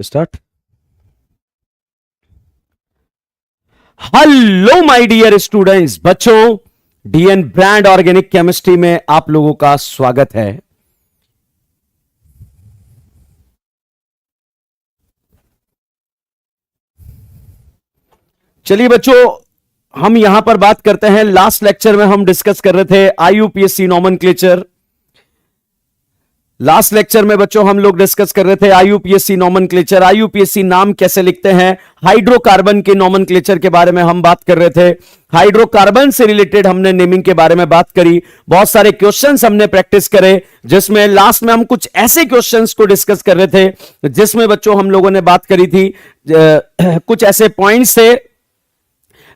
Start. Hello my dear students, बच्चों, DN brand organic chemistry में आप लोगों का स्वागत है। चलिए बच्चों, हम यहां पर बात करते हैं। लास्ट लेक्चर में हम डिस्कस कर रहे थे आईयूपीएससी नॉमेनक्लेचर। लास्ट लेक्चर में बच्चों हम लोग डिस्कस कर रहे थे आईयूपीएससी नॉमेनक्लेचर। आईयूपीएससी नाम कैसे लिखते हैं, हाइड्रोकार्बन के नॉमेनक्लेचर के बारे में हम बात कर रहे थे। हाइड्रोकार्बन से रिलेटेड हमने नेमिंग के बारे में बात करी। बहुत सारे क्वेश्चंस हमने प्रैक्टिस करे, जिसमें लास्ट में हम कुछ ऐसे क्वेश्चंस को डिस्कस कर रहे थे जिसमें बच्चों हम लोगों ने बात करी थी, कुछ ऐसे पॉइंट्स थे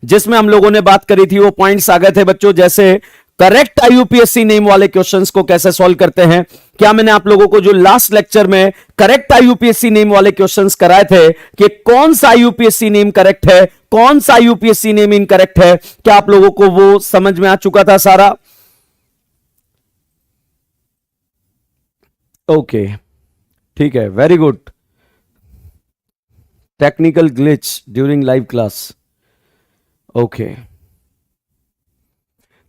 जिसमें हम लोगों ने बात करी थी। वो पॉइंट्स आ गए थे बच्चों, जैसे करेक्ट आईयूपीएससी नेम वाले क्वेश्चंस को कैसे सॉल्व करते हैं। क्या मैंने आप लोगों को जो लास्ट लेक्चर में करेक्ट आईयूपीएससी नेम वाले क्वेश्चंस कराए थे कि कौन सा आईयूपीएससी नेम करेक्ट है, कौन सा आईयूपीएससी नेम इनकरेक्ट है, क्या आप लोगों को वो समझ में आ चुका था सारा? ओके, ठीक है, very good. Technical glitch during live class, okay.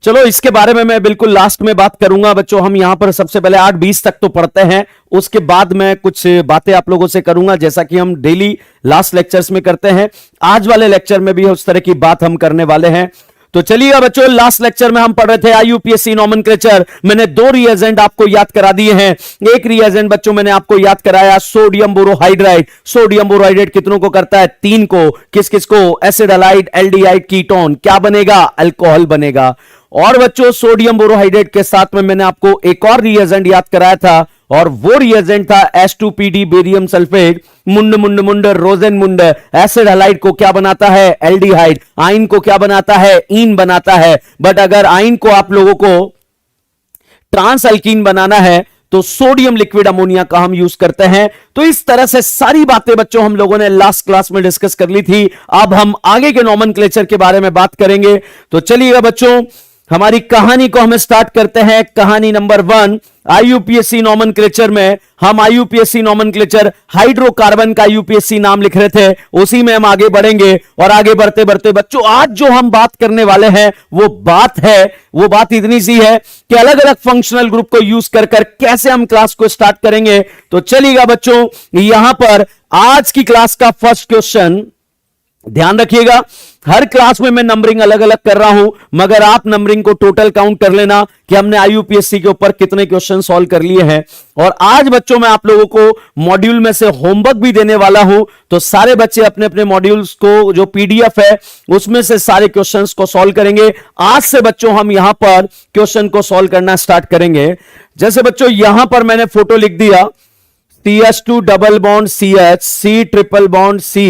चलो, इसके बारे में मैं बिल्कुल लास्ट में बात करूंगा बच्चों। हम यहां पर सबसे पहले 8-20 तक तो पढ़ते हैं, उसके बाद मैं कुछ बातें आप लोगों से करूंगा, जैसा कि हम डेली लास्ट लेक्चर्स में करते हैं। आज वाले लेक्चर में भी उस तरह की बात हम करने वाले हैं। तो चलिए बच्चों, लास्ट लेक्चर में हम पढ़ रहे थे आईयूपीएससी नॉमेनक्लेचर। मैंने 2 रिएजेंट आपको याद करा दिए हैं। एक रिएजेंट बच्चों मैंने आपको याद कराया सोडियम बोरोहाइड्राइड। सोडियम बोरोहाइड्राइड कितनों को करता है? 3 को। किस किस को? Acid halide, aldehyde, ketone. क्या बनेगा? अल्कोहल बनेगा। और बच्चों, सोडियम बोरोहाइड्रेट के साथ में मैंने आपको एक और रिएजेंट याद कराया था, और वो रिएजेंट था H2PD बेरियम सल्फेट। मुंड मुंड मुंड रोजेन मुंड। एसिड हैलाइड को क्या बनाता है? एल्डिहाइड। आइन को क्या बनाता है? ईन बनाता है। बट अगर आइन को आप लोगों को ट्रांस अल्कीन बनाना है तो सोडियम लिक्विड अमोनिया का हम यूज करते हैं। तो इस तरह से सारी बातें बच्चों हम लोगों ने लास्ट क्लास में डिस्कस कर ली थी। अब हम आगे के नॉमेनक्लेचर के बारे में बात करेंगे। तो चलिएगा बच्चों, हमारी कहानी को हम स्टार्ट करते हैं। कहानी नंबर 1, आईयूपीएससी नॉमेनक्लेचर में हम आईयूपीएससी नॉमेनक्लेचर हाइड्रोकार्बन का आईयूपीएससी नाम लिख रहे थे, उसी में हम आगे बढ़ेंगे। और आगे बढ़ते बढ़ते बच्चों, आज जो हम बात करने वाले हैं वो बात इतनी सी है कि अलग अलग फंक्शनल ग्रुप को यूज कर कैसे हम क्लास को स्टार्ट करेंगे। तो चलिएगा बच्चों, यहां पर आज की क्लास का फर्स्ट क्वेश्चन ध्यान रखिएगा। हर क्लास में मैं नंबरिंग अलग अलग कर रहा हूं, मगर आप नंबरिंग को टोटल काउंट कर लेना कि हमने आईयूपीएससी के ऊपर कितने क्वेश्चन सॉल्व कर लिए हैं। और आज बच्चों मैं आप लोगों को मॉड्यूल में से होमवर्क भी देने वाला हूं, तो सारे बच्चे अपने अपने मॉड्यूल्स को जो पीडीएफ है उसमें से सारे क्वेश्चंस को सॉल्व करेंगे। आज से बच्चों हम यहां पर क्वेश्चन को सॉल्व करना स्टार्ट करेंगे। जैसे बच्चों यहां पर मैंने फोटो लिख दिया, CH2 double bond CH, C triple bond C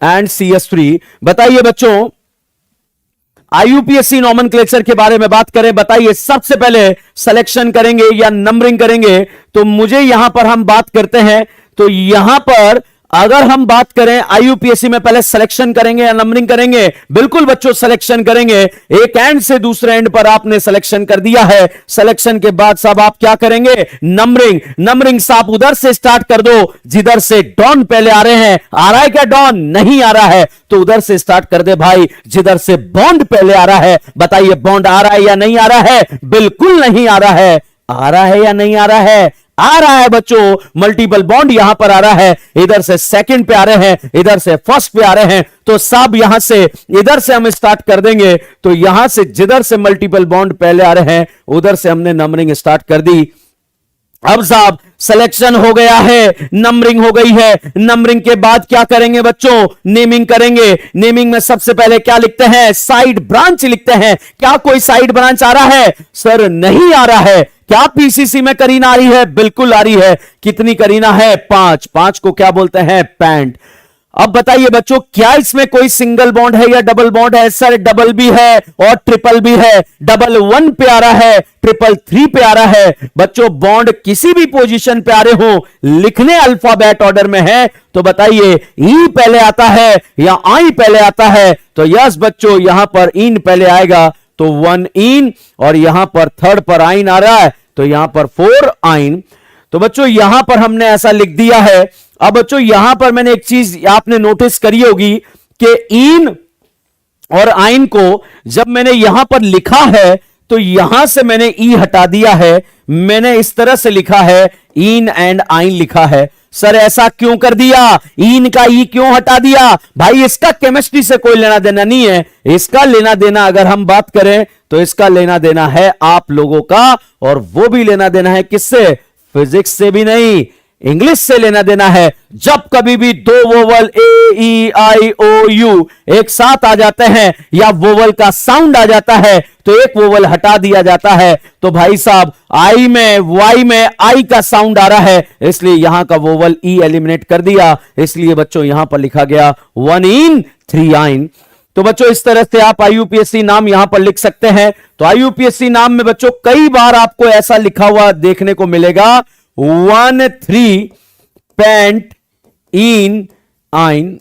and CH3। बताइए बच्चों, आईयूपीएससी नॉमेनक्लेचर के बारे में बात करें, बताइए सबसे पहले सिलेक्शन करेंगे या नंबरिंग करेंगे? तो मुझे यहां पर हम बात करते हैं, तो यहां पर अगर हम बात करें आईयूपीएससी में पहले सिलेक्शन करेंगे या नंबरिंग करेंगे? बिल्कुल बच्चों सिलेक्शन करेंगे। एक एंड से दूसरे एंड पर आपने सिलेक्शन कर दिया है। सिलेक्शन के बाद साहब आप क्या करेंगे? नंबरिंग। नंबरिंग साहब उधर से स्टार्ट कर दो जिधर से डॉन पहले आ रहे हैं। आ रहा है क्या डॉन? नहीं आ रहा है तो उधर से स्टार्ट कर दे भाई जिधर से बॉन्ड पहले आ रहा है। बताइए बॉन्ड आ रहा है या नहीं आ रहा है? बिल्कुल नहीं आ रहा है। आ रहा है या नहीं आ रहा है? आ रहा है बच्चों। मल्टीपल बॉन्ड यहां पर आ रहा है, इधर से सेकंड पे आ रहे हैं, इधर से फर्स्ट पे आ रहे हैं। तो सब यहां से इधर से हम स्टार्ट कर देंगे। तो यहां से जिधर से मल्टीपल बॉन्ड पहले आ रहे हैं उधर से हमने नंबरिंग स्टार्ट कर दी। अब साहब सिलेक्शन हो गया है, नंबरिंग हो गई है। नंबरिंग के बाद क्या करेंगे बच्चों? नेमिंग करेंगे। नेमिंग में सबसे पहले क्या लिखते हैं? साइड ब्रांच लिखते हैं। क्या कोई साइड ब्रांच आ रहा है? सर नहीं आ रहा है। क्या पीसीसी में करीना आ रही है? बिल्कुल आ रही है। कितनी करीना है? 5। 5 को क्या बोलते हैं? पैंट। अब बताइए बच्चों, क्या इसमें कोई सिंगल बॉन्ड है या डबल बॉन्ड है? सर डबल भी है और ट्रिपल भी है। डबल 1 पे आ रहा है, ट्रिपल 3 पे आ रहा है। बच्चों बॉन्ड किसी भी पोजीशन पे आ रहे हो, लिखने अल्फाबेट ऑर्डर में है, तो बताइए ई पहले आता है या आई पहले आता है? तो यस बच्चों, यहां पर इन पहले आएगा, तो 1 इन, और यहां पर थर्ड पर आइन आ रहा है, तो यहां पर 4 आइन। तो बच्चों यहां पर हमने ऐसा लिख दिया है। अब बच्चों यहां पर मैंने एक चीज आपने नोटिस करी होगी कि इन और आइन को जब मैंने यहां पर लिखा है तो यहां से मैंने ई हटा दिया है, मैंने इस तरह से लिखा है इन एंड आइन लिखा है। सर ऐसा क्यों कर दिया, इन का ई क्यों हटा दिया? भाई इसका केमिस्ट्री से कोई लेना देना नहीं है, इसका लेना देना अगर हम बात करें तो इसका लेना देना है आप लोगों का, और वो भी लेना देना है किससे? फिजिक्स से भी नहीं, इंग्लिश से लेना देना है। जब कभी भी दो vowel A E I O you एक साथ आ जाते हैं या वोवल का साउंड आ जाता है तो एक वोवल हटा दिया जाता है। तो भाई साहब आई में वाई में आई का साउंड आ रहा है, इसलिए यहां का वोवल ई एलिमिनेट कर दिया, इसलिए बच्चों यहां पर लिखा गया 1 इन 3 आइन। तो बच्चों इस तरह से आप आईयूपीएससी नाम यहां पर लिख सकते हैं। तो आईयूपीएससी नाम में बच्चों कई बार आपको ऐसा लिखा हुआ देखने को मिलेगा 1 3 पेंट इन आइन।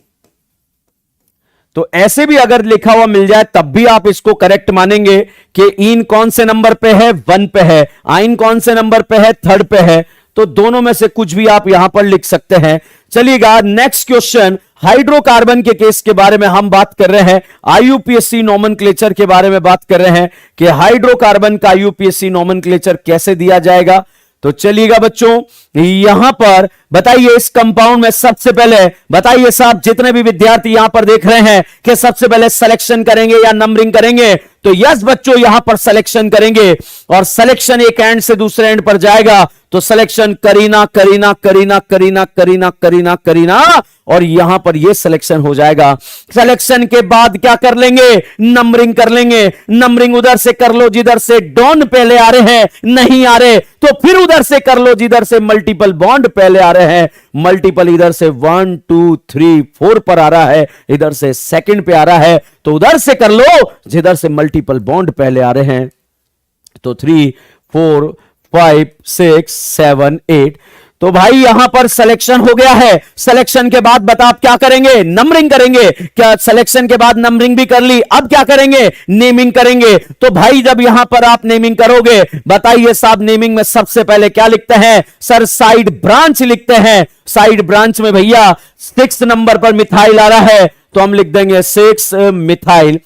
तो ऐसे भी अगर लिखा हुआ मिल जाए तब भी आप इसको करेक्ट मानेंगे कि इन कौन से नंबर पे है? 1 पे है। आइन कौन से नंबर पे है? 3rd पे है। तो दोनों में से कुछ भी आप यहां पर लिख सकते हैं। चलिएगा नेक्स्ट क्वेश्चन, हाइड्रोकार्बन के केस के बारे में हम बात कर रहे हैं, आईयूपीएससी नोमेनक्लेचर के बारे में बात कर रहे हैं कि हाइड्रोकार्बन का आईयूपीएससी नोमेनक्लेचर कैसे दिया जाएगा। तो चलिएगा बच्चों यहां पर बताइए इस कंपाउंड में सबसे पहले बताइए साहब, जितने भी विद्यार्थी यहां पर देख रहे हैं कि सबसे पहले सिलेक्शन करेंगे या नंबरिंग करेंगे? तो यस बच्चों यहां पर सिलेक्शन करेंगे, और सिलेक्शन एक एंड से दूसरे एंड पर जाएगा। तो सिलेक्शन करीना करीना करीना करीना करीना करीना करीना, और यहां पर यह सिलेक्शन हो जाएगा। सिलेक्शन के बाद क्या कर लेंगे? नंबरिंग कर लेंगे। नंबरिंग उधर से कर लो जिधर से डॉन पहले आ रहे हैं, नहीं आ रहे तो फिर उधर से कर लो जिधर से मल्टीपल बॉन्ड पहले आ रहे हैं। मल्टीपल इधर से 1 2 3 4 पर आ रहा है, इधर से सेकंड पे आ रहा है, तो उधर से कर लो जिधर से मल्टीपल बॉन्ड पहले आ रहे हैं। तो 3 4 5 6 7 8। तो भाई यहां पर सिलेक्शन हो गया है। सिलेक्शन के बाद बता आप क्या करेंगे? नंबरिंग करेंगे। क्या सिलेक्शन के बाद नंबरिंग भी कर ली, अब क्या करेंगे? नेमिंग करेंगे। तो भाई जब यहां पर आप नेमिंग करोगे, बताइए साहब नेमिंग में सबसे पहले क्या लिखते हैं? सर साइड ब्रांच लिखते हैं। साइड ब्रांच में भैया 6 नंबर पर मिथाइल आ रहा है, तो हम लिख देंगे 6 मिथाइल।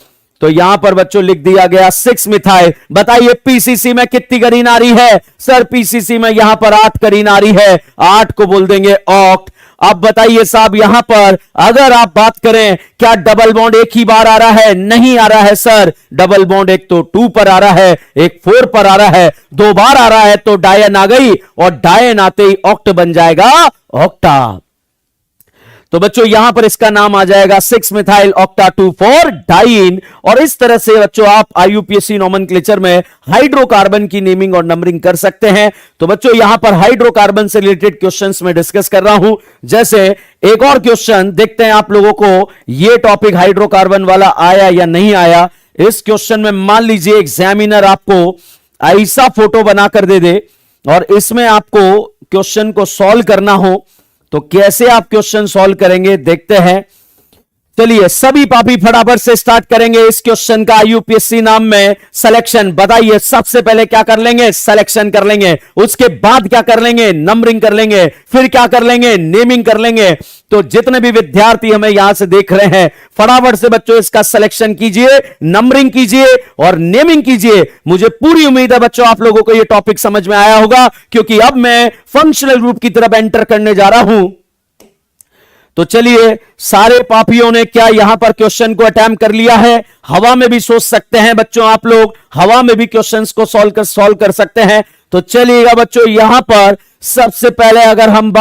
तो यहां पर बच्चों लिख दिया गया 6 मिथाइल। बताइए पीसीसी में कितनी करीन आ रही है? सर पीसीसी में यहां पर 8 करीन आ रही है, 8 को बोल देंगे ऑक्ट। अब बताइए साहब यहां पर अगर आप बात करें क्या डबल बॉन्ड एक ही बार आ रहा है? नहीं आ रहा है सर, डबल बॉन्ड एक तो 2 पर आ रहा है, एक 4 पर आ रहा है, 2 बार आ रहा है तो डायन आ गई, और डायन आते ही ऑक्ट बन जाएगा ऑक्टा। तो बच्चों यहां पर इसका नाम आ जाएगा 6 मिथाइल ऑक्टा 2 4 डाइन। और इस तरह से बच्चों आप आईयूपीएससी नोमेनक्लेचर में हाइड्रोकार्बन की नेमिंग और नंबरिंग कर सकते हैं। तो बच्चों यहां पर हाइड्रोकार्बन से रिलेटेड क्वेश्चंस में डिस्कस कर रहा हूं। जैसे एक और क्वेश्चन देखते हैं आप लोगों को यह टॉपिक हाइड्रोकार्बन वाला आया या नहीं आया। इस क्वेश्चन में मान लीजिए एग्जामिनर आपको ऐसा फोटो बनाकर दे दे और इसमें आपको क्वेश्चन को सॉल्व करना हो, तो कैसे आप क्वेश्चन सॉल्व करेंगे देखते हैं। चलिए सभी पापी फटाफट से स्टार्ट करेंगे इस क्वेश्चन का। यूपीएससी नाम में सिलेक्शन, बताइए सबसे पहले क्या कर लेंगे? सिलेक्शन कर लेंगे। उसके बाद क्या कर लेंगे? नंबरिंग कर लेंगे। फिर क्या कर लेंगे? नेमिंग कर लेंगे। तो जितने भी विद्यार्थी हमें यहां से देख रहे हैं फटाफट से बच्चों इसका सिलेक्शन कीजिए, नंबरिंग कीजिए और नेमिंग कीजिए। मुझे पूरी उम्मीद है बच्चों आप लोगों को यह टॉपिक समझ में आया होगा, क्योंकि अब मैं फंक्शनल ग्रुप की तरफ एंटर करने जा रहा हूं। तो चलिए सारे पापियों ने क्या यहां पर क्वेश्चन को अटेम्प्ट कर लिया है? हवा में भी सोच सकते हैं बच्चों, आप लोग हवा में भी क्वेश्चंस को सॉल्व कर सकते हैं। तो चलिएगा बच्चों यहां पर सबसे पहले अगर हम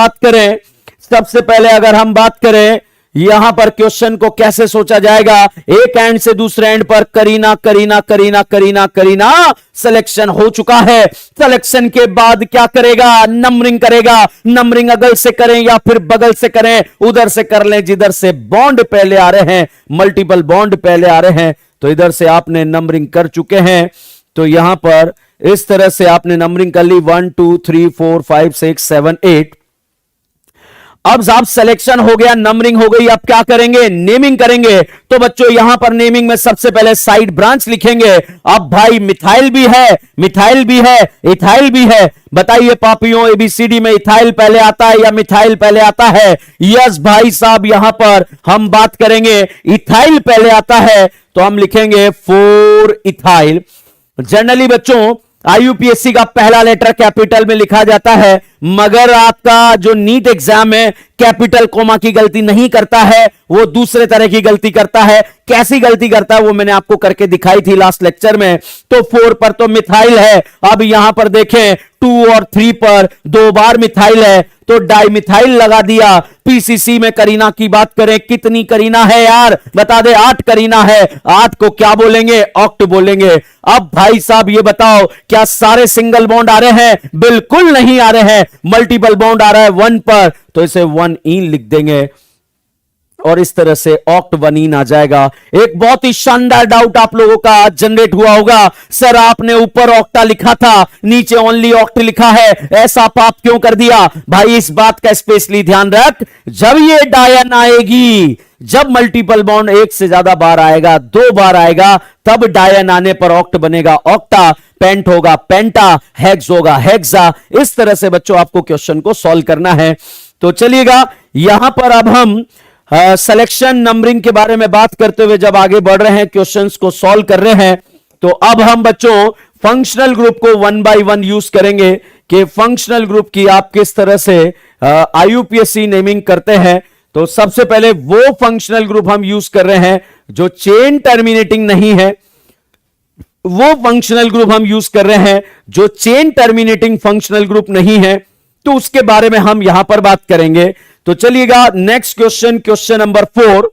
बात करें यहां पर क्वेश्चन को कैसे सोचा जाएगा। एक एंड से दूसरे एंड पर करीना करीना करीना करीना करीना सिलेक्शन हो चुका है। सिलेक्शन के बाद क्या करेगा? नंबरिंग करेगा। नंबरिंग अगल से करें या फिर बगल से करें, उधर से कर लें जिधर से बॉन्ड पहले आ रहे हैं, मल्टीपल बॉन्ड पहले आ रहे हैं। तो इधर से आपने नंबरिंग कर चुके हैं। तो यहां पर इस तरह से आपने नंबरिंग कर ली 1 2 3 4 5 6 7 8। अब साहब सिलेक्शन हो गया, नंबरिंग हो गई, अब क्या करेंगे, नेमिंग करेंगे। तो बच्चों यहां पर नेमिंग में सबसे पहले साइड ब्रांच लिखेंगे। अब भाई मिथाइल भी है, मिथाइल भी है, इथाइल भी है। बताइए पापियों, एबीसीडी में इथाइल पहले आता है या मिथाइल पहले आता है? यस भाई साहब, यहां पर हम बात करेंगे इथाइल पहले आता है, तो हम लिखेंगे 4 इथाइल। जनरली बच्चों आईयूपीएससी का पहला लेटर कैपिटल में लिखा जाता है, मगर आपका जो नीट एग्जाम है कैपिटल कोमा की गलती नहीं करता है, वो दूसरे तरह की गलती करता है। कैसी गलती करता है वो मैंने आपको करके दिखाई थी लास्ट लेक्चर में। तो 4 पर तो मिथाइल है, अब यहां पर देखें 2 और 3 पर 2 बार मिथाइल है, तो डाइमिथाइल लगा दिया। पीसीसी में करीना की बात करें, कितनी करीना है यार, बता दे, 8 करीना है। 8 को क्या बोलेंगे, ऑक्ट बोलेंगे। अब भाई साहब ये बताओ, क्या सारे सिंगल बॉन्ड आ रहे हैं? बिल्कुल नहीं आ रहे हैं, मल्टीपल बॉन्ड आ रहा है 1 पर, तो इसे 1 इन लिख देंगे और इस तरह से ऑक्ट 1 इन आ जाएगा। एक बहुत ही शानदार डाउट आप लोगों का जनरेट हुआ होगा, सर आपने ऊपर ऑक्टा लिखा था, नीचे ओनली ऑक्ट लिखा है, ऐसा पाप क्यों कर दिया? भाई इस बात का स्पेशली ध्यान रख, जब ये डायन आएगी, जब मल्टीपल बॉन्ड एक से ज्यादा बार आएगा, 2 बार आएगा, तब डायन आने पर ऑक्ट बनेगा ऑक्टा, पेंट होगा पेंटा, हेक्स होगा हेक्सा। इस तरह से बच्चों आपको क्वेश्चन को सॉल्व करना है। तो चलिएगा यहां पर अब हम सिलेक्शन नंबरिंग के बारे में बात करते हुए जब आगे बढ़ रहे हैं, क्वेश्चंस को सॉल्व कर रहे हैं, तो अब हम बच्चों फंक्शनल ग्रुप को 1 बाय 1 यूज करेंगे कि फंक्शनल ग्रुप की आप किस तरह से आईयूपीएससी नेमिंग करते हैं। तो सबसे पहले वो फंक्शनल ग्रुप हम यूज कर रहे हैं जो चेन टर्मिनेटिंग नहीं है, वो फंक्शनल ग्रुप हम यूज कर रहे हैं जो चेन टर्मिनेटिंग फंक्शनल ग्रुप नहीं है, तो उसके बारे में हम यहां पर बात करेंगे। तो चलिएगा नेक्स्ट क्वेश्चन, क्वेश्चन नंबर 4।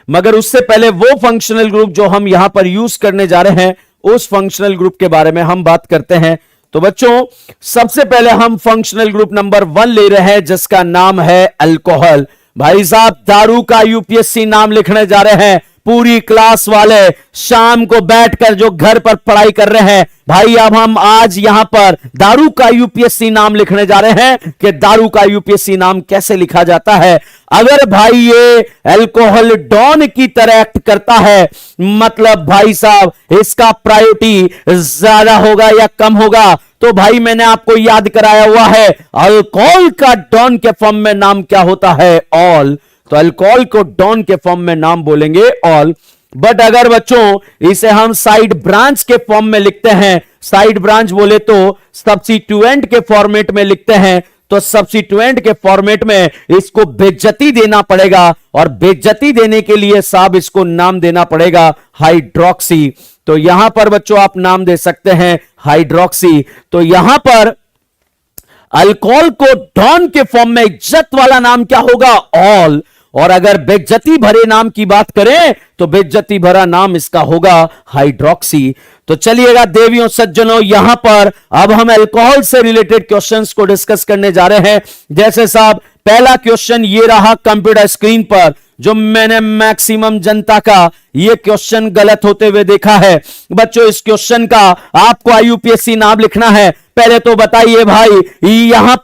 मगर उससे पहले वो फंक्शनल ग्रुप जो हम यहां पर यूज करने जा रहे हैं, उस फंक्शनल ग्रुप के बारे में हम बात करते हैं। तो बच्चों सबसे पहले हम फंक्शनल ग्रुप नंबर 1 ले रहे हैं, जिसका नाम है अल्कोहल। भाई साहब दारू का यूपीएससी नाम लिखने जा रहे हैं, पूरी क्लास वाले शाम को बैठकर जो घर पर पढ़ाई कर रहे हैं, भाई अब हम आज यहां पर दारू का यूपीएससी नाम लिखने जा रहे हैं कि दारू का यूपीएससी नाम कैसे लिखा जाता है। अगर भाई ये अल्कोहल डॉन की तरह एक्ट करता है, मतलब भाई साहब इसका प्रायोरिटी ज्यादा होगा या कम होगा, तो भाई मैंने आपको याद कराया हुआ है अल्कोहल का डॉन के फॉर्म में नाम क्या होता है, ऑल। तो अल्कोहल को डॉन के फॉर्म में नाम बोलेंगे ऑल। बट अगर बच्चों इसे हम साइड ब्रांच के फॉर्म में लिखते हैं, साइड ब्रांच बोले तो सब्स्टिट्यूएंट के फॉर्मेट में लिखते हैं, तो सब्स्टिट्यूएंट के फॉर्मेट में इसको बेइज्जती देना पड़ेगा, और बेइज्जती देने के लिए साहब इसको नाम देना पड़ेगा हाइड्रोक्सी। तो यहां पर बच्चों आप नाम दे सकते हैं हाइड्रोक्सी। तो यहां पर अल्कोहल को डॉन के फॉर्म में इज्जत वाला नाम क्या होगा, ऑल। और अगर बेइज्जती भरे नाम की बात करें तो बेइज्जती भरा नाम इसका होगा हाइड्रोक्सी। तो चलिएगा देवियों सज्जनों, यहां पर अब हम अल्कोहल से रिलेटेड क्वेश्चंस को डिस्कस करने जा रहे हैं। जैसे साहब पहला क्वेश्चन ये रहा कंप्यूटर स्क्रीन पर, जो मैंने मैक्सिमम जनता का ये क्वेश्चन गलत होते हुए देखा है। बच्चों इस क्वेश्चन का आपको आईयूपीएससी नाम लिखना है। पहले तो बताइए भाई यहां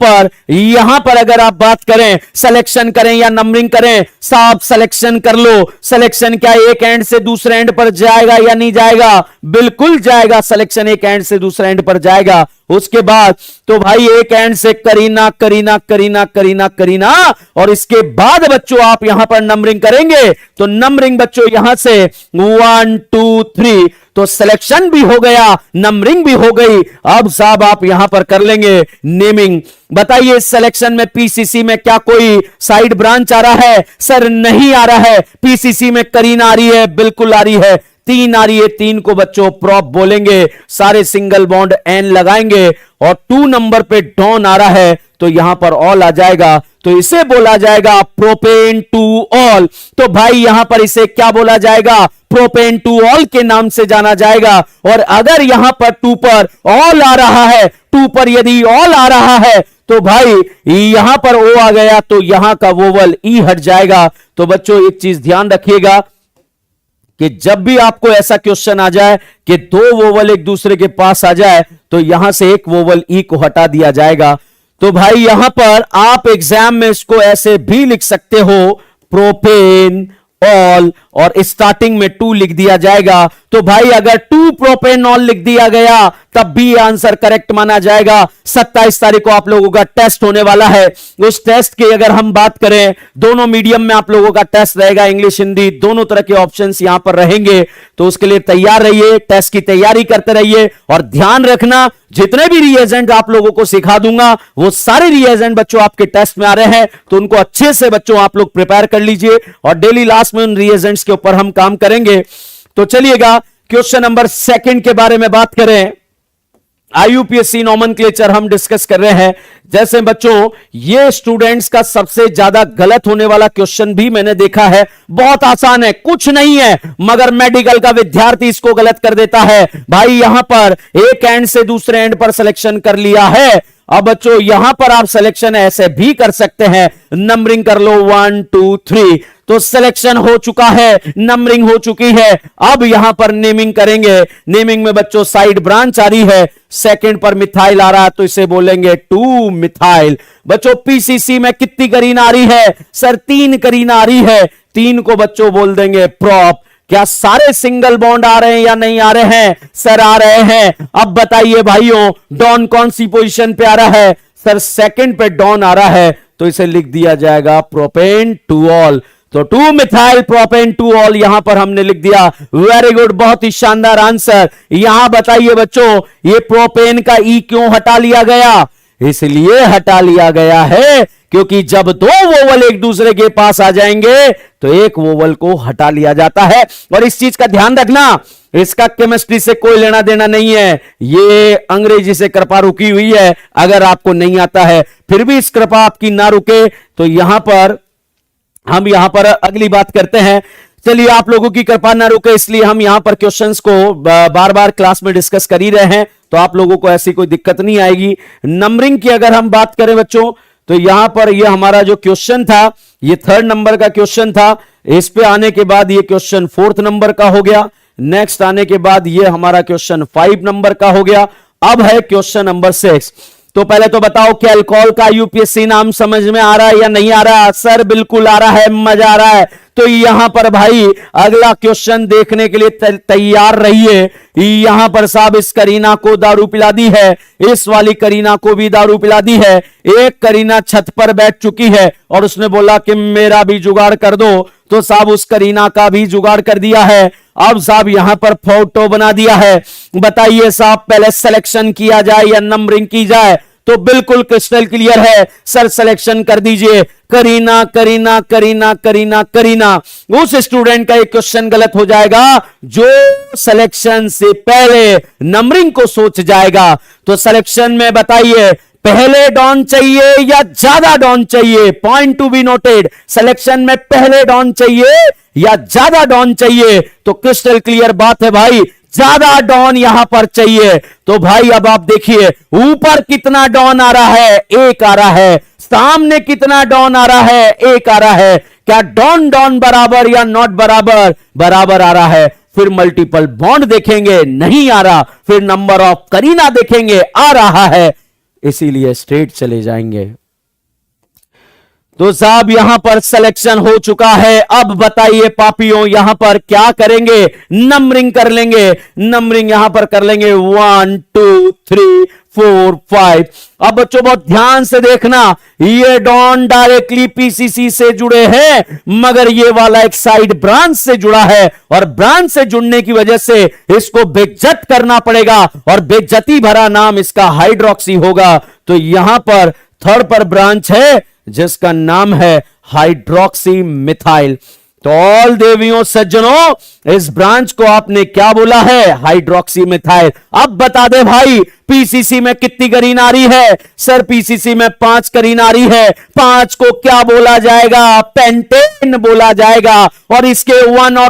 पर अगर आप बात करें सिलेक्शन करें या नंबरिंग करें, साहब सिलेक्शन कर लो। सिलेक्शन क्या एक एंड से दूसरे एंड पर जाएगा या नहीं जाएगा? बिल्कुल जाएगा, सिलेक्शन एक एंड से दूसरे एंड पर जाएगा। उसके बाद तो भाई एक एंड से करीना करीना करीना करीना करीना, और इसके बाद बच्चों आप यहां पर नंबरिंग करेंगे, तो नंबरिंग बच्चों यहां से 1 2 3, तो सिलेक्शन भी हो गया, नंबरिंग भी हो गई। अब साहब आप यहां पर कर लेंगे नेमिंग। बताइए सिलेक्शन में पीसीसी में क्या कोई साइड ब्रांच आ रहा है? सर नहीं आ रहा है। पीसीसी में करीना आ रही है, बिल्कुल आ रही है। 3 आ रही है, 3 को बच्चों प्रॉप बोलेंगे, सारे सिंगल बॉन्ड एन लगाएंगे, और 2 नंबर पे डॉन आ रहा है तो यहां पर ऑल आ जाएगा, तो इसे बोला जाएगा प्रोपेन टू ऑल। तो भाई यहां पर इसे क्या बोला जाएगा? प्रोपेन टू ऑल के नाम से जाना जाएगा। और अगर यहां पर 2 पर ऑल आ रहा है, 2 पर यदि ऑल आ रहा है, तो भाई यहां पर ओ आ गया तो यहां का वोवल ई हट जाएगा। तो बच्चों एक चीज ध्यान रखिएगा कि जब भी आपको ऐसा क्वेश्चन आ जाए कि 2 वोवल एक दूसरे के पास आ जाए, तो यहां से एक वोवल ई को हटा दिया जाएगा। तो भाई यहां पर आप एग्जाम में इसको ऐसे भी लिख सकते हो, प्रोपेन ऑल, और स्टार्टिंग में 2 लिख दिया जाएगा। तो भाई अगर 2 प्रोपेनॉल लिख दिया गया तब भी आंसर करेक्ट माना जाएगा। 27 तारीख को आप लोगों का टेस्ट होने वाला है। उस टेस्ट की अगर हम बात करें, दोनों मीडियम में आप लोगों का टेस्ट रहेगा, इंग्लिश हिंदी दोनों तरह के ऑप्शंस यहां पर रहेंगे। तो उसके लिए तैयार रहिए, टेस्ट की तैयारी करते रहिए, और ध्यान रखना जितने भी रिएजेंट आप लोगों को सिखा दूंगा वो सारे रिएजेंट बच्चों आपके टेस्ट में आ रहे हैं, तो उनको अच्छे से बच्चों आप लोग प्रिपेयर कर लीजिए, और डेली लास्ट में उन रिएजेंट्स के ऊपर हम काम करेंगे। तो चलिएगा क्वेश्चन नंबर 2 के बारे में बात करें। आईयूपीएससी नॉमेनक्लेचर हम डिस्कस कर रहे हैं। जैसे बच्चों ये स्टूडेंट्स का सबसे ज्यादा गलत होने वाला क्वेश्चन भी मैंने देखा है, बहुत आसान है, कुछ नहीं है, मगर मेडिकल का विद्यार्थी इसको गलत कर देता है। भाई यहां पर एक एंड से दूसरे एंड पर सिलेक्शन कर लिया है। अब बच्चों यहां पर आप सिलेक्शन ऐसे भी कर सकते हैं, नंबरिंग कर लो 1 2 3, तो सिलेक्शन हो चुका है, नंबरिंग हो चुकी है। अब यहां पर नेमिंग करेंगे। नेमिंग में बच्चों साइड ब्रांच आ रही है, सेकंड पर मिथाइल आ रहा है तो इसे बोलेंगे 2 मिथाइल। बच्चों पीसीसी में कितनी करीन आ रही है? सर 3 करीन आ रही है, 3 को बच्चों बोल देंगे प्रॉप। क्या सारे सिंगल बॉन्ड आ रहे हैं या नहीं आ रहे हैं? सर आ रहे हैं। अब बताइए भाइयों डॉन कौन सी पोजीशन पे आ रहा है? सर सेकंड पे डॉन आ रहा है, तो इसे लिख दिया जाएगा प्रोपेन टू ऑल। तो 2 मिथाइल प्रोपेन टू ऑल यहां पर हमने लिख दिया। वेरी गुड, बहुत ही शानदार आंसर। यहां बताइए बच्चों ये प्रोपेन का ई क्यों हटा लिया गया? इसलिए हटा लिया गया है क्योंकि जब 2 वोवल एक दूसरे के पास आ जाएंगे तो एक वोवल को हटा लिया जाता है। और इस चीज का ध्यान रखना, इसका केमिस्ट्री से कोई लेना देना नहीं है, ये अंग्रेजी से कृपा रुकी हुई है। अगर आपको नहीं आता है फिर भी इस कृपा आपकी ना रुके, तो यहां पर हम यहां पर अगली बात करते हैं। चलिए आप लोगों की कृपा ना रुके इसलिए हम यहां पर क्वेश्चंस को बार बार क्लास में डिस्कस कर ही रहे हैं, तो आप लोगों को ऐसी कोई दिक्कत नहीं आएगी। नंबरिंग की अगर हम बात करें बच्चों, तो यहां पर ये हमारा जो क्वेश्चन था ये 3rd नंबर का क्वेश्चन था। इस पे आने के बाद ये क्वेश्चन 4th नंबर का हो गया। नेक्स्ट आने के बाद ये हमारा क्वेश्चन 5 नंबर का हो गया। अब है क्वेश्चन नंबर 6। तो पहले तो बताओ क्या अल्कोहल का यूपीएससी नाम समझ में आ रहा है या नहीं आ रहा? सर बिल्कुल आ रहा है, मजा आ रहा है। तो यहां पर भाई अगला क्वेश्चन देखने के लिए तैयार रहिए। यहां पर साहब इस करीना को दारू पिला दी है, इस वाली करीना को भी दारू पिला दी है। एक करीना छत पर बैठ चुकी है और उसने बोला कि मेरा भी जुगाड़ कर दो, तो साहब उस करीना का भी जुगाड़ कर दिया है। अब साहब यहां पर फोटो बना दिया है। बताइए साहब पहले सिलेक्शन किया जाए या नंबरिंग की जाए? तो बिल्कुल क्रिस्टल क्लियर है, सर सिलेक्शन कर दीजिए। करीना करीना करीना करीना करीना, उस स्टूडेंट का एक क्वेश्चन गलत हो जाएगा जो सिलेक्शन से पहले नंबरिंग को सोच जाएगा। तो सिलेक्शन में बताइए पहले डॉन चाहिए या ज्यादा डॉन चाहिए? Point to be noted, selection में पहले डॉन चाहिए या ज्यादा डॉन चाहिए? तो क्रिस्टल क्लियर बात है भाई, ज्यादा डॉन यहां पर चाहिए। तो भाई अब आप देखिए ऊपर कितना डॉन आ रहा है? 1 आ रहा है। सामने कितना डॉन आ रहा है? 1 आ रहा है। क्या डॉन डॉन बराबर या नॉट बराबर? बराबर आ रहा है। फिर मल्टीपल बॉन्ड देखेंगे, नहीं आ रहा। फिर नंबर ऑफ करीना देखेंगे, आ रहा है। इसीलिए स्ट्रेट चले जाएंगे। तो साहब यहां पर सिलेक्शन हो चुका है। अब बताइए पापियों यहां पर क्या करेंगे? नंबरिंग कर लेंगे। नंबरिंग यहां पर कर लेंगे 1 2 3 4 5। अब बच्चों बहुत ध्यान से देखना, ये डॉन डायरेक्टली पीसीसी से जुड़े हैं, मगर ये वाला एक साइड ब्रांच से जुड़ा है, और ब्रांच से जुड़ने की वजह से इसको बेइज्जत करना पड़ेगा, और बेइज्जती भरा नाम इसका हाइड्रोक्सी होगा। तो यहां पर 3rd पर ब्रांच है जिसका नाम है हाइड्रोक्सी मिथाइल। तो ऑल देवियों सज्जनों इस ब्रांच को आपने क्या बोला है? Hydroxy methyl. अब बता दे भाई पीसीसी में कितनी करीन आ रही है? सर पीसीसी में 5 करीन आ रही है। 5 को क्या बोला जाएगा? पेंटेन बोला जाएगा। और इसके 1 और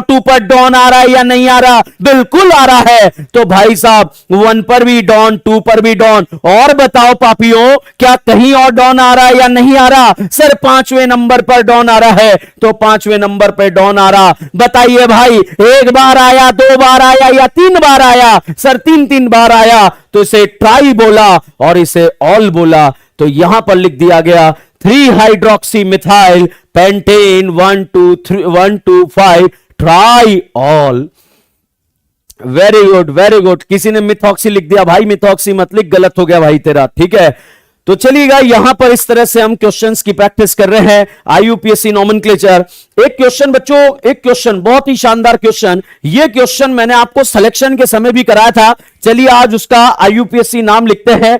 2 पर डॉन आ रहा है या नहीं आ रहा? बिल्कुल आ रहा है। तो भाई साहब 1 पर भी डॉन, 2 पर भी डॉन। और बताओ पापियों क्या कहीं और डॉन आ रहा है या नहीं आ रहा? सर 5वें नंबर पर डॉन आ रहा है। तो 5वें नंबर पर डॉन आ रहा। बताइए भाई 1 बार आया, 2 बार आया या 3 बार आया? सर 3 तीन बार आया तो इसे ट्राई बोला और इसे ऑल बोला। तो यहां पर लिख दिया गया 3 hydroxy methyl pentane 1,2,3,1,2,5 try all. Very good very good. किसी ने मिथॉक्सी लिख दिया, भाई मिथॉक्सी मत लिख, गलत हो गया भाई तेरा, ठीक है। तो चलिएगा, यहां पर इस तरह से हम क्वेश्चंस की प्रैक्टिस कर रहे हैं, आईयूपीएससी नोमेनक्लेचर। एक क्वेश्चन बच्चों, एक क्वेश्चन बहुत ही शानदार क्वेश्चन, ये क्वेश्चन मैंने आपको सिलेक्शन के समय भी कराया था। चलिए आज उसका आईयूपीएससी नाम लिखते हैं।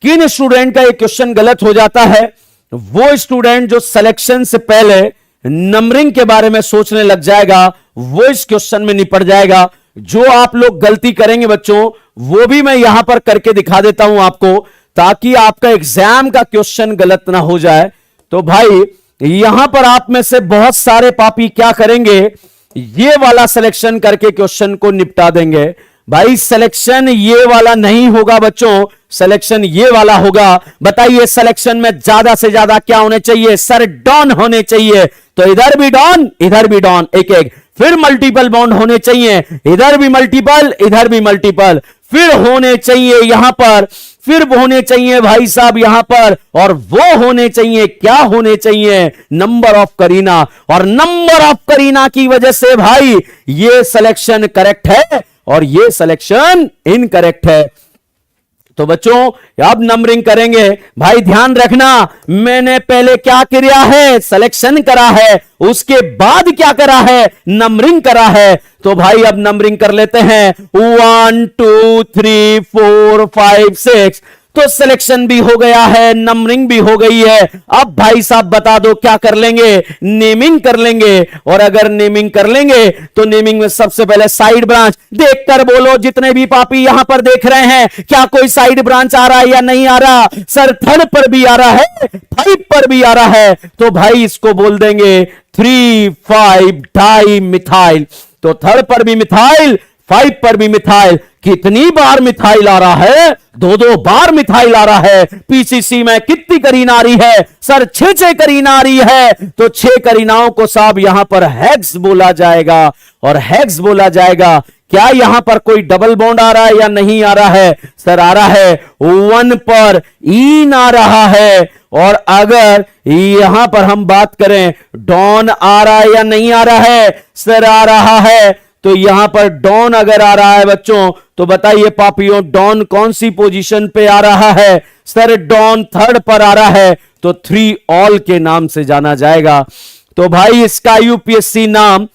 किन स्टूडेंट का ये क्वेश्चन गलत हो जाता है? वो स्टूडेंट जो सिलेक्शन से पहले नंबरिंग के बारे में सोचने लग जाएगा, वो इस क्वेश्चन में निपट जाएगा। जो आप लोग गलती करेंगे बच्चों, वो भी मैं यहां पर करके दिखा देता हूं आपको, ताकि आपका एग्जाम का क्वेश्चन गलत ना हो जाए। तो भाई यहां पर आप में से बहुत सारे पापी क्या करेंगे, ये वाला सिलेक्शन करके क्वेश्चन को निपटा देंगे। भाई सिलेक्शन ये वाला नहीं होगा बच्चों, सिलेक्शन ये वाला होगा। बताइए सिलेक्शन में ज्यादा से ज्यादा क्या होने चाहिए? सर डॉन होने चाहिए। तो इधर भी डॉन, इधर भी डॉन, एक एक, फिर मल्टीपल बॉन्ड होने चाहिए, इधर भी मल्टीपल, इधर भी मल्टीपल, फिर होने चाहिए यहां पर, फिर होने चाहिए भाई साहब यहां पर, और वो होने चाहिए, क्या होने चाहिए? Number of Kareena. और नंबर ऑफ करीना की वजह से भाई ये सिलेक्शन करेक्ट है और ये सिलेक्शन इनकरेक्ट है। तो बच्चों अब नंबरिंग करेंगे। भाई ध्यान रखना, मैंने पहले क्या किया है? सिलेक्शन करा है, उसके बाद क्या करा है? नंबरिंग करा है। तो भाई अब नंबरिंग कर लेते हैं, 1 2 3 4 5 6। तो सिलेक्शन भी हो गया है, नंबरिंग भी हो गई है। अब भाई साहब बता दो क्या कर लेंगे? नेमिंग कर लेंगे। और अगर नेमिंग कर लेंगे तो नेमिंग में सबसे पहले साइड ब्रांच देखकर बोलो, जितने भी पापी यहां पर देख रहे हैं, क्या कोई साइड ब्रांच आ रहा है या नहीं आ रहा? सर थर्ड पर भी आ रहा है, 5 पर भी आ रहा है। तो भाई इसको बोल देंगे 3,5 डाई मिथाइल। तो थर्ड पर भी मिथाइल, 5 पर भी मिथाइल। कितनी बार मिथाइल आ रहा है? 2-2 बार मिथाइल आ रहा है। पीसीसी में कितनी करीना आ रही है? सर 6-6 करीना आ रही है। तो 6 करीनाओं को साहब यहां पर हेक्स बोला जाएगा, और हेक्स बोला जाएगा। क्या यहां पर कोई डबल बॉन्ड आ रहा है या नहीं आ रहा है? सर आ रहा है, 1 पर ईन आ रहा है। और अगर यहां पर हम बात करें, डॉन आ रहा है या नहीं आ रहा है? सर आ रहा है। तो यहां पर डॉन अगर आ रहा है बच्चों, तो बताइए पापियों डॉन कौन सी पोजीशन पे आ रहा है? सर डॉन थर्ड पर आ रहा है। तो 3 ऑल के नाम से जाना जाएगा। तो भाई इसका यूपीएससी नाम,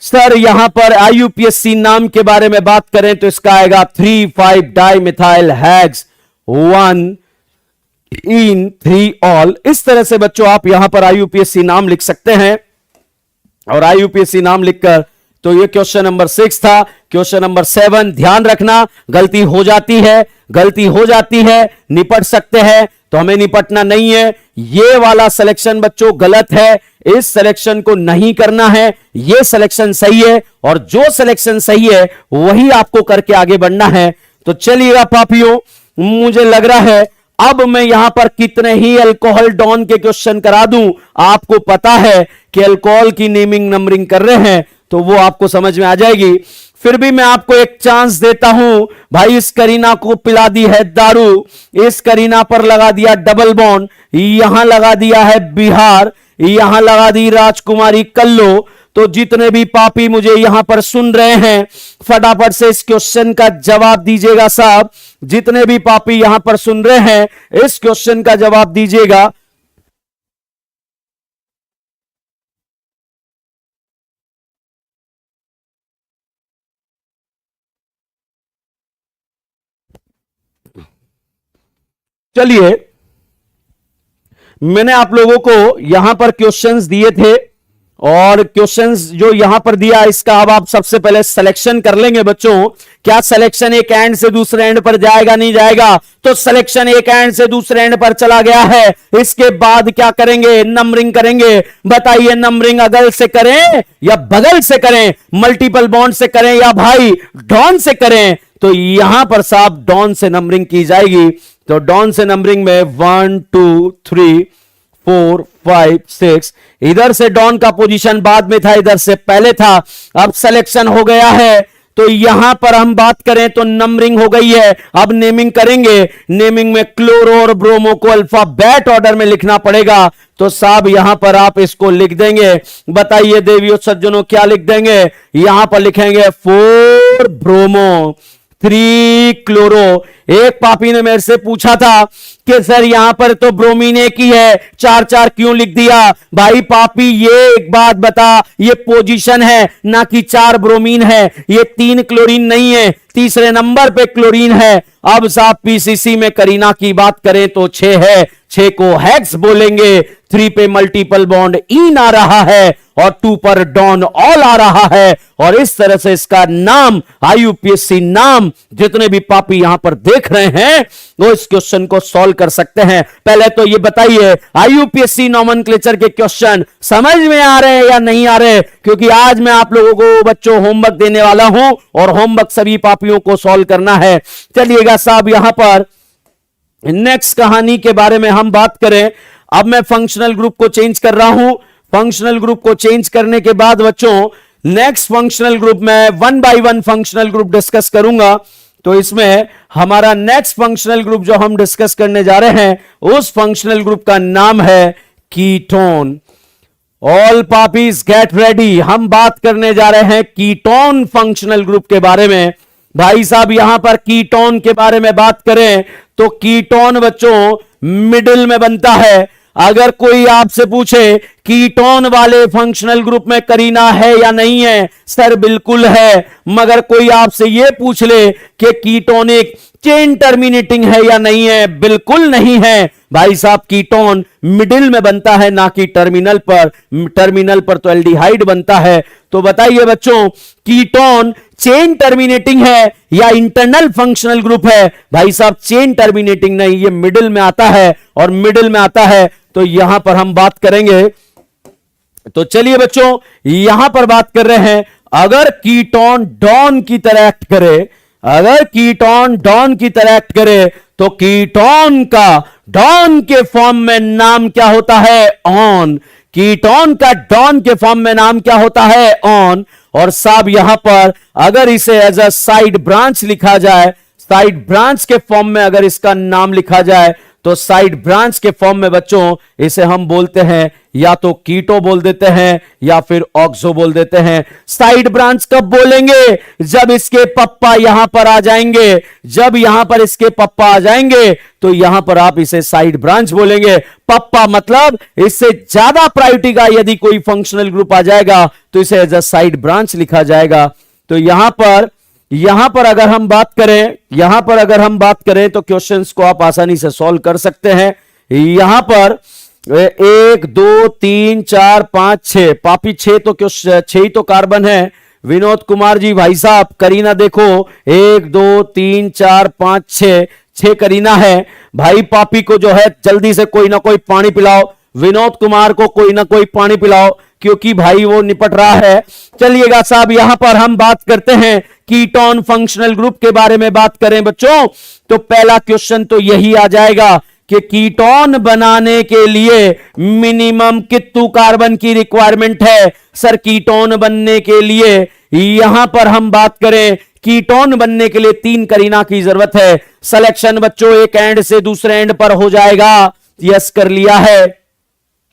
सर यहां पर आईयूपीएससी नाम के बारे में बात करें तो इसका आएगा 3,5 डाई मिथाइल हेक्स 1 इन 3 ऑल। इस तरह से बच्चों आप यहां पर आईयूपीएससी नाम लिख सकते हैं। और आईयूपीएससी नाम लिखकर, तो ये क्वेश्चन नंबर 6 था। क्वेश्चन नंबर 7 ध्यान रखना, गलती हो जाती है, गलती हो जाती है, निपट सकते हैं, तो हमें निपटना नहीं है। ये वाला सिलेक्शन बच्चों गलत है, इस सिलेक्शन को नहीं करना है। ये सिलेक्शन सही है, और जो सिलेक्शन सही है वही आपको करके आगे बढ़ना है। तो चलिएगा पापियों, मुझे लग रहा है अब मैं यहां पर कितने ही अल्कोहल डॉन के क्वेश्चन करा दूं, आपको पता है कि अल्कोहल की नेमिंग नंबरिंग कर रहे हैं, तो वो आपको समझ में आ जाएगी। फिर भी मैं आपको एक चांस देता हूं। भाई इस करीना को पिला दी है दारू, इस करीना पर लगा दिया डबल बॉन्ड, यहां लगा दिया है बिहार, यहां लगा दी राजकुमारी कल्लो। तो जितने भी पापी मुझे यहां पर सुन रहे हैं, फटाफट से इस क्वेश्चन का जवाब दीजिएगा साहब। जितने भी पापी यहां पर सुन रहे हैं, इस क्वेश्चन का जवाब दीजिएगा। चलिए, मैंने आप लोगों को यहां पर क्वेश्चंस दिए थे, और क्वेश्चंस जो यहां पर दिया, इसका अब आप सबसे पहले सिलेक्शन कर लेंगे बच्चों। क्या सिलेक्शन एक एंड से दूसरे एंड पर जाएगा नहीं जाएगा? तो सिलेक्शन एक एंड से दूसरे एंड पर चला गया है। इसके बाद क्या करेंगे? नंबरिंग करेंगे। बताइए नंबरिंग अगल से करें या बगल से करें? मल्टीपल बॉन्ड से करें या भाई डॉन से करें? तो यहां पर साहब डॉन से नंबरिंग की जाएगी। तो डॉन से नंबरिंग में 1 2 3 4 5 6, इधर से डॉन का पोजीशन बाद में था, इधर से पहले था। अब सिलेक्शन हो गया है, तो यहां पर हम बात करें तो नंबरिंग हो गई है, अब नेमिंग करेंगे। नेमिंग में क्लोरो और ब्रोमो को अल्फाबेट ऑर्डर में लिखना पड़ेगा, तो साहब यहां पर आप इसको लिख देंगे। बताइए देवियों सज्जनों क्या लिख देंगे? यहां पर लिखेंगे 4 ब्रोमो 3 क्लोरो। एक पापी ने मेरे से पूछा था कि सर यहां पर तो ब्रोमीन एक ही है, 4 क्यों लिख दिया? भाई पापी ये एक बात बता, ये पोजीशन है ना कि 4 ब्रोमीन है, ये 3 क्लोरीन नहीं है, तीसरे नंबर पे क्लोरीन है। अब साहब पीसीसी में करीना की बात करें तो 6 है, 6 को हेक्स बोलेंगे। 3 पे मल्टीपल बॉन्ड इन आ रहा है और 2 पर डॉन ऑल आ रहा है, और इस तरह से इसका नाम आईयूपीएससी नाम जितने भी पापी यहां पर देख रहे हैं वो इस क्वेश्चन को सॉल्व कर सकते हैं। पहले तो ये बताइए आईयूपीएससी नोमेनक्लेचर के क्वेश्चन समझ में आ रहे हैं या नहीं आ रहे? क्योंकि आज मैं आप लोगों को बच्चों होमवर्क देने वाला हूं और होमवर्क सभी पापियों को सॉल्व करना है। चलिएगा साहब यहां पर नेक्स्ट कहानी के बारे में हम बात करें। अब मैं फंक्शनल ग्रुप को चेंज कर रहा हूं। फंक्शनल ग्रुप को चेंज करने के बाद बच्चों नेक्स्ट फंक्शनल ग्रुप में 1 बाय 1 फंक्शनल ग्रुप डिस्कस करूंगा। तो इसमें हमारा नेक्स्ट फंक्शनल ग्रुप जो हम डिस्कस करने जा रहे हैं उस फंक्शनल ग्रुप का नाम है ketone. All puppies get ready, हम बात करने जा रहे हैं कीटोन फंक्शनल ग्रुप के बारे में। भाई साहब यहां पर कीटोन के बारे में बात करें तो कीटोन बच्चों मिडिल में बनता है। अगर कोई आपसे पूछे कीटोन वाले फंक्शनल ग्रुप में करीना है या नहीं है, सर बिल्कुल है। मगर कोई आपसे यह पूछ ले कि कीटोनिक चेन टर्मिनेटिंग है या नहीं है, बिल्कुल नहीं है। भाई साहब कीटोन मिडिल में बनता है ना कि टर्मिनल पर। टर्मिनल पर तो एल्डिहाइड बनता है। तो बताइए बच्चों कीटोन चेन टर्मिनेटिंग है या इंटरनल फंक्शनल ग्रुप है? भाई साहब चेन टर्मिनेटिंग नहीं, ये मिडिल में आता है, और मिडिल में आता है तो यहां पर हम बात करेंगे। तो चलिए बच्चों यहां पर बात कर रहे हैं अगर कीटोन डॉन की तरह एक्ट करे, अगर कीटोन डॉन की तरह एक्ट करे तो कीटोन का डॉन के फॉर्म में नाम क्या होता है? ऑन। कीटोन का डॉन के फॉर्म में नाम क्या होता है? ऑन। और साहब यहां पर अगर इसे एज अ साइड ब्रांच लिखा जाए, साइड ब्रांच के फॉर्म में अगर इसका नाम लिखा जाए तो साइड ब्रांच के फॉर्म में बच्चों इसे हम बोलते हैं या तो कीटो बोल देते हैं या फिर ऑक्सो बोल देते हैं। साइड ब्रांच कब बोलेंगे? जब इसके पप्पा यहां पर आ जाएंगे। जब यहां पर इसके पप्पा आ जाएंगे तो यहां पर आप इसे साइड ब्रांच बोलेंगे। पप्पा मतलब इससे ज्यादा प्रायोरिटी का यदि कोई फंक्शनल ग्रुप आ जाएगा तो इसे एज अ साइड ब्रांच लिखा जाएगा। तो यहां पर अगर हम बात करें तो क्वेश्चंस को आप आसानी से सॉल्व कर सकते हैं। यहां पर 1 2 3 4 5 6 पापी 6 तो 6 ही तो कार्बन है। विनोद कुमार जी भाई साहब करीना देखो 1 2 3 4 5 6 करीना है। भाई पापी को जो है जल्दी से कोई ना कोई पानी पिलाओ, विनोद कुमार को कोई ना कोई पानी पिलाओ क्योंकि भाई वो निपट रहा है। चलिएगा साहब यहां पर हम बात करते हैं कीटोन फंक्शनल ग्रुप के बारे में बात करें बच्चों तो पहला क्वेश्चन तो यही आ जाएगा कि कीटोन बनाने के लिए मिनिमम कितने कार्बन की रिक्वायरमेंट है? सर कीटोन बनने के लिए यहां पर हम बात करें कीटोन बनने के लिए 3 करीना की जरूरत है। सिलेक्शन बच्चों एक एंड से दूसरे एंड पर हो जाएगा। यस कर लिया है।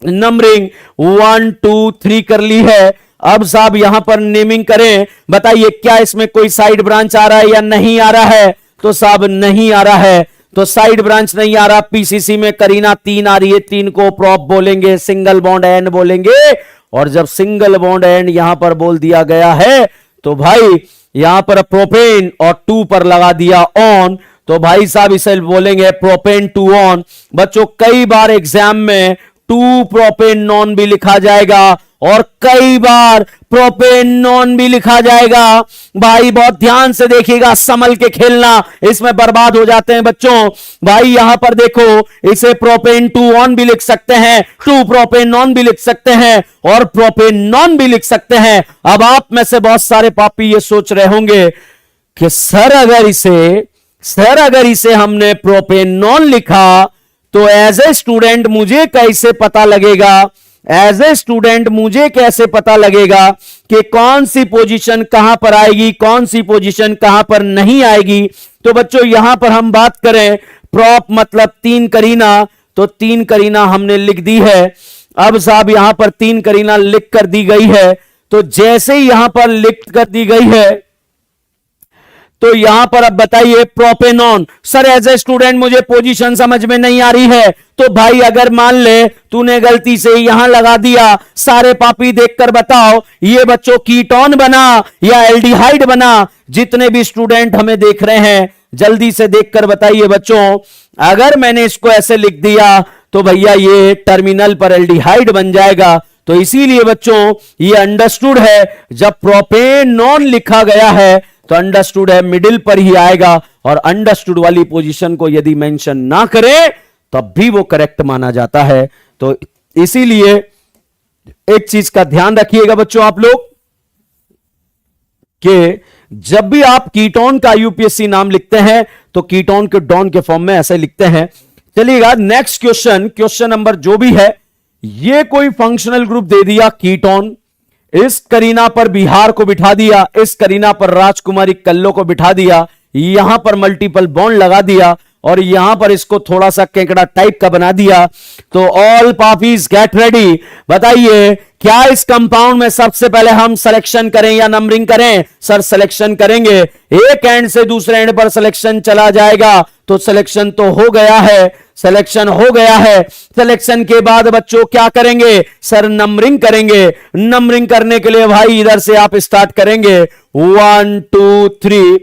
नंबरिंग 1 2 3 कर ली है। अब साहब यहां पर नेमिंग करें। बताइए क्या इसमें कोई साइड ब्रांच आ रहा है या नहीं आ रहा है? तो साहब नहीं आ रहा है, तो साइड ब्रांच नहीं आ रहा। पीसीसी में करीना 3 आ रही है, 3 को प्रॉप बोलेंगे, सिंगल बॉन्ड एंड बोलेंगे। और जब सिंगल बॉन्ड एंड यहां पर बोल दिया गया है तो भाई यहां पर प्रोपेन और 2 पर लगा दिया ऑन, तो भाई साहब इसे बोलेंगे प्रोपेन 2 ऑन। बच्चों कई बार एग्जाम में 2 प्रोपेन नॉन भी लिखा जाएगा और कई बार प्रोपेन नॉन भी लिखा जाएगा। भाई बहुत ध्यान से देखिएगा, संभल के खेलना, इसमें बर्बाद हो जाते हैं बच्चों। भाई यहां पर देखो इसे प्रोपेन 2 ऑन भी लिख सकते हैं, 2 प्रोपेन नॉन भी लिख सकते हैं और प्रोपेन नॉन भी लिख सकते हैं। अब आप में से बहुत सारे पापी ये सोच रहे होंगे कि सर अगर इसे हमने प्रोपेन नॉन लिखा तो एज ए स्टूडेंट मुझे कैसे पता लगेगा एज ए स्टूडेंट मुझे कैसे पता लगेगा कि कौन सी पोजीशन कहां पर आएगी, कौन सी पोजीशन कहां पर नहीं आएगी। तो बच्चों यहां पर हम बात करें प्रॉप मतलब 3 करीना, तो 3 करीना हमने लिख दी है। अब साहब यहां पर 3 करीना लिख कर दी गई है, तो जैसे ही यहां पर लिख कर दी गई है तो यहां पर अब बताइए propanone. Sir as a student मुझे पोजीशन समझ में नहीं आ रही है, तो भाई अगर मान ले तूने गलती से यहां लगा दिया, सारे पापी देखकर बताओ ये बच्चों कीटोन बना या एल्डिहाइड बना। जितने भी स्टूडेंट हमें देख रहे हैं जल्दी से देखकर बताइए बच्चों, अगर मैंने इसको ऐसे लिख दिया तो भैया ये टर्मिनल पर एल्डिहाइड बन जाएगा। तो इसीलिए बच्चों ये अंडरस्टूड है, जब प्रोपेनॉन लिखा गया है तो अंडरस्टूड है मिडिल पर ही आएगा, और अंडरस्टूड वाली पोजीशन को यदि मेंशन ना करें तब भी वो करेक्ट माना जाता है। तो इसीलिए एक चीज का ध्यान रखिएगा बच्चों आप लोग कि जब भी आप कीटोन का यूपीएससी नाम लिखते हैं तो कीटोन के डॉन के फॉर्म में ऐसे लिखते हैं। चलिएगा नेक्स्ट क्वेश्चन, क्वेश्चन नंबर जो भी है, ये कोई फंक्शनल ग्रुप दे दिया कीटोन, इस करीना पर बिहार को बिठा दिया, इस करीना पर राजकुमारी कल्लो को बिठा दिया, यहां पर मल्टीपल बॉन्ड लगा दिया और यहां पर इसको थोड़ा सा केकड़ा टाइप का बना दिया। तो ऑल पापीज गेट रेडी, बताइए क्या इस कंपाउंड में सबसे पहले हम सिलेक्शन करें या नंबरिंग करें? सर सिलेक्शन करेंगे, एक एंड से दूसरे एंड पर सिलेक्शन चला जाएगा। तो सिलेक्शन तो हो गया है, सिलेक्शन हो गया है। सिलेक्शन के बाद बच्चों क्या करेंगे? सर नंबरिंग करेंगे। नंबरिंग करने के लिए भाई इधर से आप स्टार्ट करेंगे 1 2 3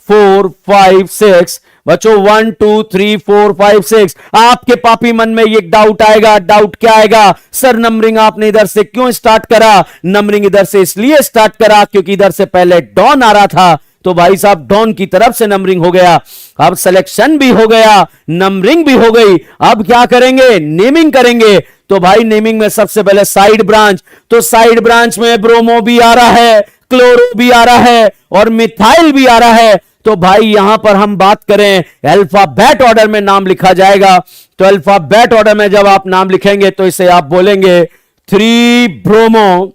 4 5 6। बच्चों 1 2 3 4 5 6। आपके पापी मन में एक डाउट आएगा, डाउट क्या आएगा? सर नंबरिंग आपने इधर से क्यों स्टार्ट करा? नंबरिंग इधर से इसलिए स्टार्ट करा क्योंकि इधर से पहले डॉन आ रहा था, तो भाई साहब डॉन की तरफ से नंबरिंग हो गया। अब सिलेक्शन भी हो गया, नंबरिंग भी हो गई, अब क्या करेंगे? नेमिंग करेंगे। तो भाई नेमिंग में सबसे पहले साइड ब्रांच, तो साइड ब्रांच में ब्रोमो भी आ रहा है, क्लोरो भी आ रहा है और मिथाइल भी आ रहा है। तो भाई यहां पर हम बात करें अल्फाबेट ऑर्डर में नाम लिखा जाएगा। तो अल्फाबेट ऑर्डर में जब आप नाम लिखेंगे तो इसे आप बोलेंगे 3 ब्रोमो,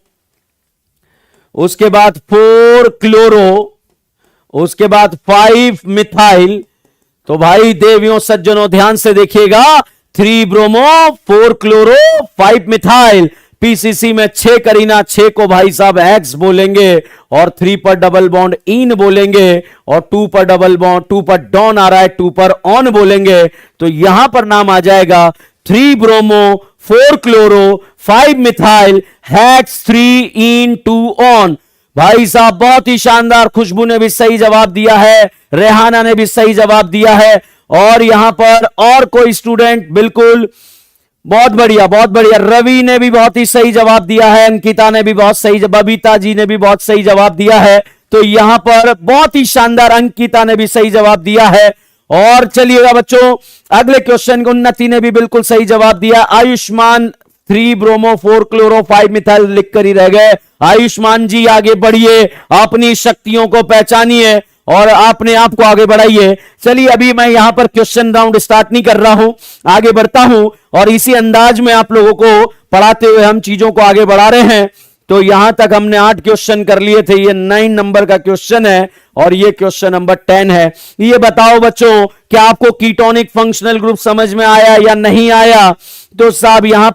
उसके बाद 4 क्लोरो, उसके बाद 5 मिथाइल। तो भाई देवियों सज्जनों ध्यान से देखिएगा, 3 ब्रोमो 4 क्लोरो 5 मिथाइल। पीसीसी में 6 करीना, 6 को भाई साहब एक्स बोलेंगे और 3 पर डबल बॉन्ड इन बोलेंगे और 2 पर डबल बॉन्ड, 2 पर डॉन आ रहा है, 2 पर ऑन बोलेंगे। तो यहां पर नाम आ जाएगा 3 bromo 4 chloro 5 methyl hacks 3 in 2 on. भाई साहब बहुत ही शानदार, खुशबू ने भी सही जवाब दिया है, रेहाना ने भी सही जवाब दिया है, और यहां पर और कोई स्टूडेंट बिल्कुल बहुत बढ़िया, बहुत बढ़िया। रवि ने भी बहुत ही सही जवाब दिया है, अंकिता ने भी बहुत सही, बबीता जी ने भी बहुत सही जवाब दिया है। तो यहां पर बहुत ही शानदार, अंकिता ने भी सही जवाब दिया है। और चलिएगा बच्चों अगले क्वेश्चन को, उन्नति ने भी बिल्कुल सही जवाब दिया। आयुष्मान 3 ब्रोमो 4 क्लोरो 5 मिथाइल लिखकर ही रह गए। आयुष्मान जी आगे बढ़िए, अपनी शक्तियों को पहचानिए और अपने आप को आगे बढ़ाइए। चलिए अभी मैं यहां पर क्वेश्चन राउंड स्टार्ट नहीं कर रहा हूं, आगे बढ़ता हूं और इसी अंदाज में आप लोगों को पढ़ाते हुए हम चीजों को आगे बढ़ा रहे हैं। तो यहां तक हमने 8 क्वेश्चन कर लिए थे, ये 9 नंबर का क्वेश्चन है और ये क्वेश्चन नंबर 10 है। ये बताओ बच्चों क्या आपको कीटोनिक फंक्शनल ग्रुप समझ में आया या नहीं आया? तो साहब यहां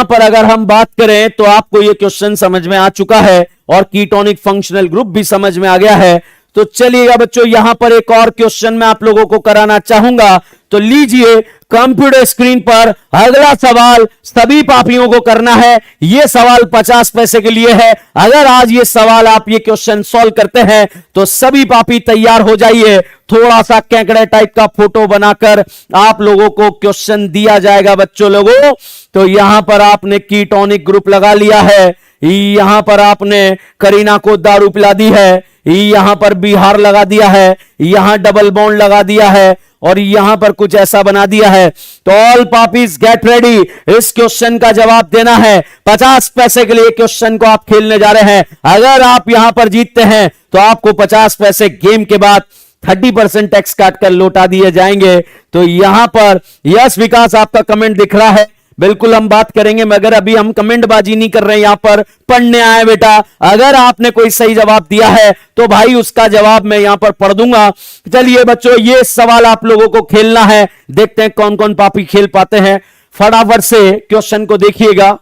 पर अगर हम बात करें तो आपको यह क्वेश्चन समझ में आ चुका है और कीटोनिक फंक्शनल ग्रुप भी समझ में आ गया है। तो चलिएगा बच्चों यहां पर एक और क्वेश्चन मैं आप लोगों को कराना चाहूंगा। तो लीजिए कंप्यूटर स्क्रीन पर अगला सवाल सभी पापियों को करना है। यह सवाल 50 पैसे के लिए है। अगर आज ये सवाल आप ये क्वेश्चन सॉल्व करते हैं तो सभी पापी तैयार हो जाइए। थोड़ा सा केकड़े टाइप का फोटो बनाकर आप लोगों को क्वेश्चन दिया जाएगा बच्चों लोगों। तो यहां पर आपने कीटोनिक ग्रुप लगा लिया है, यहां पर आपने करीना को दारू पिला दी है, यहां पर बिहार लगा दिया है, यहां डबल बॉन्ड लगा दिया है और यहां पर कुछ ऐसा बना दिया है। तो ऑल पापीज गेट रेडी, इस क्वेश्चन का जवाब देना है। 50 पैसे के लिए क्वेश्चन को आप खेलने जा रहे हैं। अगर आप यहां पर जीतते हैं तो आपको 50 पैसे गेम के बाद 30% टैक्स काट कर लौटा दिए जाएंगे। तो यहां पर यस विकास आपका कमेंट दिख रहा है, बिल्कुल हम बात करेंगे, मगर अभी हम कमेंट बाजी नहीं कर रहे हैं, यहां पर पढ़ने आए बेटा। अगर आपने कोई सही जवाब दिया है तो भाई उसका जवाब मैं यहां पर पढ़ दूंगा। चलिए बच्चों, ये सवाल आप लोगों को खेलना है, देखते हैं कौन कौन पापी खेल पाते हैं। फटाफट से क्वेश्चन को देखिएगा।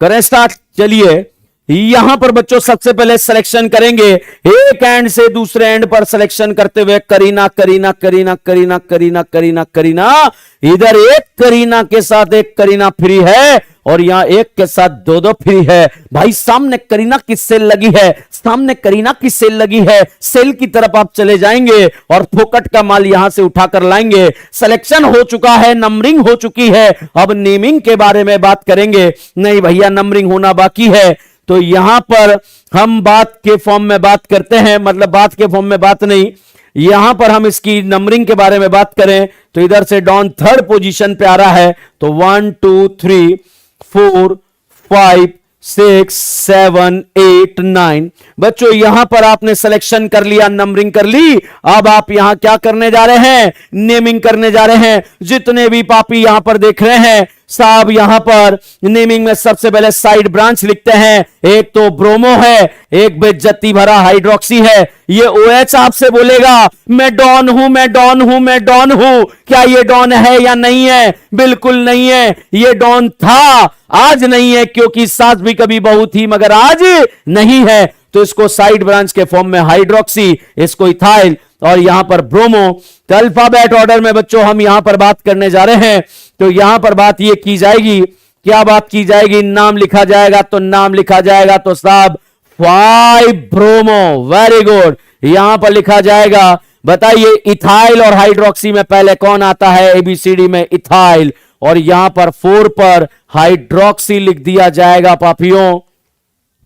करें स्टार्ट। चलिए यहां पर बच्चों सबसे पहले सिलेक्शन करेंगे, एक एंड से दूसरे एंड पर सिलेक्शन करते हुए करीना करीना करीना करीना करीना करीना करीना। इधर एक करीना के साथ एक करीना फ्री है और यहां एक के साथ दो दो फ्री है। भाई सामने करीना की सेल लगी है, सामने करीना की सेल लगी है। सेल की तरफ आप चले जाएंगे और फोकट का माल यहां से उठाकर लाएंगे। सिलेक्शन हो चुका है, नंबरिंग हो चुकी है, अब नेमिंग के बारे में बात करेंगे। नहीं भैया, नंबरिंग होना बाकी है। तो यहां पर हम बात के फॉर्म में बात करते हैं, मतलब बात के फॉर्म में बात नहीं, यहां पर हम इसकी नंबरिंग के बारे में बात करें तो इधर से डॉन थर्ड पोजीशन पे आ रहा है। तो 1 2 3 4 5 6 7 8 9। बच्चों यहां पर आपने सिलेक्शन कर लिया, नंबरिंग कर ली। अब आप यहां क्या करने जा रहे हैं? नेमिंग करने जा रहे हैं। जितने भी पापी यहां पर देख रहे हैं साहब, यहां पर नेमिंग में सबसे पहले साइड ब्रांच लिखते हैं। एक तो ब्रोमो है, एक बेइज्जती भरा हाइड्रोक्सी है। ये OH आपसे बोलेगा मैं डॉन हूं, मैं डॉन हूं, मैं डॉन हूं। क्या ये डॉन है या नहीं है? बिल्कुल नहीं है। ये डॉन था, आज नहीं है, क्योंकि सास भी कभी बहू थी मगर आज नहीं है। तो इसको साइड ब्रांच के फॉर्म में हाइड्रोक्सी, इसको इथाइल और यहां पर ब्रोमो। तो अल्फाबेट ऑर्डर में बच्चों हम यहां पर बात करने जा रहे हैं। तो यहां पर बात यह की जाएगी, क्या बात की जाएगी? नाम लिखा जाएगा। तो नाम लिखा जाएगा तो साहब 5 ब्रोमो, वेरी गुड। यहां पर लिखा जाएगा, बताइए इथाइल और हाइड्रोक्सी में पहले कौन आता है? ABCD में इथाइल, और यहां पर 4 पर हाइड्रोक्सी लिख दिया जाएगा पापियों।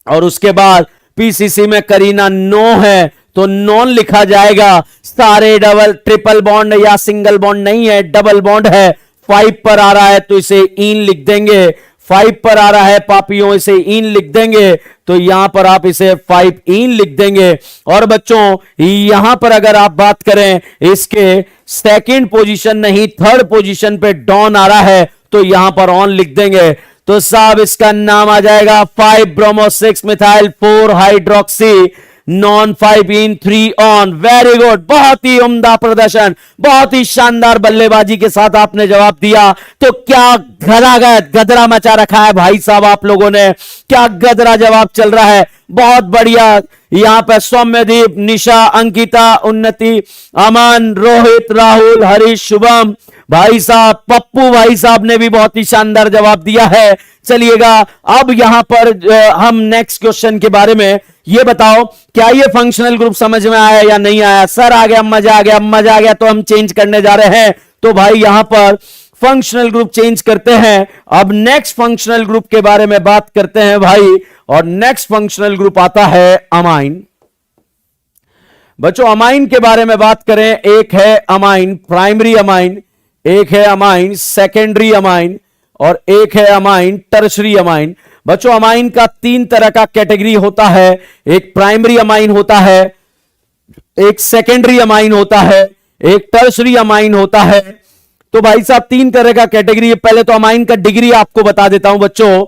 और उसके बाद PCC में करीना नो है तो नॉन लिखा जाएगा। सारे डबल ट्रिपल बॉन्ड या सिंगल बॉन्ड नहीं है, डबल बॉन्ड है। 5 पर आ रहा है तो इसे इन लिख देंगे। 5 पर आ रहा है पापियों, इसे इन लिख देंगे। तो यहां पर आप इसे 5 इन लिख देंगे। और बच्चों यहां पर अगर आप बात करें, इसके सेकंड पोजीशन नहीं थर्ड पोजीशन पे डॉन आ रहा है तो यहां पर ऑन लिख देंगे। तो साहब इसका नाम आ जाएगा 5 bromo 6 methyl 4 hydroxy non 5 in 3 on. Very good, बहुत ही उम्दा प्रदर्शन, बहुत ही शानदार बल्लेबाजी के साथ आपने जवाब दिया। तो क्या गदरा मचा रखा है भाई साहब आप लोगों ने, क्या गदरा जवाब चल रहा है, बहुत बढ़िया। यहां पर सौम्यदीप, निशा, अंकिता, उन्नति, अमन, रोहित, राहुल, हरीश, शुभम भाई साहब, पप्पू भाई साहब ने भी बहुत ही शानदार जवाब दिया है। चलिएगा अब यहां पर हम नेक्स्ट क्वेश्चन के बारे में ये बताओ, क्या ये फंक्शनल ग्रुप समझ में आया या नहीं आया? सर आ गया, मजा आ गया, मजा आ गया। तो हम चेंज करने जा रहे हैं। तो भाई यहां पर फंक्शनल ग्रुप चेंज करते हैं। अब नेक्स्ट फंक्शनल ग्रुप के बारे में बात करते हैं भाई, और नेक्स्ट फंक्शनल ग्रुप आता है अमाइन। बच्चों अमाइन के बारे में बात करें, एक है अमाइन प्राइमरी अमाइन, एक है अमाइन सेकेंडरी अमाइन, और एक है अमाइन टर्शरी अमाइन। बच्चों अमाइन का 3 तरह का कैटेगरी होता है, एक प्राइमरी अमाइन होता है, एक सेकेंडरी अमाइन होता है, एक टर्शरी अमाइन होता है। तो भाई साहब 3 तरह का कैटेगरी है। पहले तो अमाइन का डिग्री आपको बता देता हूं बच्चों।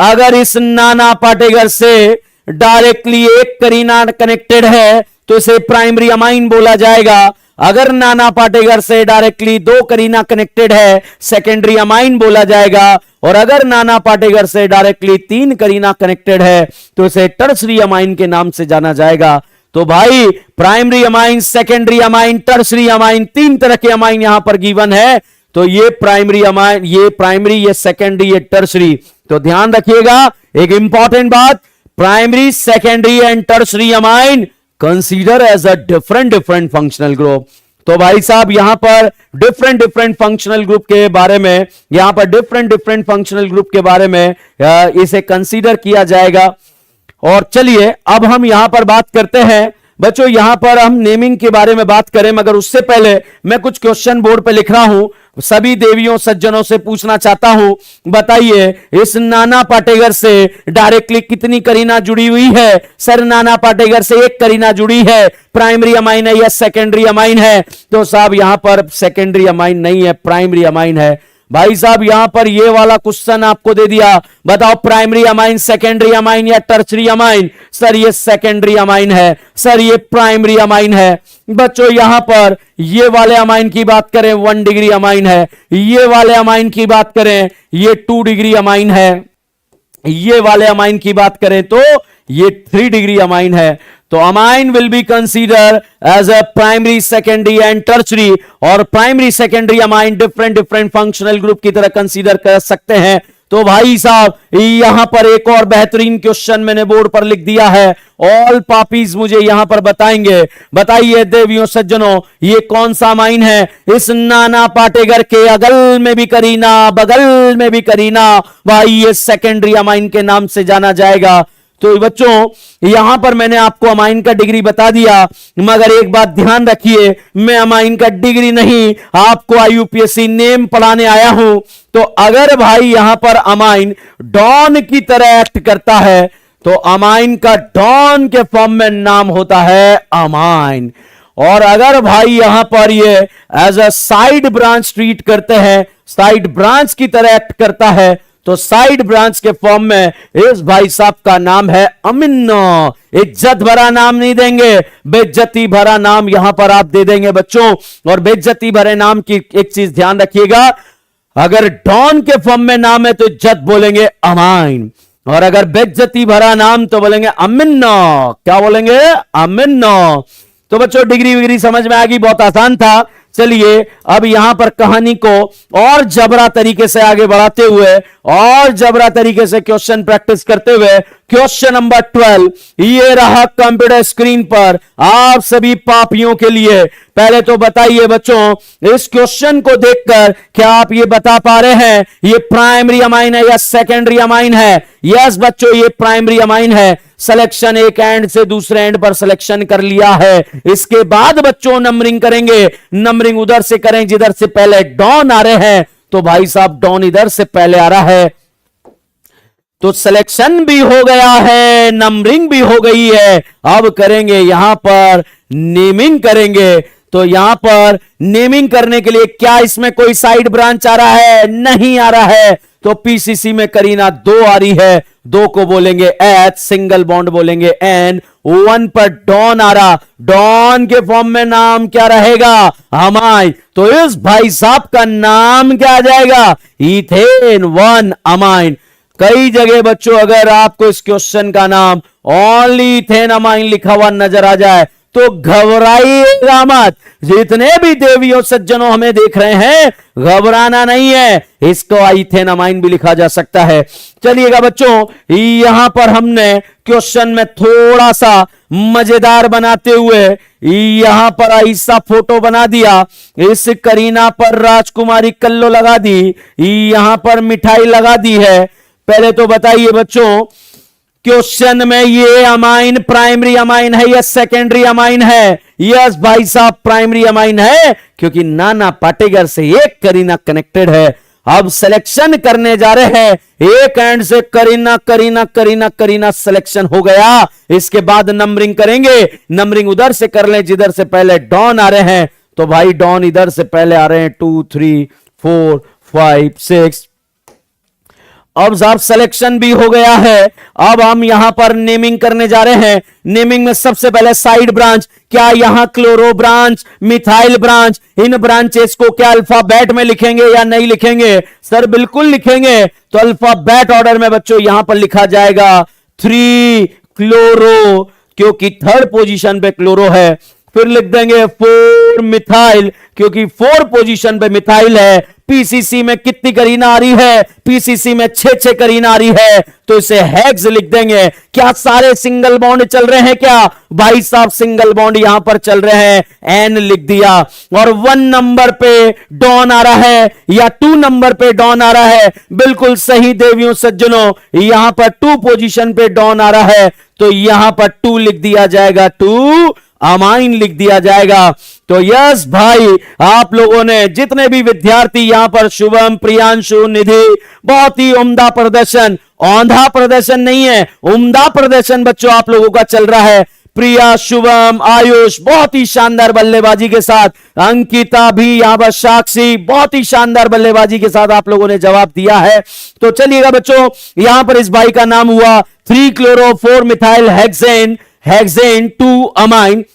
अगर इस नाना पार्टिकल से डायरेक्टली एक करीना कनेक्टेड है तो इसे प्राइमरी अमाइन बोला जाएगा। अगर नाना पार्टिकल से डायरेक्टली 2 करीना कनेक्टेड है, सेकेंडरी अमाइन बोला जाएगा। और अगर नाना पार्टिकल से डायरेक्टली 3 करीना कनेक्टेड है तो इसे टर्शरी अमाइन के नाम से जाना जाएगा। तो भाई primary amine, secondary amine, tertiary amine, 3 तरह के अमाइन यहां पर गिवन है। तो ये प्राइमरी अमाइन, ये प्राइमरी, ये सेकेंडरी, ये टर्शरी। तो ध्यान रखिएगा एक इंपॉर्टेंट बात, primary, secondary and tertiary amine consider as a different functional group. तो भाई साहब यहां पर डिफरेंट फंक्शनल ग्रुप के बारे में, यहां पर डिफरेंट फंक्शनल ग्रुप के बारे में इसे कंसीडर किया जाएगा। और चलिए अब हम यहां पर बात करते हैं बच्चों यहां पर हम नेमिंग के बारे में बात करें, मगर उससे पहले मैं कुछ क्वेश्चन बोर्ड पे लिख रहा हूं, सभी देवियों सज्जनों से पूछना चाहता हूं, बताइए इस नाना पाटेकर से डायरेक्टली कितनी करीना जुड़ी हुई है? सर नाना पाटेकर से एक करीना जुड़ी है, प्राइमरी अमाइन है या सेकेंडरी अमाइन है? तो साहब यहां पर सेकेंडरी अमाइन नहीं है, प्राइमरी अमाइन है। भाई साहब यहां पर ये वाला क्वेश्चन आपको दे दिया, बताओ प्राइमरी अमाइन, सेकेंडरी अमाइन या टर्चरी अमाइन? सर ये सेकेंडरी अमाइन है, सर ये प्राइमरी अमाइन है। बच्चों यहां पर ये वाले अमाइन की बात करें 1 डिग्री अमाइन है, ये वाले अमाइन की बात करें ये 2 डिग्री अमाइन है, ये वाले अमाइन की बात करें तो ये 3 डिग्री अमाइन है। तो amine will be consider as a primary, secondary and tertiary, और primary secondary amine different different functional group की तरह कंसीडर कर सकते हैं। तो भाई साहब यहां पर एक और बेहतरीन क्वेश्चन मैंने बोर्ड पर लिख दिया है, ऑल पापीज मुझे यहां पर बताएंगे। बताइए देवियों सज्जनों ये कौन सा अमाइन है? इस नाना पाटेकर के अगल में भी करीना, बगल में भी करीना, भाई ये सेकेंडरी अमाइन के नाम से जाना जाएगा। तो बच्चों यहां पर मैंने आपको अमाइन का डिग्री बता दिया, मगर एक बात ध्यान रखिए, मैं अमाइन का डिग्री नहीं आपको आईयूपीएससी नेम पढ़ाने आया हूं। तो अगर भाई यहां पर अमाइन डॉन की तरह एक्ट करता है तो अमाइन का डॉन के फॉर्म में नाम होता है अमाइन, और अगर भाई यहां पर ये as a side branch treat करते हैं, साइड ब्रांच की तरह एक्ट करता है, तो साइड ब्रांच के फॉर्म में इस भाई साहब का नाम है अमीन। इज्जत भरा नाम नहीं देंगे, बेइज्जती भरा नाम यहां पर आप दे देंगे बच्चों। और बेइज्जती भरे नाम की एक चीज ध्यान रखिएगा, अगर डॉन के फॉर्म में नाम है तो इज्जत बोलेंगे अमाइन, और अगर बेइज्जती भरा नाम तो बोलेंगे अमीन। क्या बोलेंगे? अमीन। तो बच्चों डिग्री विग्री समझ में आ गई, बहुत आसान था। चलिए अब यहां पर कहानी को और जबरा तरीके से आगे बढ़ाते हुए, और जबरा तरीके से क्वेश्चन प्रैक्टिस करते हुए, क्वेश्चन नंबर 12 ये रहा कंप्यूटर स्क्रीन पर आप सभी पापियों के लिए। पहले तो बताइए बच्चों इस क्वेश्चन को देखकर क्या आप ये बता पा रहे हैं ये प्राइमरी अमाइन है या सेकेंडरी अमाइन है? यस बच्चों ये प्राइमरी अमाइन है। सिलेक्शन एक एंड से दूसरे एंड पर सिलेक्शन कर लिया है। इसके बाद बच्चों नंबरिंग करेंगे, नंबरिंग उधर से करें जिधर से पहले डॉन आ रहे हैं। तो भाई साहब डॉन इधर से पहले आ रहा है, तो सिलेक्शन भी हो गया है, नंबरिंग भी हो गई है। अब करेंगे यहां पर नेमिंग करेंगे। तो यहां पर नेमिंग करने के लिए क्या इसमें कोई साइड ब्रांच आ रहा है? नहीं आ रहा है। तो पीसीसी में करीना 2 आ रही है, 2 को बोलेंगे एच, सिंगल बॉन्ड बोलेंगे एन। 1 पर डॉन आ रहा, डॉन के फॉर्म में नाम क्या रहेगा? अमाइन। तो इस भाई साहब का नाम क्या आ जाएगा? Ethane 1 amine. कई जगह बच्चों अगर आपको इस क्वेश्चन का नाम ओनली इथेन अमाइन लिखा हुआ नजर आ जाए तो घबराइएगा मत। जितने भी देवियों सज्जनों हमें देख रहे हैं घबराना नहीं है, इसको इथेन अमाइन भी लिखा जा सकता है। चलिएगा बच्चों यहां पर हमने क्वेश्चन में थोड़ा सा मजेदार बनाते हुए यहां पर ऐसा फोटो बना दिया, इस करीना पर राजकुमारी कल्लो लगा दी, यहां पर मिठाई लगा दी है। पहले तो बताइए बच्चों क्वेश्चन में ये अमाइन प्राइमरी अमाइन है या सेकेंडरी अमाइन है? यस भाई साहब प्राइमरी अमाइन है, क्योंकि नाना पाटेकर से एक करीना कनेक्टेड है। अब सिलेक्शन करने जा रहे हैं, एक एंड से करीना करीना करीना करीना सिलेक्शन हो गया। इसके बाद नंबरिंग करेंगे, नंबरिंग उधर से कर लें जिधर से पहले डॉन आ रहे हैं। तो भाई डॉन इधर से पहले आ रहे हैं 2 3 4 5 6। अब साहब सिलेक्शन भी हो गया है। अब हम यहां पर नेमिंग करने जा रहे हैं। नेमिंग में सबसे पहले साइड ब्रांच, क्या यहां क्लोरो ब्रांच, मिथाइल ब्रांच, इन ब्रांचेस को क्या अल्फाबेट में लिखेंगे या नहीं लिखेंगे? सर बिल्कुल लिखेंगे। तो अल्फाबेट ऑर्डर में बच्चों यहां पर लिखा जाएगा 3 क्लोरो, क्योंकि 3rd पोजीशन पे क्लोरो है। फिर लिख देंगे 4 मिथाइल, क्योंकि 4 पोजीशन पे मिथाइल है। पीसीसी में कितनी करीना आ रही है? पीसीसी में 6 करीना आ रही है, तो इसे हेक्स लिख देंगे। क्या सारे सिंगल बॉन्ड चल रहे हैं क्या? भाई साहब सिंगल बॉन्ड यहां पर चल रहे हैं, एन लिख दिया। और 1 नंबर पे डॉन आ रहा है या 2 नंबर पे डॉन आ रहा है? बिल्कुल सही देवियों सज्जनों, यहां पर 2 पोजीशन पे डॉन आ रहा है, तो यहां पर 2 लिख दिया जाएगा 2 अमाइन लिख दिया जाएगा। तो यस भाई, आप लोगों ने जितने भी विद्यार्थी यहां पर, शुभम, प्रियांशु, निधि, बहुत ही उम्दा प्रदर्शन, औंधा प्रदर्शन नहीं है, उम्दा प्रदर्शन बच्चों आप लोगों का चल रहा है। प्रिया, शुभम, आयुष बहुत ही शानदार बल्लेबाजी के साथ, अंकिता भी यहां पर, साक्षी बहुत ही शानदार बल्लेबाजी के साथ आप लोगों ने जवाब दिया है। तो चलिएगा बच्चों, यहां पर इस भाई का नाम हुआ 3 chloro 4 methyl hexane, hexane 2 amine.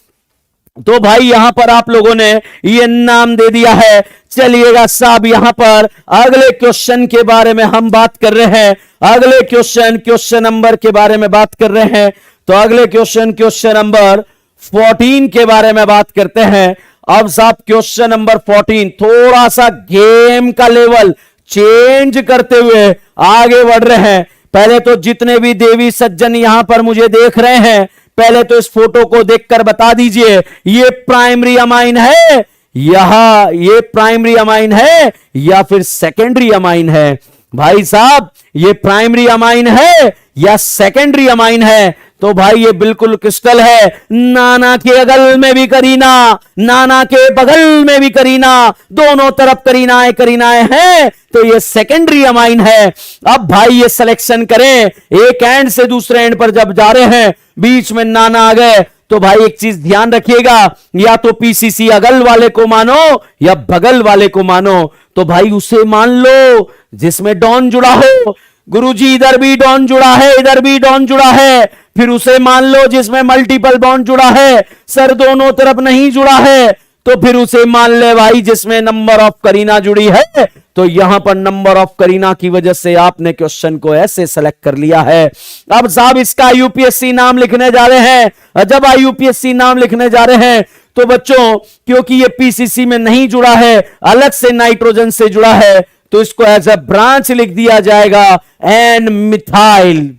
तो भाई यहां पर आप लोगों ने ये नाम दे दिया है। चलिएगा साहब, यहां पर अगले क्वेश्चन के बारे में हम बात कर रहे हैं। अगले क्वेश्चन नंबर के बारे में बात कर रहे हैं। तो अगले क्वेश्चन नंबर 14 के बारे में बात करते हैं। अब साहब क्वेश्चन नंबर 14, थोड़ा सा गेम का लेवल चेंज करते हुए आगे बढ़ रहे हैं। पहले तो जितने भी देवी सज्जन यहां पर मुझे देख रहे हैं, पहले तो इस फोटो को देखकर बता दीजिए, ये प्राइमरी अमाइन है, ये प्राइमरी अमाइन है या फिर सेकेंडरी अमाइन है? भाई साहब, ये प्राइमरी अमाइन है या सेकेंडरी अमाइन है? तो भाई ये बिल्कुल क्रिस्टल है। नाना के अगल में भी करीना, नाना के बगल में भी करीना, दोनों तरफ करीनाएं करीनाएं हैं, तो ये सेकेंडरी अमाइन है। अब भाई ये सिलेक्शन करें, एक एंड से दूसरे एंड पर जब जा रहे हैं, बीच में नाना आ गए, तो भाई एक चीज ध्यान रखिएगा, या तो पीसीसी अगल वाले को मानो या बगल वाले को मानो। तो भाई उसे मान लो जिसमें डॉन जुड़ा हो। गुरुजी इधर भी डॉन जुड़ा है, इधर भी डॉन जुड़ा है। फिर उसे मान लो जिसमें मल्टीपल बॉन्ड जुड़ा है, सर दोनों तरफ नहीं जुड़ा है, तो फिर उसे मान ले भाई जिसमें नंबर ऑफ करीना जुड़ी है। तो यहां पर नंबर ऑफ करीना की वजह से आपने क्वेश्चन को ऐसे सेलेक्ट कर लिया है। अब साहब इसका यूपीएससी नाम लिखने जा रहे हैं। जब यूपीएससी नाम लिखने जा रहे हैं तो बच्चों, क्योंकि ये पीसीसी में नहीं जुड़ा है, अलग से नाइट्रोजन से जुड़ा है, तो इसको एज अ ब्रांच लिख दिया जाएगा एन मिथाइल।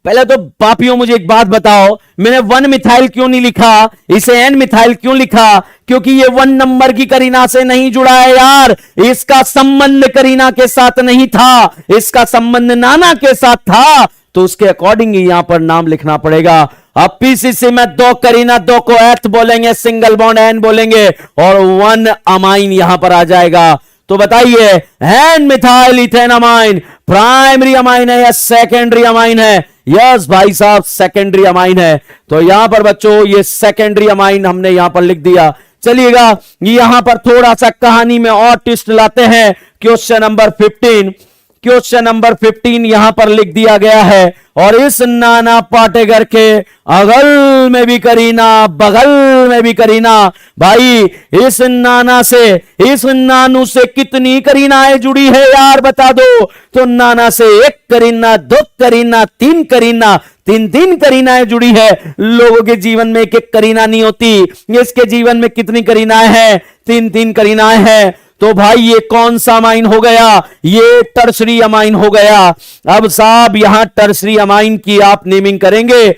पहले तो पापियों मुझे एक बात बताओ, मैंने 1 मिथाइल क्यों नहीं लिखा, इसे एन मिथाइल क्यों लिखा? क्योंकि ये 1 नंबर की करीना से नहीं जुड़ा है यार, इसका संबंध करीना के साथ नहीं था, इसका संबंध नाना के साथ था, तो उसके अकॉर्डिंग ही यहां पर नाम लिखना पड़ेगा। अब पीसीसी में 2 करीना, 2 को एथ बोलेंगे, सिंगल बॉन्ड एन बोलेंगे, और 1 अमाइन यहां पर आ जाएगा। तो बताइए, N methyl ethane amine primary amine है या सेकेंडरी अमाइन है? यस भाई साहब, सेकेंडरी अमाइन है। तो यहां पर बच्चों ये सेकेंडरी अमाइन हमने यहां पर लिख दिया। चलिएगा यहां पर थोड़ा सा कहानी में और ट्विस्ट लाते हैं। क्वेश्चन नंबर 15 यहां पर लिख दिया गया है, और इस नाना पाटेकर के अगल में भी करीना, बगल में भी करीना। भाई इस नाना से, इस नानू से कितनी करीनाएं जुड़ी है यार बता दो? तो नाना से 1 करीना, 2 करीना, 3 करीना, 3 करीनाएं जुड़ी है। लोगों के जीवन में 1 करीना नहीं होती, इसके जीवन में कितनी करीनाएं हैं? 3 करीनाएं हैं। तो भाई ये कौन सा अमाइन हो गया? ये टर्सरी अमाइन हो गया। अब साहब यहां टर्सरी अमाइन की आप नेमिंग करेंगे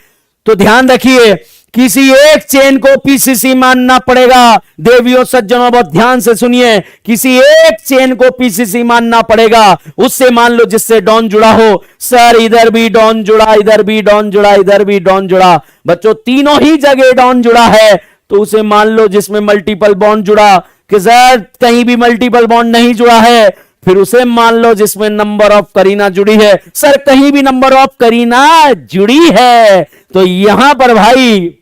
तो ध्यान रखिए, किसी एक चेन को पीसीसी मानना पड़ेगा। देवियों सज्जनों बहुत ध्यान से सुनिए, किसी एक चेन को पीसीसी मानना पड़ेगा। उससे मान लो जिससे डॉन जुड़ा हो। सर इधर भी डॉन जुड़ा, इधर भी डॉन जुड़ा, इधर भी डॉन जुड़ा। बच्चों तीनों ही जगह डॉन जुड़ा है, तो उसे मान लो जिसमें मल्टीपल बॉन्ड जुड़ा। कि सर कहीं भी मल्टीपल बॉन्ड नहीं जुड़ा है, फिर उसे मान लो जिसमें नंबर ऑफ करीना जुड़ी है। सर कहीं भी नंबर ऑफ करीना जुड़ी है, तो यहां पर भाई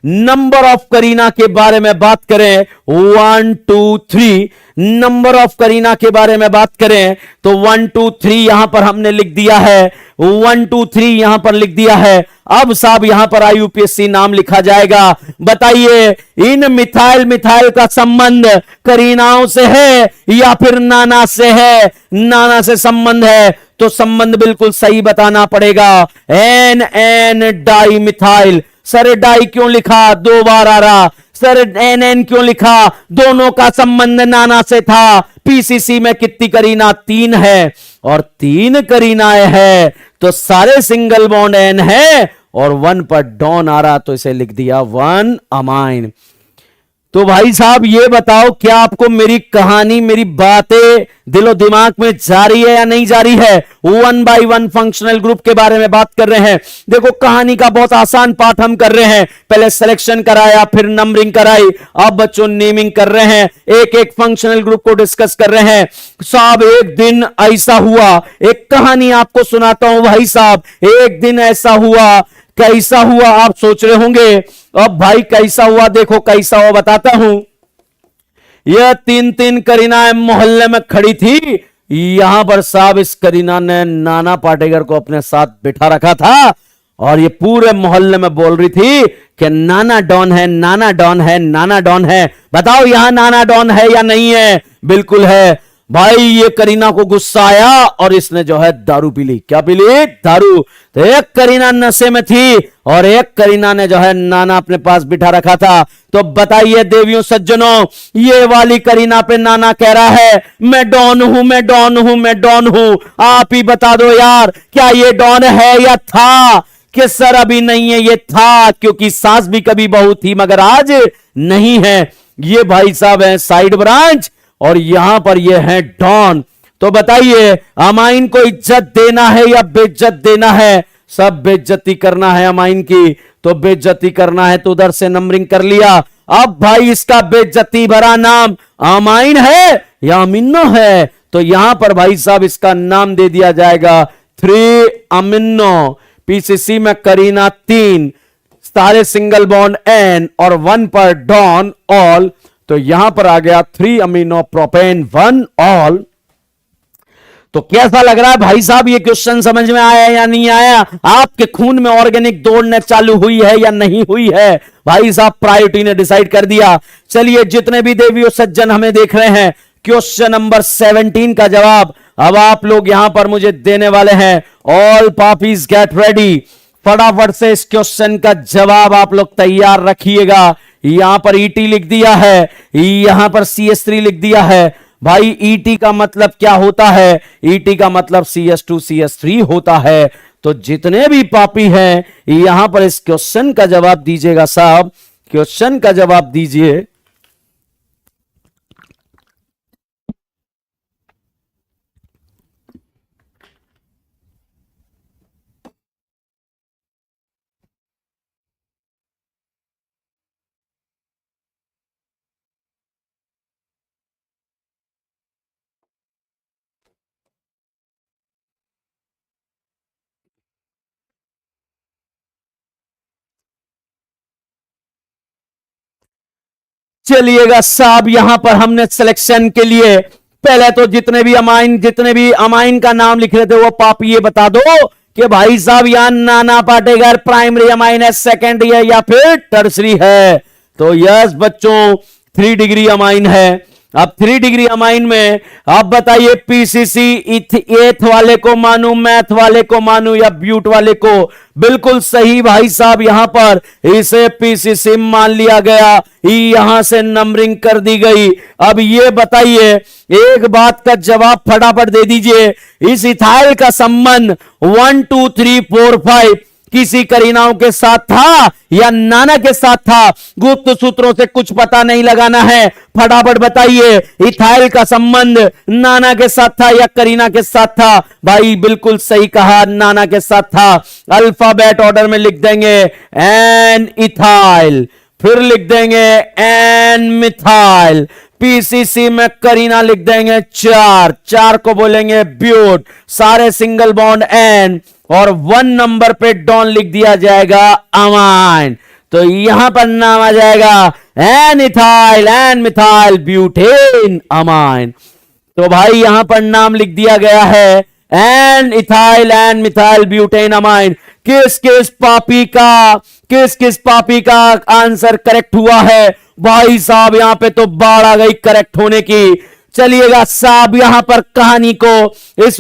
नंबर ऑफ करीना के बारे में बात करें, 1 2 3 नंबर ऑफ करीना के बारे में बात करें तो 1 2 3 यहां पर हमने लिख दिया है, 1 2 3 यहां पर लिख दिया है। अब साहब यहां पर आईयूपीएससी नाम लिखा जाएगा। बताइए इन मिथाइल का संबंध करीनाओं से है या फिर नाना से है? नाना से संबंध है तो संबंध बिल्कुल सही बताना पड़ेगा, N di methyl. Sir di क्यों लिखा? 2 बार आ रहा। सर एन क्यों लिखा? दोनों का संबंध नाना से था। पीसीसी में कितनी करीना? 3 है, और 3 करीनाएं है तो सारे सिंगल बॉन्ड एन है, और 1 पर डॉन आ रहा तो इसे लिख दिया 1 अमाइन। तो भाई साहब ये बताओ, क्या आपको मेरी कहानी, मेरी बातें दिलो दिमाग में जा रही है या नहीं जा रही है? 1 बाय 1 फंक्शनल ग्रुप के बारे में बात कर रहे हैं। देखो, कहानी का बहुत आसान पार्ट हम कर रहे हैं। पहले सिलेक्शन कराया, फिर नंबरिंग कराई, अब बच्चों नेमिंग कर रहे हैं, एक एक फंक्शनल ग्रुप को डिस्कस कर रहे हैं। साहब एक दिन ऐसा हुआ, एक कहानी आपको सुनाता हूं भाई साहब। एक दिन ऐसा हुआ, कैसा हुआ आप सोच रहे होंगे। अब भाई कैसा हुआ, देखो कैसा हुआ बताता हूं। यह 3 करीना मोहल्ले में खड़ी थी। यहां पर साहब इस करीना ने नाना पाटेकर को अपने साथ बिठा रखा था और ये पूरे मोहल्ले में बोल रही थी कि नाना डॉन है, नाना डॉन है, नाना डॉन है। बताओ यहां नाना डॉन है या नहीं है? बिल्कुल है। भाई ये करीना को गुस्सा आया और इसने जो है दारू पी ली। क्या पी ली? दारू। तो एक करीना नशे में थी और एक करीना ने जो है नाना अपने पास बिठा रखा था। तो बताइए देवियों सज्जनों, ये वाली करीना पे नाना कह रहा है मैं डॉन हूं, मैं डॉन हूं, मैं डॉन हूं। आप ही बता दो यार, क्या ये डॉन है या था? कि सर अभी नहीं है, ये था, क्योंकि सास भी कभी बहू थी मगर आज नहीं है। ये भाई साहब है साइड ब्रांच और यहां पर ये है डॉन। तो बताइए, अमाइन को इज्जत देना है या बेइज्जत देना है? सब बेइज्जती करना है अमाइन की, तो बेइज्जती करना है तो उधर से नंबरिंग कर लिया। अब भाई इसका बेइज्जती भरा नाम अमाइन है या अमिन्नो है? तो यहां पर भाई साहब इसका नाम दे दिया जाएगा 3 अमिन्नो। पीसीसी में करीना 3, सारे सिंगल बॉन्ड एन और 1 पर डॉन ऑल। तो यहां पर आ गया 3 अमीनो प्रोपेन 1 ऑल। तो कैसा लग रहा है भाई साहब, ये क्वेश्चन समझ में आया या नहीं आया? आपके खून में ऑर्गेनिक दौड़ने चालू हुई है या नहीं हुई है? भाई साहब प्रायोरिटी ने डिसाइड कर दिया। चलिए, जितने भी देवियों सज्जन हमें देख रहे हैं, क्वेश्चन नंबर 17 का जवाब अब आप लोग यहां पर मुझे देने वाले हैं। All puppies get ready. फटाफट से इस क्वेश्चन का जवाब आप लोग तैयार रखिएगा। यहां पर ईटी लिख दिया है, यहां पर CS3 लिख दिया है। भाई ईटी का मतलब क्या होता है? ईटी का मतलब CS2 CS3 होता है। तो जितने भी पापी हैं यहां पर इस क्वेश्चन का जवाब दीजिएगा साहब, क्वेश्चन का जवाब दीजिए। चलिएगा साहब, यहां पर हमने सिलेक्शन के लिए पहले तो जितने भी अमाइन का नाम लिख रहे थे वो पापी, ये बता दो कि भाई साहब यहां नाना पाटेकर प्राइमरी अमाइन है, सेकेंडरी है या फिर टर्सरी है? तो यस बच्चों, 3 डिग्री अमाइन है। अब 3 डिग्री अमाइन में आप बताइए पीसीसी एथ वाले को मानू, मैथ वाले को मानू या ब्यूट वाले को? बिल्कुल सही भाई साहब, यहां पर इसे पीसीसी मान लिया गया, यहां से नंबरिंग कर दी गई। अब ये बताइए, एक बात का जवाब फटाफट दे दीजिए। इस इथाइल का संबंध 1 2 3 4 5 किसी करीनाओं के साथ था या नाना के साथ था? गुप्त सूत्रों से कुछ पता नहीं लगाना है, फटाफट बताइए। इथाइल का संबंध नाना के साथ था या करीना के साथ था? भाई बिल्कुल सही कहा, नाना के साथ था। अल्फाबेट ऑर्डर में लिख देंगे एन इथाइल, फिर लिख देंगे एन मिथाइल। पीसीसी में करीना लिख देंगे 4 को बोलेंगे ब्यूट, सारे सिंगल बॉन्ड एन और 1 नंबर पे डॉन लिख दिया जाएगा अमाइन। तो यहां पर नाम आ जाएगा N ethyl, N methyl butane amine. तो भाई यहां पर नाम लिख दिया गया है N ethyl, N methyl butane amine. किस किस पापी का आंसर करेक्ट हुआ है? भाई साहब यहां पे तो बाढ़ आ गई करेक्ट होने की। चलिएगा साहब, यहां पर कहानी को इस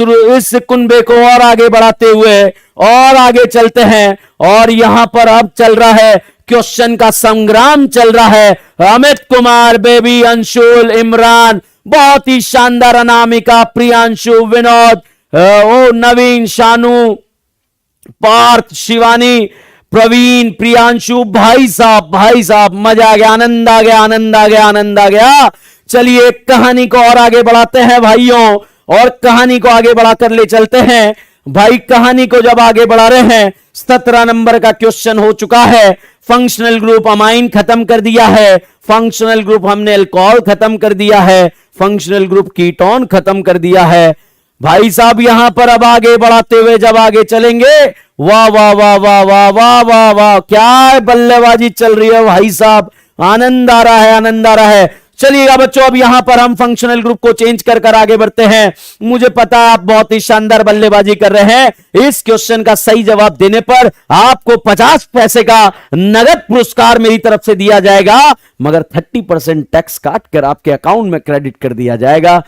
कुनबे को और आगे बढ़ाते हुए और आगे चलते हैं। और यहां पर अब चल रहा है क्वेश्चन का संग्राम चल रहा है। अमित कुमार, बेबी, अंशुल, इमरान, बहुत ही शानदार, अनामिका, प्रियांशु, विनोद, नवीन, शानू, पार्थ, शिवानी, प्रवीण, प्रियांशु, भाई साहब मजा आ गया, आनंद आ गया, आनंद आ गया, आनंद आ गया। चलिए कहानी को और आगे बढ़ाते हैं भाइयों, और कहानी को आगे बढ़ाकर ले चलते हैं भाई। कहानी को जब आगे बढ़ा रहे हैं, 17 नंबर का क्वेश्चन हो चुका है। फंक्शनल ग्रुप अमाइन खत्म कर दिया है, फंक्शनल ग्रुप हमने अल्कोहल खत्म कर दिया है, फंक्शनल ग्रुप कीटोन खत्म कर दिया है भाई साहब। यहां पर अब आगे बढ़ाते हुए जब आगे चलेंगे, वाह वाह वाह वाह वाह वाह वाह वाह, क्या बल्लेबाजी चल रही है भाई साहब, आनंद आ रहा है, आनंद आ रहा है। चलिएगा बच्चों, अब यहां पर हम फंक्शनल ग्रुप को चेंज कर आगे बढ़ते हैं। मुझे पता है आप बहुत ही शानदार बल्लेबाजी कर रहे हैं। इस क्वेश्चन का सही जवाब देने पर आपको 50 पैसे का नगद पुरस्कार मेरी तरफ से दिया जाएगा, मगर 30% टैक्स काट कर आपके अकाउंट में क्रेडिट कर दिया जाएगा।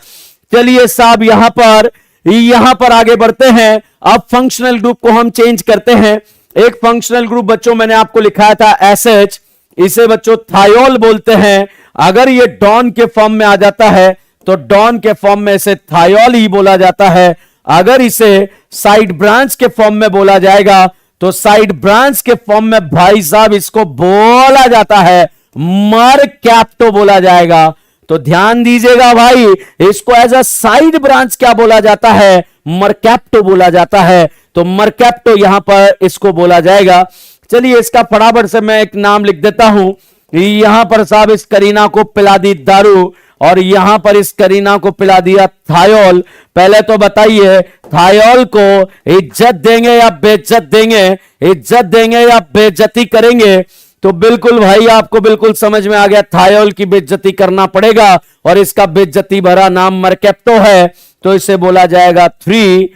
चलिए साहब, यहां पर आगे बढ़ते हैं। अब फंक्शनल ग्रुप को हम चेंज करते हैं। एक फंक्शनल ग्रुप बच्चों मैंने आपको लिखाया था एसएच, इसे बच्चों थायोल बोलते हैं। अगर ये डॉन के फॉर्म में आ जाता है तो डॉन के फॉर्म में इसे थायोल ही बोला जाता है। अगर इसे साइड ब्रांच के फॉर्म में बोला जाएगा तो साइड ब्रांच के फॉर्म में भाई साहब इसको बोला जाता है मरकैप्टो बोला जाएगा। तो ध्यान दीजिएगा भाई, इसको एज अ साइड ब्रांच क्या बोला जाता है, मरकैप्टो बोला जाता है। तो मरकैप्टो यहां पर इसको बोला जाएगा। चलिए इसका फटाफट से मैं एक नाम लिख देता हूं। यहां पर साहब इस करीना को पिला दी दारू, और यहां पर इस करीना को पिला दिया थायोल। पहले तो बताइए, थायोल को इज्जत देंगे या बेइज्जत देंगे, इज्जत देंगे या बेइज्जती करेंगे? तो बिल्कुल भाई आपको बिल्कुल समझ में आ गया, थायोल की बेइज्जती करना पड़ेगा, और इसका बेइज्जती भरा नाम मरकैप्टो है, तो इसे बोला जाएगा 3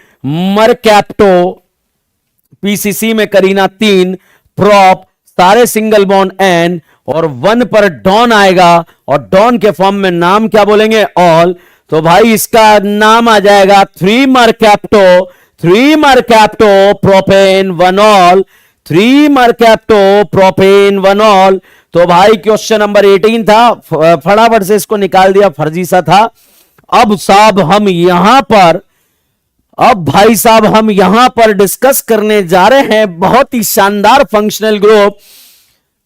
मरकैप्टो। पीसीसी में करीना 3, प्रॉप सारे सिंगल बॉन्ड एन, और 1 पर डॉन आएगा, और डॉन के फॉर्म में नाम क्या बोलेंगे, ऑल। तो भाई इसका नाम आ जाएगा 3 mercapto, 3 mercapto propane 1 all, 3 mercapto propane 1 all. तो भाई क्वेश्चन नंबर 18 था, फटाफट से इसको निकाल दिया, फर्जी सा था। अब साहब हम यहां पर, अब भाई साहब हम यहां पर डिस्कस करने जा रहे हैं बहुत ही शानदार फंक्शनल ग्रुप,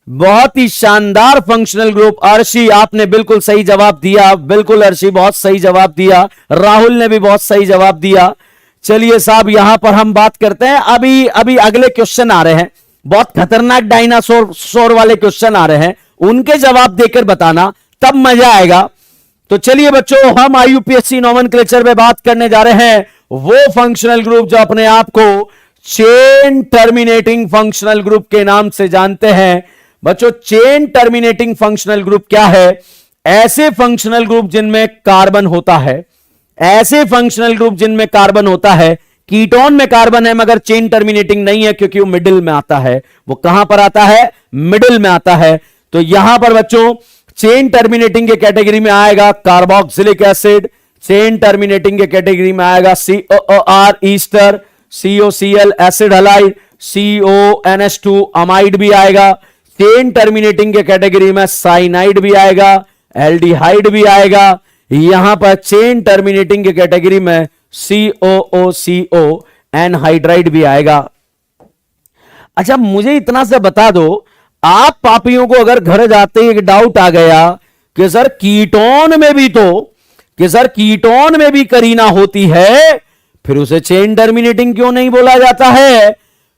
बहुत ही शानदार फंक्शनल ग्रुप। अर्शी आपने बिल्कुल सही जवाब दिया, बिल्कुल अर्शी बहुत सही जवाब दिया, राहुल ने भी बहुत सही जवाब दिया। चलिए साहब यहां पर हम बात करते हैं, अभी अगले क्वेश्चन आ रहे हैं, बहुत खतरनाक डायनासोर वाले क्वेश्चन आ रहे हैं, उनके जवाब देकर बताना, तब मजा आएगा। तो चलिए बच्चों, हम आईयूपीएससी नोमेनक्लेचर में बात करने जा रहे हैं वो फंक्शनल ग्रुप जो अपने आप को चेन टर्मिनेटिंग फंक्शनल ग्रुप के नाम से जानते हैं। बच्चों चेन टर्मिनेटिंग फंक्शनल ग्रुप क्या है? ऐसे फंक्शनल ग्रुप जिनमें कार्बन होता है, ऐसे फंक्शनल ग्रुप जिनमें कार्बन होता है। कीटोन में कार्बन है मगर चेन टर्मिनेटिंग नहीं है, क्योंकि वो मिडिल में आता है। वो कहां पर आता है? मिडिल में आता है। तो यहां पर बच्चों चेन टर्मिनेटिंग के कैटेगरी में आएगा कार्बोक्सिलिक एसिड, चेन टर्मिनेटिंग के कैटेगरी में आएगा COOR Easter, COCl acid halide, CONH2 amide भी आएगा। चेन टर्मिनेटिंग के कैटेगरी में साइनाइड भी आएगा, एल्डिहाइड भी आएगा। यहां पर चेन टर्मिनेटिंग के कैटेगरी में COOCO एनहाइड्राइड भी आएगा। अच्छा मुझे इतना से बता दो, आप पापियों को अगर घर जाते एक डाउट आ गया कि सर कीटोन में भी तो, कि सर कीटोन में भी करीना होती है, फिर उसे चेन टर्मिनेटिंग क्यों नहीं बोला जाता है?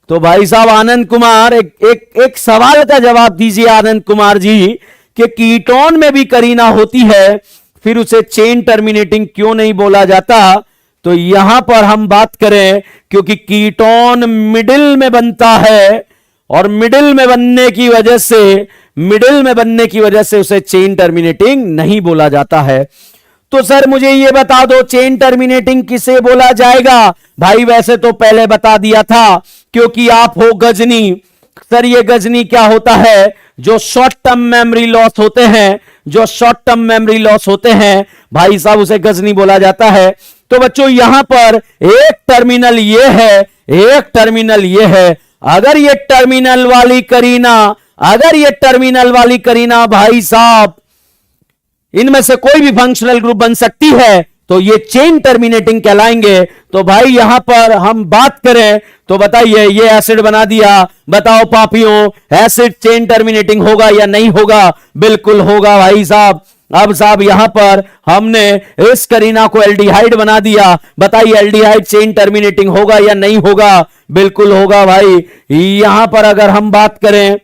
तो भाई साहब आनंद कुमार एक सवाल का जवाब दीजिए आनंद कुमार जी, कि कीटोन में भी करीना होती है, फिर उसे चेन टर्मिनेटिंग क्यों नहीं बोला जाता? तो यहां पर हम बात करें, क्योंकि कीटोन मिडिल में बनता है, और मिडिल में बनने की वजह से उसे चेन टर्मिनेटिंग नहीं बोला जाता है। तो सर मुझे यह बता दो चेन टर्मिनेटिंग किसे बोला जाएगा? भाई वैसे तो पहले बता दिया था, क्योंकि आप हो गजनी। सर ये गजनी क्या होता है? जो शॉर्ट टर्म मेमोरी लॉस होते हैं, जो शॉर्ट टर्म मेमोरी लॉस होते हैं भाई साहब, उसे गजनी बोला जाता है। तो बच्चों यहां पर एक टर्मिनल ये है, एक टर्मिनल ये है। अगर ये टर्मिनल वाली करीना भाई साहब इनमें से कोई भी फंक्शनल ग्रुप बन सकती है, तो ये चेन टर्मिनेटिंग कहलाएंगे। तो भाई यहां पर हम बात करें तो बताइए, ये एसिड बना दिया, बताओ पापियों, एसिड चेन टर्मिनेटिंग होगा या नहीं होगा? बिल्कुल होगा भाई साहब। अब साहब यहां पर हमने इस करीना को एल्डिहाइड बना दिया, बताइए एल्डिहाइड चेन टर्मिनेटिंग होगा या नहीं होगा? बिल्कुल होगा भाई। यहां पर अगर हम बात करें,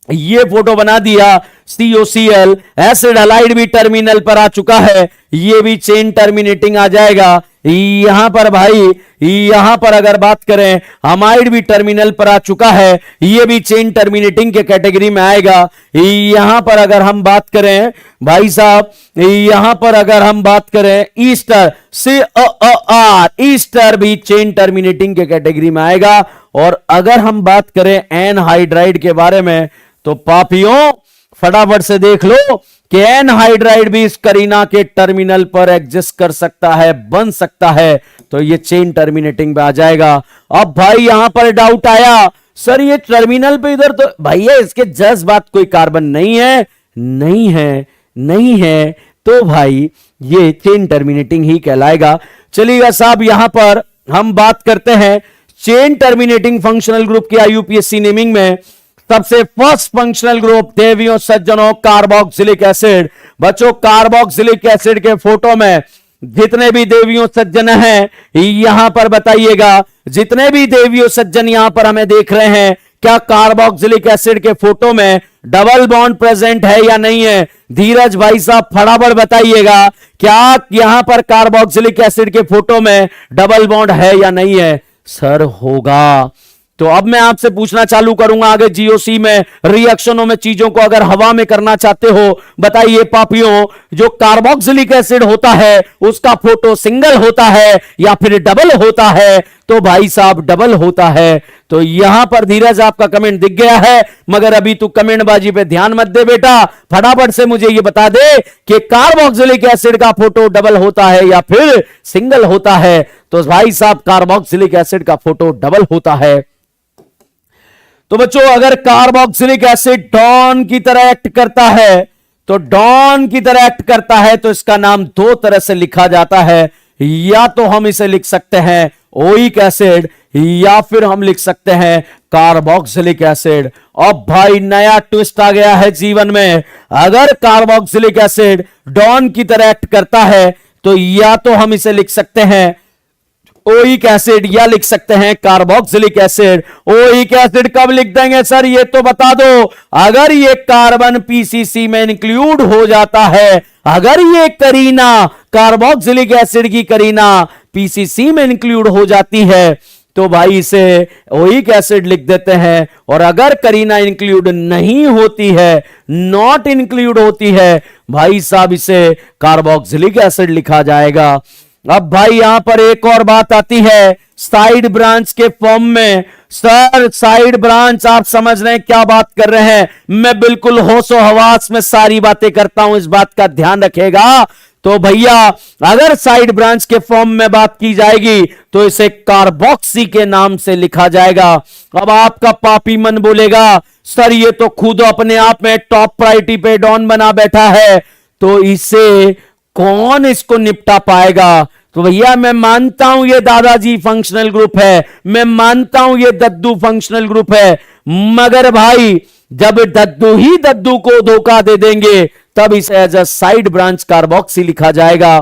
ये फोटो बना दिया COCl, एसिड हलाइड भी टर्मिनल पर आ चुका है, ये भी चेन टर्मिनेटिंग आ जाएगा। यहां पर भाई, यहां पर अगर बात करें, हमाइड भी टर्मिनल पर आ चुका है, ये भी चेन टर्मिनेटिंग के कैटेगरी में आएगा। यहां पर अगर हम बात करें भाई साहब, यहां पर अगर हम बात करें ईस्टर, COOR, ईस्टर भी चेन टर्मिनेटिंग के कैटेगरी में आएगा। और अगर हम बात करें एनहाइड्राइड के बारे में, तो पापियों फटाफट से देख लो कि एनहाइड्राइड भी इस करीना के टर्मिनल पर एग्जिस्ट कर सकता है, बन सकता है, तो ये चेन टर्मिनेटिंग पे आ जाएगा। अब भाई यहां पर डाउट आया, सर ये टर्मिनल पे इधर तो भैया इसके जस्ट बात कोई कार्बन नहीं है, नहीं है, नहीं है, तो भाई ये चेन टर्मिनेटिंग ही कहलाएगा। चलिएगा साहब, यहां पर हम बात करते हैं चेन टर्मिनेटिंग फंक्शनल ग्रुप की IUPAC नेमिंग में। सबसे फर्स्ट फंक्शनल ग्रुप देवियों सज्जनों कार्बोक्सिलिक एसिड। बच्चों कार्बोक्सिलिक एसिड के फोटो में जितने भी देवियों सज्जन हैं यहां पर बताइएगा, जितने भी देवियों सज्जन यहां पर हमें देख रहे हैं, क्या कार्बोक्सिलिक एसिड के फोटो में डबल बॉन्ड प्रेजेंट है या नहीं है? धीरज भाई साहब फटाफट बताइएगा, क्या यहां पर कार्बोक्सिलिक एसिड के फोटो में डबल बॉन्ड है या नहीं है? सर होगा। तो अब मैं आपसे पूछना चालू करूंगा आगे GOC में, रिएक्शनों में चीजों को अगर हवा में करना चाहते हो, बताइए पापियों, जो कार्बोक्सिलिक एसिड होता है उसका फोटो सिंगल होता है या फिर डबल होता है? तो भाई साहब डबल होता है। तो यहां पर धीरज आपका कमेंट दिख गया है, मगर अभी तू कमेंटबाजी पे ध्यान मत दे बेटा, फटाफट से मुझे ये बता दे कि कार्बोक्सिलिक एसिड का फोटो डबल होता है या फिर सिंगल होता है? तो भाई साहब कार्बोक्सिलिक एसिड का फोटो डबल होता है। तो बच्चों अगर कार्बोक्सिलिक एसिड डॉन की तरह एक्ट करता है, तो डॉन की तरह एक्ट करता है तो इसका नाम दो तरह से लिखा जाता है, या तो हम इसे लिख सकते हैं ओइक एसिड या फिर हम लिख सकते हैं कार्बोक्सिलिक एसिड। अब भाई नया ट्विस्ट आ गया है जीवन में, अगर कार्बोक्सिलिक एसिड डॉन की तरह एक्ट करता है तो या तो हम इसे लिख सकते हैं ओइक एसिड या लिख सकते हैं कार्बोक्सिलिक एसिड। ओइक एसिड कब लिख देंगे सर ये तो बता दो? अगर ये कार्बन PCC में इंक्लूड हो जाता है, अगर ये करीना कार्बोक्सिलिक एसिड की करीना PCC में इंक्लूड हो जाती है तो भाई इसे ओइक एसिड लिख देते हैं। और अगर करीना इंक्लूड नहीं होती है, नॉट इंक्लूड होती है, भाई साहब इसे कार्बोक्सिलिक एसिड लिखा जाएगा। अब भाई यहां पर एक और बात आती है साइड ब्रांच के फॉर्म में। सर साइड ब्रांच आप समझ रहे हैं क्या बात कर रहे हैं? मैं बिल्कुल होशो हवास में सारी बातें करता हूं, इस बात का ध्यान रखेगा। तो भैया अगर साइड ब्रांच के फॉर्म में बात की जाएगी तो इसे कार्बोक्सी के नाम से लिखा जाएगा। अब आपका पापी मन बोलेगा सर ये तो खुद अपने आप में टॉप प्रायोरिटी पे डॉन बना बैठा है, तो इसे कौन इसको निपटा पाएगा? तो भैया मैं मानता हूं ये दादाजी फंक्शनल ग्रुप है, मैं मानता हूं ये दद्दू फंक्शनल ग्रुप है, मगर भाई जब दद्दू ही दद्दू को धोखा दे देंगे तब इसे as a side branch carboxy लिखा जाएगा।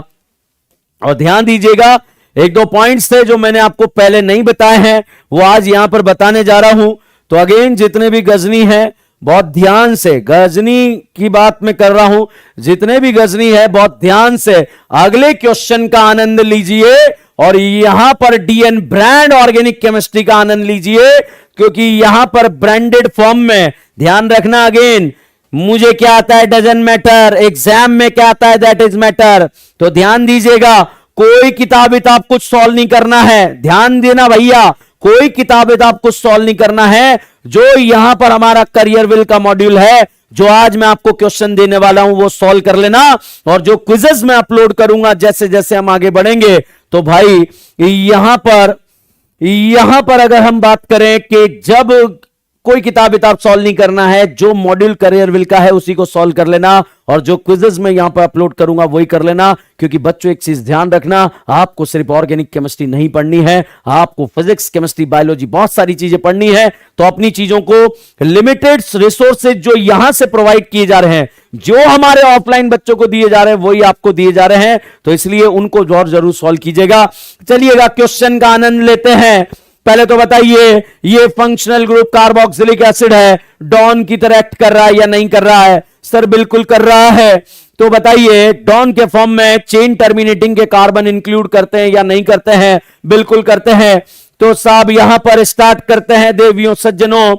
और ध्यान दीजिएगा एक दो पॉइंट्स थे जो मैंने आपको पहले नहीं बताए हैं वो आज यहां पर बताने जा रहा हूं। तो अगेन जितने भी गजनी है बहुत ध्यान से, गजनी की बात मैं कर रहा हूं, जितने भी गजनी है बहुत ध्यान से अगले क्वेश्चन का आनंद लीजिए और यहां पर DN ब्रांड ऑर्गेनिक केमिस्ट्री का आनंद लीजिए, क्योंकि यहां पर ब्रांडेड फॉर्म में ध्यान रखना। अगेन मुझे क्या आता है डजंट मैटर, एग्जाम में क्या आता है दैट इज मैटर। तो ध्यान दीजिएगा, कोई किताब कुछ सॉल्व नहीं करना है, ध्यान देना भैया, कोई किताब कुछ सॉल्व नहीं करना है। जो यहां पर हमारा करियर विल का मॉड्यूल है, जो आज मैं आपको क्वेश्चन देने वाला हूं वो सॉल्व कर लेना, और जो क्विजेस मैं अपलोड करूंगा जैसे जैसे हम आगे बढ़ेंगे। तो भाई यहां पर अगर हम बात करें कि जब कोई किताब सॉल्व नहीं करना है, जो मॉड्यूल करियर विल का है उसी को सॉल्व कर लेना, और जो क्विजेस में यहां पर अपलोड करूंगा वही कर लेना। क्योंकि बच्चों एक चीज ध्यान रखना, आपको सिर्फ ऑर्गेनिक केमिस्ट्री नहीं पढ़नी है, आपको फिजिक्स, केमिस्ट्री, बायोलॉजी बहुत सारी चीजें पढ़नी है। तो अपनी चीजों को लिमिटेड रिसोर्सेज जो यहां से प्रोवाइड किए जा रहे हैं, जो हमारे ऑफलाइन बच्चों को दिए जा रहे हैं वही आपको दिए जा रहे हैं, तो इसलिए उनको और जरूर सॉल्व कीजिएगा। चलिएगा क्वेश्चन का आनंद लेते हैं। पहले तो बताइए, ये फंक्शनल ग्रुप कार्बोक्सिलिक एसिड है, डॉन की तरह एक्ट कर रहा है या नहीं कर रहा है? सर बिल्कुल कर रहा है। तो बताइए, डॉन के फॉर्म में चेन टर्मिनेटिंग के कार्बन इंक्लूड करते हैं या नहीं करते हैं? बिल्कुल करते हैं। तो साहब यहां पर स्टार्ट करते हैं देवियों सज्जनों,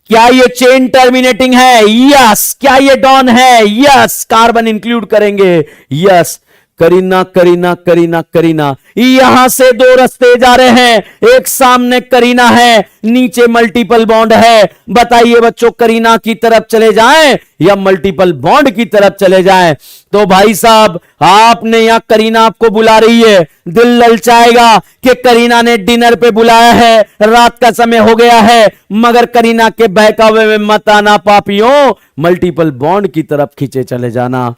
क्या ये चेन टर्मिनेटिंग है? यस। क्या ये डॉन है? यस। कार्बन इंक्लूड करेंगे, यस। करीना करीना करीना करीना, यहां से दो रास्ते जा रहे हैं, एक सामने करीना है, नीचे मल्टीपल बॉन्ड है। बताइए बच्चों, करीना की तरफ चले जाएं या मल्टीपल बॉन्ड की तरफ चले जाएं? तो भाई साहब, आपने यहां करीना आपको बुला रही है, दिल ललचाएगा कि करीना ने डिनर पे बुलाया है, रात का समय हो गया है, मगर करीना के बहकावे में मत आना पापियों, मल्टीपल बॉन्ड की तरफ खींचे चले जाना।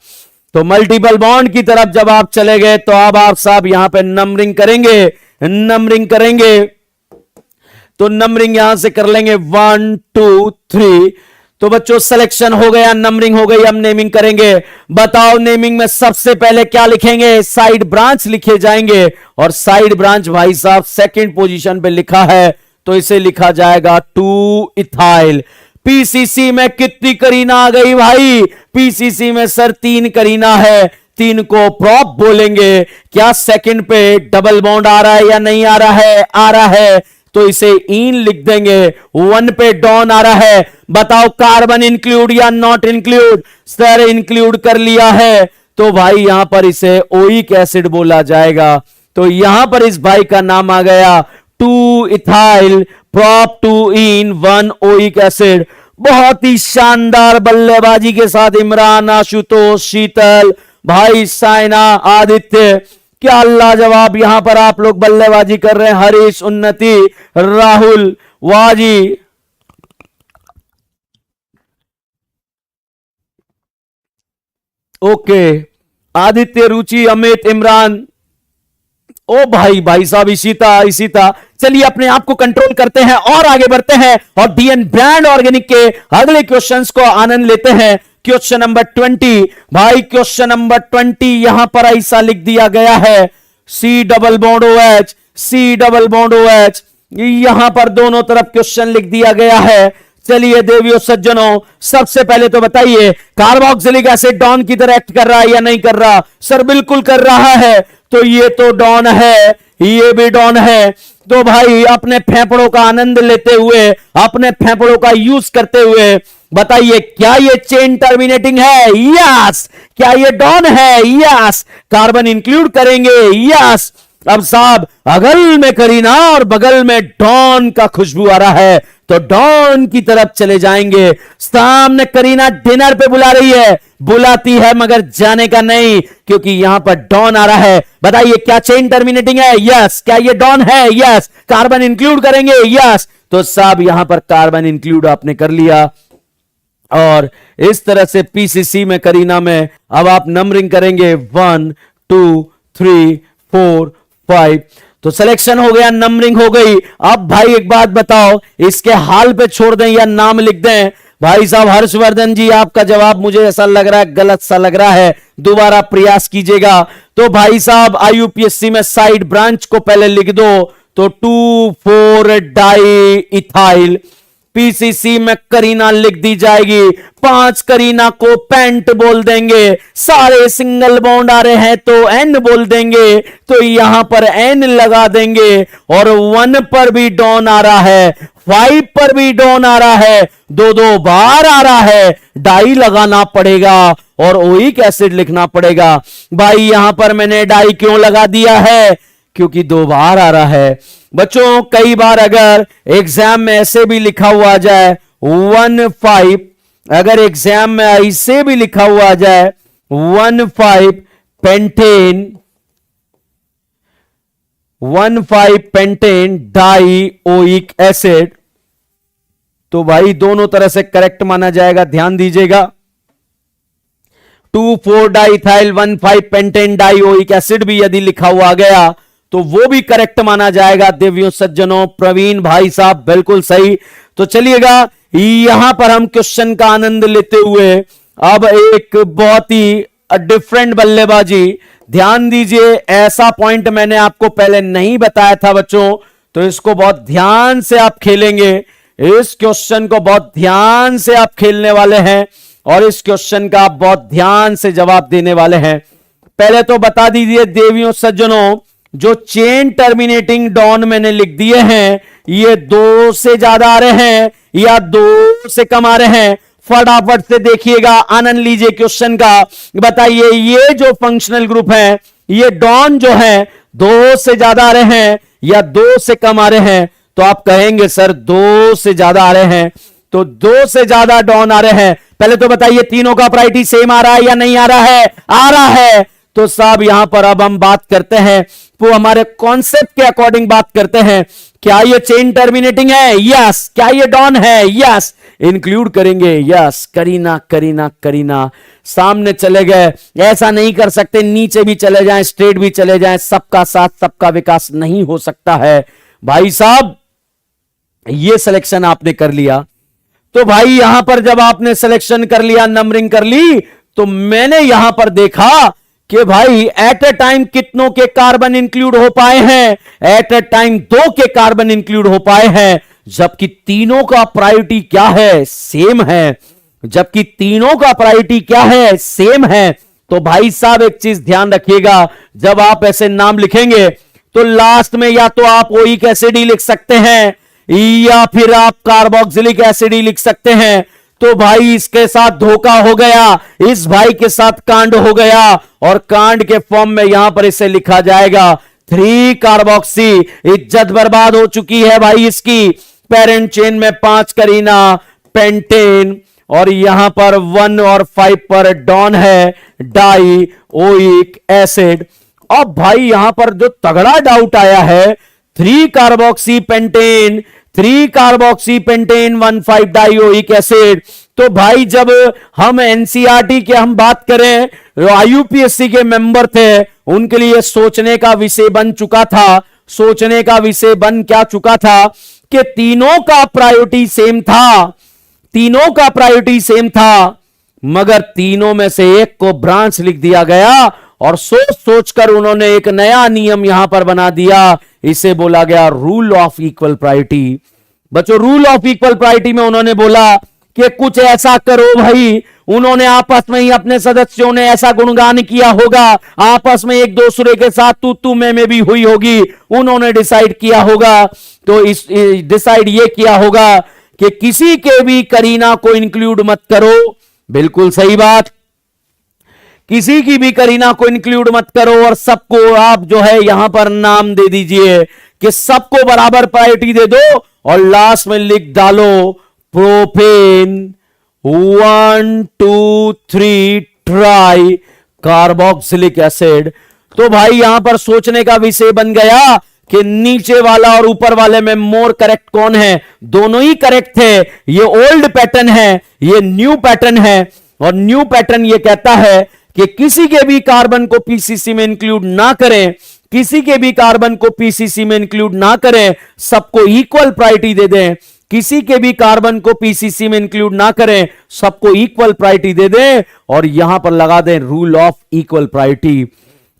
तो मल्टीपल बॉन्ड की तरफ जब आप चले गए तो अब आप साहब यहां पे नंबरिंग करेंगे, नंबरिंग करेंगे। तो नंबरिंग यहां से कर लेंगे 1 2 3। तो बच्चों सिलेक्शन हो गया, नंबरिंग हो गई, हम नेमिंग करेंगे। बताओ नेमिंग में सबसे पहले क्या लिखेंगे? साइड ब्रांच लिखे जाएंगे, और साइड ब्रांच भाई साहब सेकंड पोजीशन पे लिखा है, तो इसे लिखा जाएगा 2 इथाइल। पीसीसी में कितनी करीना आ गई भाई? पीसीसी में सर 3 करीना है, 3 को प्रॉप बोलेंगे। क्या सेकंड पे डबल बॉन्ड आ रहा है या नहीं आ रहा है? आ रहा है, तो इसे इन लिख देंगे। 1 पे डॉन आ रहा है। बताओ कार्बन इंक्लूड या नॉट इंक्लूड? सर इंक्लूड कर लिया है, तो भाई यहां पर इसे ओइक एसिड बोला जाएगा। तो यहां पर इस भाई का नाम आ गया 2 इथाइल प्रॉप 2 इन 1 ओइक एसिड। बहुत ही शानदार बल्लेबाजी के साथ इमरान, आशुतोष, शीतल, भाई साइना, आदित्य, क्या लाजवाब यहां पर आप लोग बल्लेबाजी कर रहे हैं। हरीश, उन्नति, राहुल, वाह जी। ओके, आदित्य, रुचि, अमित, इमरान, ओ भाई, भाई साहब इशिता। चलिए अपने आप को कंट्रोल करते हैं और आगे बढ़ते हैं, और डीएन ब्रांड ऑर्गेनिक के अगले क्वेश्चंस को आनंद लेते हैं। क्वेश्चन नंबर 20 भाई, क्वेश्चन नंबर 20 यहां पर ऐसा लिख दिया गया है, C double bond OH, C double bond OH, यहां पर दोनों तरफ क्वेश्चन लिख दिया गया है। चलिए देवियों सज्जनों, सबसे पहले तो बताइए, कार्बोक्सिलिक एसिड डॉन की तरह एक्ट कर रहा है या नहीं कर रहा? सर बिल्कुल कर रहा है। तो ये तो डॉन है, ये भी डॉन है। तो भाई अपने फेफड़ों का आनंद लेते हुए, अपने फेफड़ों का यूज करते हुए बताइए, क्या ये चेन टर्मिनेटिंग है? यस। क्या ये डॉन है? यस। कार्बन इंक्लूड करेंगे? यस। अब साहब अगल में करीना और बगल में डॉन का खुशबू आ रहा है, तो डॉन की तरफ चले जाएंगे। सामने करीना डिनर पे बुला रही है, बुलाती है मगर जाने का नहीं, क्योंकि यहां पर डॉन आ रहा है। बताइए, क्या चेन टर्मिनेटिंग है? यस। क्या ये डॉन है? यस। कार्बन इंक्लूड करेंगे? यस। तो साहब यहां पर कार्बन इंक्लूड आपने कर लिया, और इस तरह से पीसीसी में, करीना में अब आप नंबरिंग करेंगे 1 2 3 4 5। तो सिलेक्शन हो गया, नंबरिंग हो गई। अब भाई एक बात बताओ, इसके हाल पे छोड़ दें या नाम लिख दें? भाई साहब हर्षवर्धन जी, आपका जवाब मुझे ऐसा लग रहा है गलत सा लग रहा है, दोबारा प्रयास कीजिएगा। तो भाई साहब आईयूपीएससी में साइड ब्रांच को पहले लिख दो, तो 2,4 डाई इथाइल। पीसीसी में करीना लिख दी जाएगी, 5 करीना को पेंट बोल देंगे। सारे सिंगल बॉन्ड आ रहे हैं तो एन बोल देंगे, तो यहां पर एन लगा देंगे। और 1 पर भी डॉन आ रहा है, 5 पर भी डॉन आ रहा है, 2 बार आ रहा है, डाई लगाना पड़ेगा और ओइक एसिड लिखना पड़ेगा। भाई यहां पर मैंने डाई क्यों लगा दिया है? क्योंकि 2 बार आ रहा है। बच्चों कई बार अगर एग्जाम में ऐसे भी लिखा हुआ आ जाए 1,5, अगर एग्जाम में ऐसे भी लिखा हुआ आ जाए 1,5 pentane, 1,5 pentane die oic acid, तो भाई दोनों तरह से करेक्ट माना जाएगा, ध्यान दीजिएगा। 2,4-डाइथाइल 1,5 पेंटेन डाइओइक एसिड भी यदि लिखा हुआ गया तो वो भी करेक्ट माना जाएगा देवियों सज्जनों। प्रवीण भाई साहब बिल्कुल सही। तो चलिएगा यहां पर हम क्वेश्चन का आनंद लेते हुए अब एक बहुत ही डिफरेंट बल्लेबाजी, ध्यान दीजिए, ऐसा पॉइंट मैंने आपको पहले नहीं बताया था बच्चों, तो इसको बहुत ध्यान से आप खेलेंगे। इस क्वेश्चन को बहुत ध्यान से आप खेलने वाले हैं और इस क्वेश्चन का आप बहुत ध्यान से जवाब देने वाले हैं। पहले तो बता दीजिए देवियों सज्जनों, जो चेन टर्मिनेटिंग डॉन मैंने लिख दिए हैं ये 2 से ज्यादा आ रहे हैं या 2 से कम आ रहे हैं? फटाफट से देखिएगा, आनंद लीजिए क्वेश्चन का। बताइए ये जो फंक्शनल ग्रुप है ये डॉन जो है 2 से ज्यादा आ रहे हैं या 2 से कम आ रहे हैं? तो आप कहेंगे सर 2 से ज्यादा आ रहे हैं, तो 2 से ज्यादा डॉन आ रहे हैं। पहले तो बताइए तीनों का प्रायोरिटी सेम आ रहा है या नहीं आ रहा है? आ रहा है। तो साहब यहां पर अब हम बात करते हैं, वो हमारे कॉन्सेप्ट के अकॉर्डिंग बात करते हैं। क्या ये चेन टर्मिनेटिंग है? यस। क्या ये डॉन है? यस। इंक्लूड करेंगे, यस। करीना करीना करीना सामने चले गए, ऐसा नहीं कर सकते, नीचे भी चले जाएं, स्ट्रेट भी चले जाएं, सबका साथ सबका विकास नहीं हो सकता है। भाई साहब ये सिलेक्शन आपने कर लिया, तो भाई यहां पर जब आपने सिलेक्शन कर लिया, नंबरिंग कर ली, तो मैंने यहां पर देखा कि भाई एट ए टाइम कितनों के कार्बन इंक्लूड हो पाए हैं? एट ए टाइम 2 के कार्बन इंक्लूड हो पाए हैं, जबकि तीनों का प्रायोरिटी क्या है? सेम है। जबकि तीनों का प्रायोरिटी क्या है? सेम है। तो भाई साहब एक चीज ध्यान रखिएगा, जब आप ऐसे नाम लिखेंगे तो लास्ट में या तो आप ओइक एसिड ही लिख सकते हैं या फिर आप कार्बोक्सिलिक एसिड ही लिख सकते हैं। तो भाई इसके साथ धोखा हो गया, इस भाई के साथ कांड हो गया और कांड के फॉर्म में यहां पर इसे लिखा जाएगा 3 कार्बोक्सी। इज्जत बर्बाद हो चुकी है भाई इसकी। पेरेंट चेन में 5 करीना पेंटेन और यहां पर 1 और 5 पर डॉन है डाई ओइक एसिड। अब भाई यहां पर जो तगड़ा डाउट आया है 3 कार्बोक्सी पेंटेन 1,5 डाइओइक एसिड। तो भाई जब हम एनसीईआरटी के हम बात करें, आईयूपीएससी के मेंबर थे, उनके लिए सोचने का विषय बन चुका था। सोचने का विषय बन क्या चुका था कि तीनों का प्रायोरिटी सेम था, तीनों का प्रायोरिटी सेम था, मगर तीनों में से एक को ब्रांच लिख दिया गया और सोच सोचकर उन्होंने एक नया नियम यहां पर बना दिया, इसे बोला गया रूल ऑफ इक्वल प्रायोरिटी। बच्चों रूल ऑफ इक्वल प्रायोरिटी में उन्होंने बोला कि कुछ ऐसा करो भाई, उन्होंने आपस में ही अपने सदस्यों ने ऐसा गुणगान किया होगा, आपस में एक दूसरे के साथ तू मैं भी हुई होगी, उन्होंने डिसाइड किया होगा। तो इस डिसाइड ये किया होगा कि किसी के भी करीना को इंक्लूड मत करो। बिल्कुल सही बात, किसी की भी करीना को इंक्लूड मत करो और सबको आप जो है यहां पर नाम दे दीजिए कि सबको बराबर प्रायोरिटी दे दो और लास्ट में लिख डालो प्रोपेन 1 2 3 ट्राई कार्बोक्सिलिक एसिड। तो भाई यहां पर सोचने का विषय बन गया कि नीचे वाला और ऊपर वाले में मोर करेक्ट कौन है? दोनों ही करेक्ट थे। ये ओल्ड पैटर्न है, ये न्यू पैटर्न है और न्यू पैटर्न ये कहता है कि किसी के भी कार्बन को पीसीसी में इंक्लूड ना करें, किसी के भी कार्बन को पीसीसी में इंक्लूड ना करें, सबको इक्वल प्रायोरिटी दे दें। किसी के भी कार्बन को पीसीसी में इंक्लूड ना करें, सबको इक्वल प्रायोरिटी दे दें और यहां पर लगा दें रूल ऑफ इक्वल प्रायोरिटी।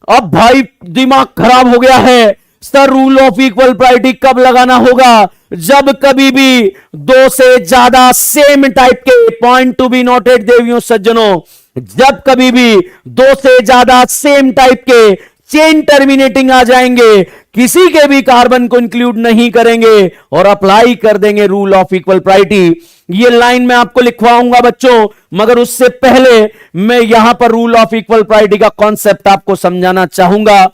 अब भाई दिमाग खराब हो गया है, sir rule of equal priority कब लगाना होगा? जब कभी भी 2 से ज्यादा सेम टाइप के, पॉइंट टू बी नोटेड देवियों सज्जनों, जब कभी भी 2 से ज्यादा सेम टाइप के चेन टर्मिनेटिंग आ जाएंगे, किसी के भी कार्बन को इंक्लूड नहीं करेंगे और अप्लाई कर देंगे रूल ऑफ इक्वल प्रायोरिटी। ये लाइन मैं आपको लिखवाऊंगा बच्चों, मगर उससे पहले मैं यहां पर रूल ऑफ इक्वल प्रायोरिटी का कॉन्सेप्ट आपको समझाना चाहूंगा।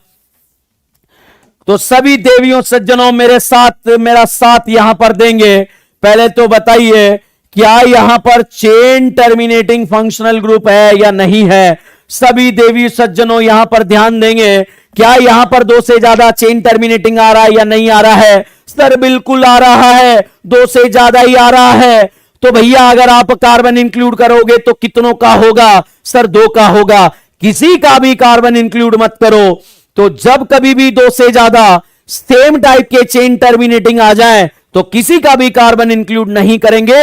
तो सभी देवियों सज्जनों मेरे साथ मेरा साथ यहां पर देंगे। पहले तो बताइए क्या यहां पर चेन टर्मिनेटिंग फंक्शनल ग्रुप है या नहीं है? सभी देवी सज्जनों यहां पर ध्यान देंगे, क्या यहां पर 2 से ज्यादा चेन टर्मिनेटिंग आ रहा है या नहीं आ रहा है? सर बिल्कुल आ रहा है, 2 से ज्यादा ही आ रहा है। तो भैया अगर आप कार्बन इंक्लूड करोगे तो कितनों का होगा? सर 2 का होगा। किसी का भी कार्बन इंक्लूड मत करो। तो जब कभी भी 2 से ज्यादा सेम टाइप के चेन टर्मिनेटिंग आ जाए तो किसी का भी कार्बन इंक्लूड नहीं करेंगे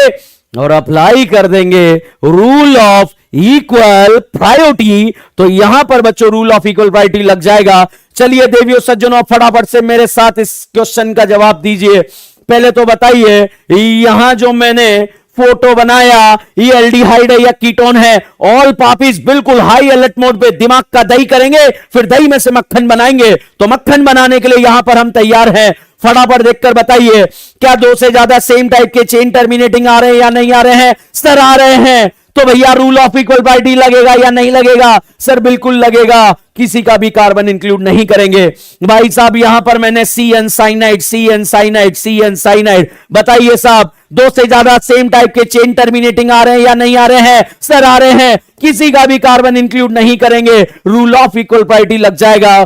और अप्लाई कर देंगे रूल ऑफ इक्वल प्रायोरिटी। तो यहां पर बच्चों रूल ऑफ इक्वल प्रायोरिटी लग जाएगा। चलिए देवियों सज्जनों, फटाफट से मेरे साथ इस क्वेश्चन का जवाब दीजिए। पहले तो बताइए, यहां जो मैंने फोटो बनाया ये एल्डिहाइड है या कीटोन है? ऑल पापीज बिल्कुल हाई अलर्ट मोड पे दिमाग का दही करेंगे, फिर दही में से मक्खन बनाएंगे। तो मक्खन बनाने के लिए यहां पर हम तैयार हैं। फटाफट देखकर बताइए, क्या 2 से ज्यादा सेम टाइप के चेन टर्मिनेटिंग आ रहे हैं या नहीं आ रहे हैं? सर आ रहे हैं। तो भैया रूल ऑफ इक्वल प्रायोरिटी लगेगा या नहीं लगेगा? सर बिल्कुल लगेगा। किसी का भी कार्बन इंक्लूड नहीं करेंगे। भाई साहब यहां पर मैंने CN cyanide, CN cyanide, CN cyanide. बताइए साहब 2 से ज्यादा सेम टाइप के चेन टर्मिनेटिंग आ रहे हैं या नहीं आ रहे हैं? सर आ रहे हैं। किसी का भी कार्बन इंक्लूड नहीं करेंगे, रूल ऑफ इक्वल प्रायोरिटी लग जाएगा।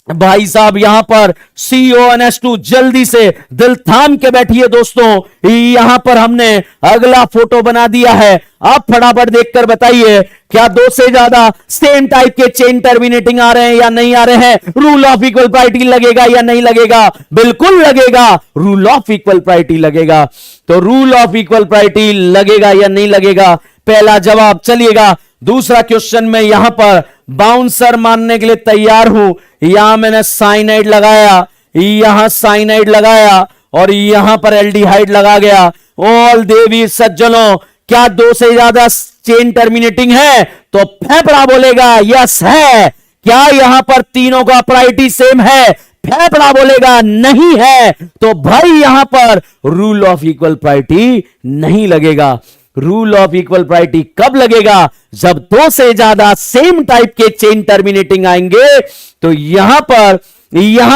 भाई साहब यहां पर CONH2, जल्दी से दिल थाम के बैठिए दोस्तों। यहां पर हमने अगला फोटो बना दिया है। आप फटाफट देखकर बताइए, क्या 2 से ज्यादा सेम टाइप के चेन टर्मिनेटिंग आ रहे हैं या नहीं आ रहे हैं? रूल ऑफ इक्वल प्रायोरिटी लगेगा या नहीं लगेगा? बिल्कुल लगेगा, रूल ऑफ इक्वल प्रायोरिटी लगेगा। तो रूल ऑफ इक्वल प्रायोरिटी लगेगा या नहीं लगेगा? पहला जवाब। चलिएगा दूसरा क्वेश्चन में यहां पर बाउंसर मानने के लिए तैयार हूं। यहां मैंने साइनाइड लगाया, यहां साइनाइड लगाया और यहां पर एल्डिहाइड लगा गया। ऑल देवी सज्जनों, क्या 2 से ज्यादा चेन टर्मिनेटिंग है? तो फेफड़ा बोलेगा यस है। क्या यहां पर तीनों का प्रायोरिटी सेम है? फेफड़ा बोलेगा नहीं है। तो भाई यहां पर रूल ऑफ इक्वल प्रायोरिटी नहीं लगेगा। रूल ऑफ इक्वल प्रायोरिटी कब लगेगा? जब 2 से ज्यादा सेम टाइप के चेन टर्मिनेटिंग आएंगे तो यहां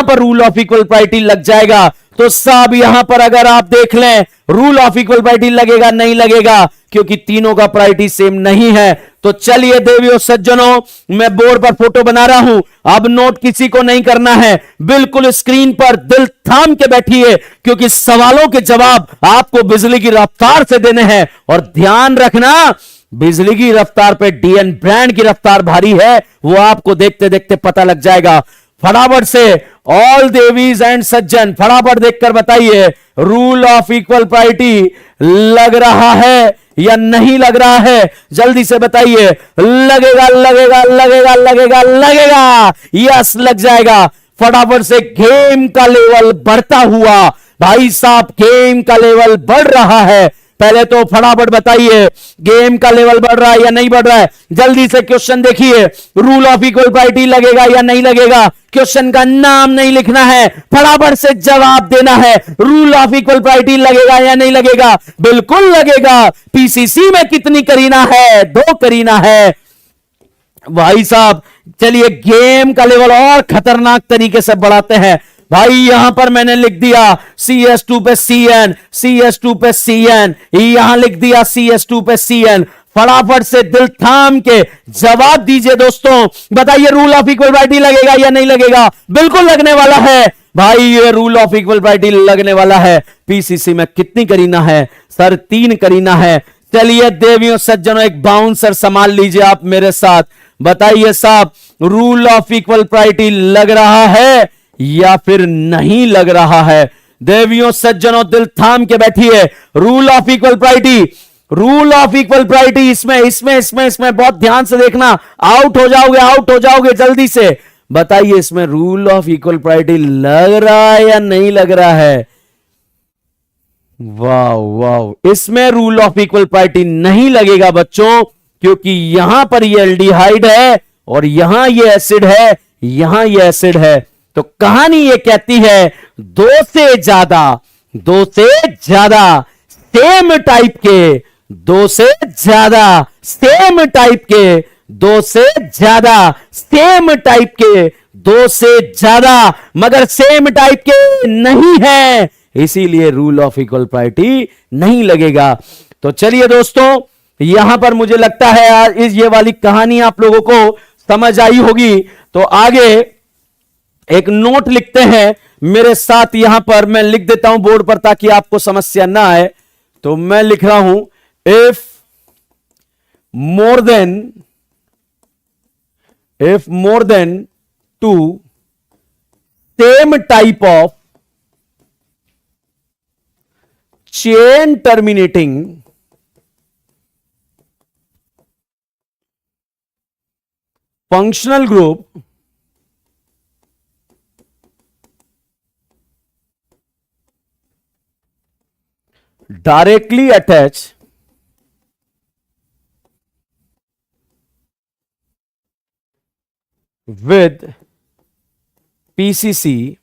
पर रूल ऑफ इक्वल प्रायोरिटी लग जाएगा। तो साहब यहां पर अगर आप देख लें, रूल ऑफ इक्वल प्रायोरिटी लगेगा नहीं लगेगा? क्योंकि तीनों का प्रायोरिटी सेम नहीं है। तो चलिए देवियों सज्जनों, मैं बोर्ड पर फोटो बना रहा हूं। अब नोट किसी को नहीं करना है, बिल्कुल स्क्रीन पर दिल थाम के बैठिए, क्योंकि सवालों के जवाब आपको बिजली की रफ्तार से देने हैं। और ध्यान रखना, बिजली की रफ्तार पे DN ब्रांड की रफ्तार भारी है, वो आपको देखते देखते पता लग जाएगा। फटाफट से ऑल देवीज एंड सज्जन फटाफट देखकर बताइए, रूल ऑफ इक्वल प्रायोरिटी लग रहा है या नहीं लग रहा है? जल्दी से बताइए। लगेगा लगेगा लगेगा लगेगा लगेगा, यस लग जाएगा। फटाफट से गेम का लेवल बढ़ता हुआ, भाई साहब गेम का लेवल बढ़ रहा है। पहले तो फटाफट बताइए, गेम का लेवल बढ़ रहा है या नहीं बढ़ रहा है? जल्दी से क्वेश्चन देखिए, रूल ऑफ इक्वल प्रायोरिटी लगेगा या नहीं लगेगा? क्वेश्चन का नाम नहीं लिखना है, फटाफट से जवाब देना है। रूल ऑफ इक्वल प्रायोरिटी लगेगा या नहीं लगेगा? बिल्कुल लगेगा। PCC में कितनी करीना है? 2 करीना है। भाई साहब चलिए गेम का लेवल और खतरनाक तरीके से बढ़ाते हैं। भाई यहां पर मैंने लिख दिया CS2 पे CN, CS2 पे CN, यहां लिख दिया CS2 पे CN। फटाफट से दिल थाम के जवाब दीजिए दोस्तों। बताइए रूल ऑफ इक्वल प्रायोरिटी लगेगा या नहीं लगेगा? बिल्कुल लगने वाला है भाई, ये रूल ऑफ इक्वल प्रायोरिटी लगने वाला है। PCC में कितनी करीना है? सर 3 करीना है। चलिए देवियों सज्जनों, एक बाउंसर संभाल लीजिए आप मेरे साथ। बताइए साहब, रूल ऑफ इक्वल प्रायोरिटी लग रहा है या फिर नहीं लग रहा है? देवियों सज्जनों दिल थाम के बैठिए। Rule of equal priority, rule of equal priority इसमें बहुत ध्यान से देखना, आउट हो जाओगे जल्दी से। बताइए इसमें रूल ऑफ इक्वल प्रायोरिटी लग रहा है या नहीं लग रहा है? वाह, इसमें रूल ऑफ इक्वल प्रायोरिटी नहीं लगेगा बच्चों, क्योंकि यहां पर ये एल्डिहाइड है और यहां ये एसिड है, यहां ये एसिड है। तो कहानी ये कहती है 2 से ज्यादा सेम टाइप के, 2 से ज्यादा सेम टाइप के, 2 से ज्यादा सेम टाइप के, 2 से ज्यादा मगर सेम टाइप के नहीं है, इसीलिए रूल ऑफ इक्वल प्रायोरिटी नहीं लगेगा। तो चलिए दोस्तों, यहां पर मुझे लगता है ये वाली कहानी आप लोगों को समझ आई होगी। तो आगे एक नोट लिखते हैं, मेरे साथ यहां पर मैं लिख देता हूं बोर्ड पर ताकि आपको समस्या ना आए। तो मैं लिख रहा हूं if more than two same type of chain terminating functional group directly attached with PCC,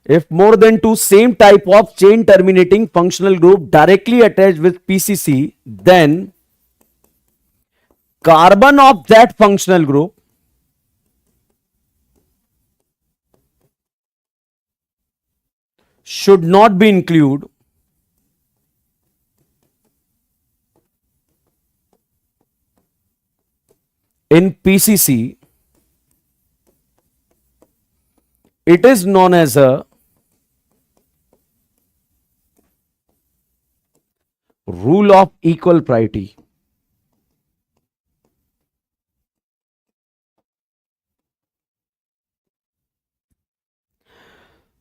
if more than two same type of chain terminating functional group directly attached with PCC, then carbon of that functional group should not be included in PCC. It is known as a rule of equal priority.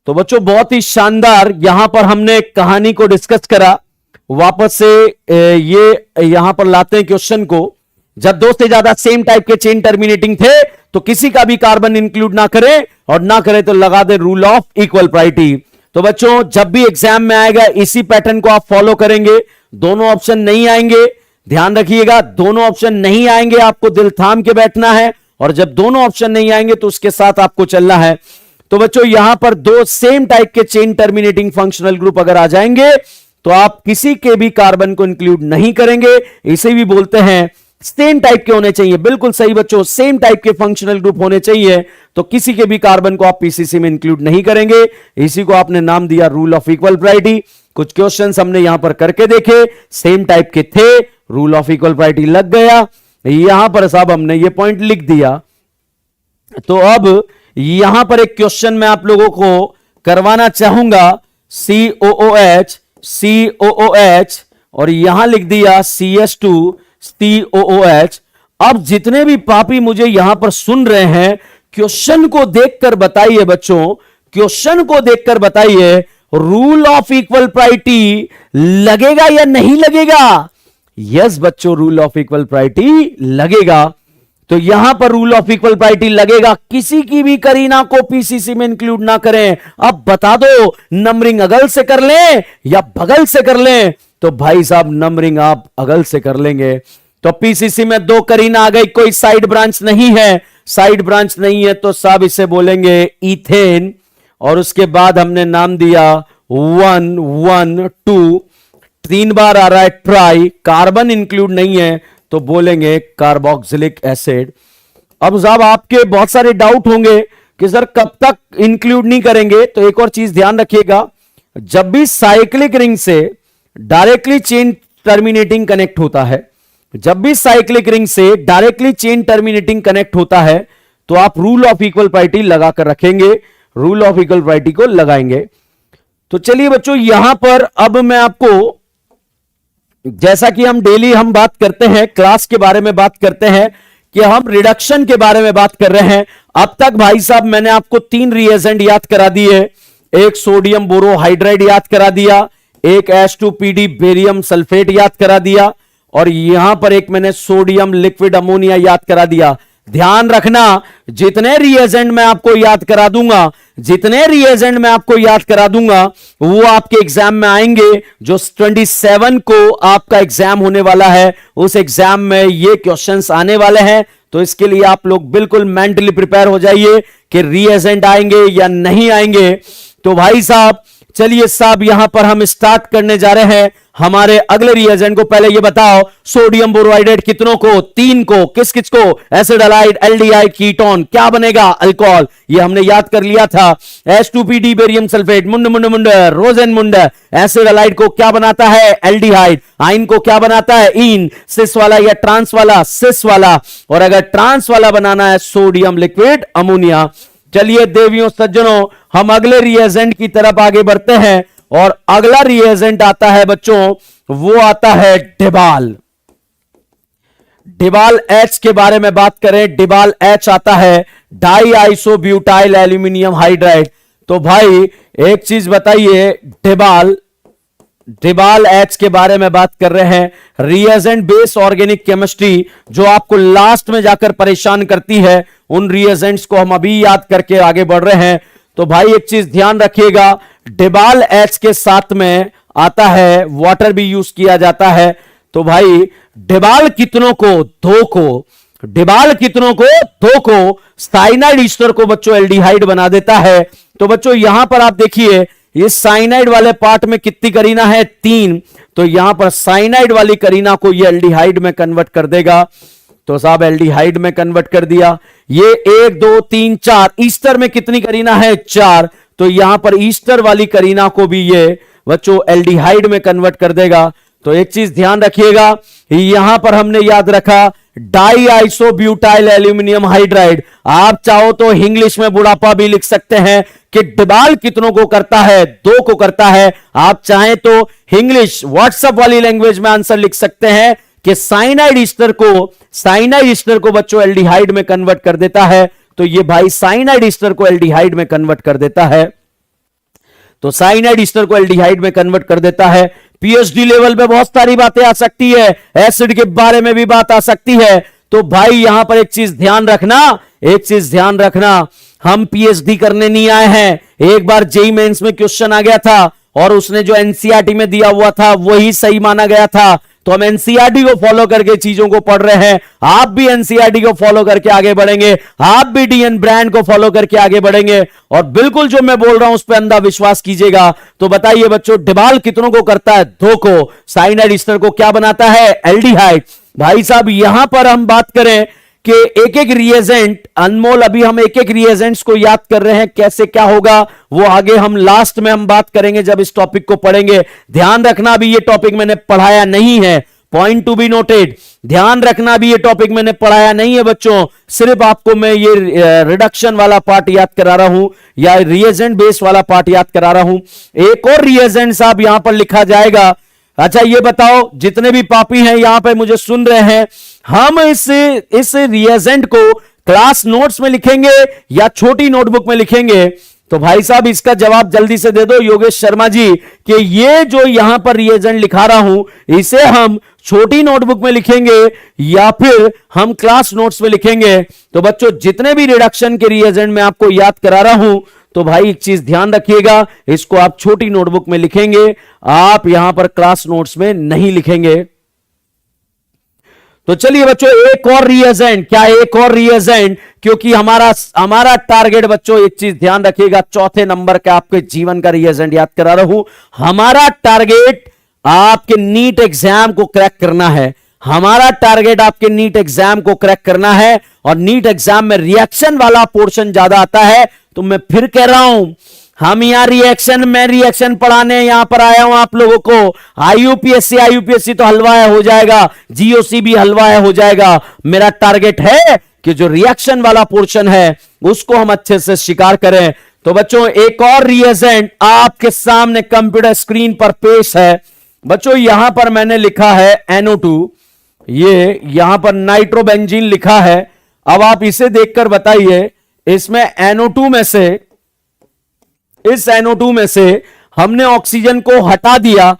तो बच्चों बहुत ही शानदार यहां पर हमने कहानी को discuss करा। वापस से ये यहां पर लाते हैं क्वेश्चन को। जब दो से ज्यादा सेम टाइप के चेन टर्मिनेटिंग थे तो किसी का भी कार्बन इंक्लूड ना करें, और ना करें तो लगा दे रूल ऑफ इक्वल प्रायोरिटी। तो बच्चों जब भी एग्जाम में आएगा इसी पैटर्न को आप फॉलो करेंगे। दोनों ऑप्शन नहीं आएंगे, ध्यान रखिएगा, दोनों ऑप्शन नहीं आएंगे, आपको दिल थाम के बैठना है। और जब दोनों ऑप्शन नहीं आएंगे तो उसके साथ आपको चलना है। तो बच्चों यहां पर दो सेम टाइप के चेन टर्मिनेटिंग फंक्शनल ग्रुप अगर आ जाएंगे तो आप किसी के भी कार्बन को इंक्लूड नहीं करेंगे। इसे भी बोलते हैं सेम टाइप के होने चाहिए। बिल्कुल सही बच्चों, सेम टाइप के फंक्शनल ग्रुप होने चाहिए, तो किसी के भी कार्बन को आप पीसीसी में इंक्लूड नहीं करेंगे। इसी को आपने नाम दिया रूल ऑफ इक्वल प्रायोरिटी। कुछ क्वेश्चंस हमने यहां पर करके देखे, सेम टाइप के थे, रूल ऑफ इक्वल प्रायोरिटी लग गया। यहां पर साहब हमने ये पॉइंट लिख दिया। तो अब यहां पर एक क्वेश्चन मैं आप लोगों को करवाना चाहूंगा। COOH COOH और यहां लिख दिया CS2 COOH। अब जितने भी पापी मुझे यहां पर सुन रहे हैं, क्वेश्चन को देखकर बताइए बच्चों, क्वेश्चन को देखकर बताइए रूल ऑफ इक्वल प्रायोरिटी लगेगा या नहीं लगेगा? यस बच्चों, रूल ऑफ इक्वल प्रायोरिटी लगेगा। तो यहां पर रूल ऑफ इक्वल प्रायोरिटी लगेगा, किसी की भी करीना को पीसीसी में इंक्लूड ना करें। अब बता दो नंबरिंग अगल से कर लें या बगल से कर लें? तो भाई साहब नंबरिंग आप अगल से कर लेंगे। तो पीसीसी में दो करीना आ गई, कोई साइड ब्रांच नहीं है। साइड ब्रांच नहीं है तो साहब इसे बोलेंगे इथेन। और उसके बाद हमने नाम दिया 1 1 2, 3 बार आ रहा है ट्राई, कार्बन इंक्लूड नहीं है तो बोलेंगे कार्बोक्सिलिक एसिड। अब साहब आपके बहुत सारे डाउट होंगे कि सर कब तक इंक्लूड नहीं करेंगे। तो एक और चीज ध्यान रखिएगा, जब भी साइक्लिक रिंग से डायरेक्टली चेन टर्मिनेटिंग कनेक्ट होता है, जब भी साइक्लिक रिंग से डायरेक्टली चेन टर्मिनेटिंग कनेक्ट होता है तो आप रूल ऑफ इक्वल प्रायोरिटी लगाकर रखेंगे, रूल ऑफ इक्वल प्रायोरिटी को लगाएंगे। तो चलिए बच्चों यहां पर अब मैं आपको, जैसा कि हम डेली हम बात करते हैं, क्लास के बारे में बात करते हैं कि हम रिडक्शन के बारे में बात कर रहे हैं। अब तक भाई साहब मैंने आपको 3 रिएजेंट याद करा दिए। एक सोडियम बोरोहाइड्राइड याद करा दिया, एक H2PD बेरियम सल्फेट याद करा दिया, और यहां पर एक मैंने सोडियम लिक्विड अमोनिया याद करा दिया। ध्यान रखना, जितने रिएजेंट मैं आपको याद करा दूंगा, जितने रिएजेंट मैं आपको याद करा दूंगा वो आपके एग्जाम में आएंगे। जो 27 को आपका एग्जाम होने वाला है उस एग्जाम में ये क्वेश्चंस आने वाले हैं। तो इसके लिए आप लोग बिल्कुल मेंटली प्रिपेयर हो जाइए कि रिएजेंट आएंगे या नहीं आएंगे। तो भाई साहब चलिए साहब यहां पर हम स्टार्ट करने जा रहे हैं हमारे अगले रिएजेंट को। पहले ये बताओ सोडियम बोरोहाइड्रेट कितनों को? 3 को। किस किस को? Acid hide aldehyde ketone. क्या बनेगा? अल्कोहल। ये हमने याद कर लिया था। H2PD बेरियम सल्फेट मुंड मुंड मुंड रोजेन मुंड। एसिड हाइड को क्या बनाता है? एल्डिहाइड। आइन को क्या बनाता है? इन। सिस वाला या ट्रांस वाला? सिस वाला। और अगर ट्रांस वाला बनाना है सोडियम लिक्विड अमोनिया। चलिए देवियों सज्जनों, हम अगले रिएजेंट की तरफ आगे बढ़ते हैं और अगला रिएजेंट आता है बच्चों, वो आता है डिबाल। डिबाल एच के बारे में बात करें, डिबाल एच आता है डाई आइसोब्यूटाइल एल्यूमिनियम हाइड्राइड। तो भाई एक चीज बताइए, डिबाल एच के बारे में बात कर रहे हैं, रिएजेंट बेस ऑर्गेनिक केमिस्ट्री जो आपको लास्ट में जाकर परेशान करती है, उन रिएजेंट्स को हम अभी याद करके आगे बढ़ रहे हैं। तो भाई एक चीज ध्यान रखिएगा, डिबाल एच के साथ में आता है वाटर भी यूज किया जाता है। तो भाई डिबाल कितनों को, दो को साइनाइड ईस्टर को बच्चों एल्डिहाइड बना देता है। तो बच्चों यहां पर आप देखिए, ये साइनाइड वाले पार्ट में कितनी करीना है, 3। तो यहां पर साइनाइड वाली करीना को ये एल्डिहाइड में कन्वर्ट कर देगा। तो साहब एल्डिहाइड में कन्वर्ट कर दिया। ये 1 2 3 4 ईस्टर में कितनी करीना है, 4। तो यहां पर ईस्टर वाली करीना को भी ये बच्चों एल्डिहाइड में कन्वर्ट कर देगा। तो एक चीज ध्यान रखिएगा, यहां पर हमने याद रखा डाई आइसोब्यूटाइल एल्यूमिनियम हाइड्राइड। आप चाहो तो इंग्लिश में बुढ़ापा भी लिख सकते हैं कि डिबाल कितनों को करता है, 2 को करता है। आप चाहें तो इंग्लिश व्हाट्सएप वाली लैंग्वेज में आंसर लिख सकते हैं कि साइनाइड ईस्टर को बच्चों एल्डिहाइड में कन्वर्ट कर देता है। तो ये भाई साइनाइड ईस्टर को एल्डिहाइड में कन्वर्ट कर देता है। तो साइनाइड ईस्टर को एल्डिहाइड में कन्वर्ट कर देता है। पीएचडी लेवल पे बहुत सारी बातें आ सकती है, एसिड के बारे में भी बात आ सकती है। तो भाई यहां पर एक चीज ध्यान रखना, हम पीएचडी करने नहीं आए हैं। एक बार जेईई मेंस में क्वेश्चन आ गया था और उसने जो एनसीईआरटी में दिया हुआ था वही सही माना गया था। तो हम एनसीईआरटी को फॉलो करके चीजों को पढ़ रहे हैं। आप भी एनसीईआरटी को फॉलो करके आगे बढ़ेंगे, आप भी डीएन ब्रांड को फॉलो करके आगे बढ़ेंगे और बिल्कुल जो मैं बोल रहा हूं उस पर अंधा विश्वास कीजिएगा। तो बताइए बच्चों, डिबाल कितनों को करता है, 2 को। साइनाइड ईस्टर को क्या बनाता है, एल्डिहाइड। भाई साहब यहां पर हम बात करें कि एक एक रिएजेंट, अनमोल अभी हम एक एक रिएजेंट्स को याद कर रहे हैं, कैसे क्या होगा वो आगे हम लास्ट में हम बात करेंगे जब इस टॉपिक को पढ़ेंगे। ध्यान रखना भी ये टॉपिक मैंने पढ़ाया नहीं है, पॉइंट टू बी नोटेड। ध्यान रखना भी ये टॉपिक मैंने पढ़ाया नहीं है बच्चों, सिर्फ आपको मैं ये रिडक्शन वाला पार्ट याद करा रहा हूं या रिएजेंट बेस वाला पार्ट याद करा रहा हूं। एक और रिएजेंट साहब यहां पर लिखा जाएगा। अच्छा ये बताओ, जितने भी पापी हैं यहां पे मुझे सुन रहे हैं, हम इस रिएजेंट को क्लास नोट्स में लिखेंगे या छोटी नोटबुक में लिखेंगे? तो भाई साहब इसका जवाब जल्दी से दे दो योगेश शर्मा जी, कि ये जो यहां पर रिएजेंट लिखा रहा हूं इसे हम छोटी नोटबुक में लिखेंगे या फिर हम क्लास नोट्स में लिखेंगे? तो बच्चों जितने भी रिडक्शन के रिएजेंट मैं आपको याद करा रहा हूं, तो भाई एक चीज ध्यान रखिएगा, इसको आप छोटी नोटबुक में लिखेंगे, आप यहां पर क्लास नोट्स में नहीं लिखेंगे। तो चलिए बच्चों एक और रिएजेंट, क्या एक और रिएजेंट, क्योंकि हमारा टारगेट बच्चों एक चीज ध्यान रखिएगा, चौथे नंबर का आपके जीवन का रिएजेंट याद करा रहा हूं। हमारा टारगेट आपके नीट एग्जाम को क्रैक करना है, हमारा टारगेट आपके नीट एग्जाम को क्रैक करना है और नीट एग्जाम में रिएक्शन वाला पोर्शन ज्यादा आता है। तो मैं फिर कह रहा हूं, हम यहां रिएक्शन पढ़ाने यहां पर आया हूं आप लोगों को। आईयूपीएससी तो हलवा हो जाएगा, जीओसी भी हलवा हो जाएगा। मेरा टारगेट है कि जो रिएक्शन वाला पोर्शन है उसको हम अच्छे से शिकार करें। तो बच्चों एक और रिएजेंट आपके सामने कंप्यूटर स्क्रीन पर पेश है। बच्चों यहां पर मैंने लिखा है NO2, ये यहां पर नाइट्रोबेंजीन लिखा है। अब आप इसे देखकर बताइए, इसमें NO2 में से, इस NO2 में से हमने ऑक्सीजन को हटा दिया,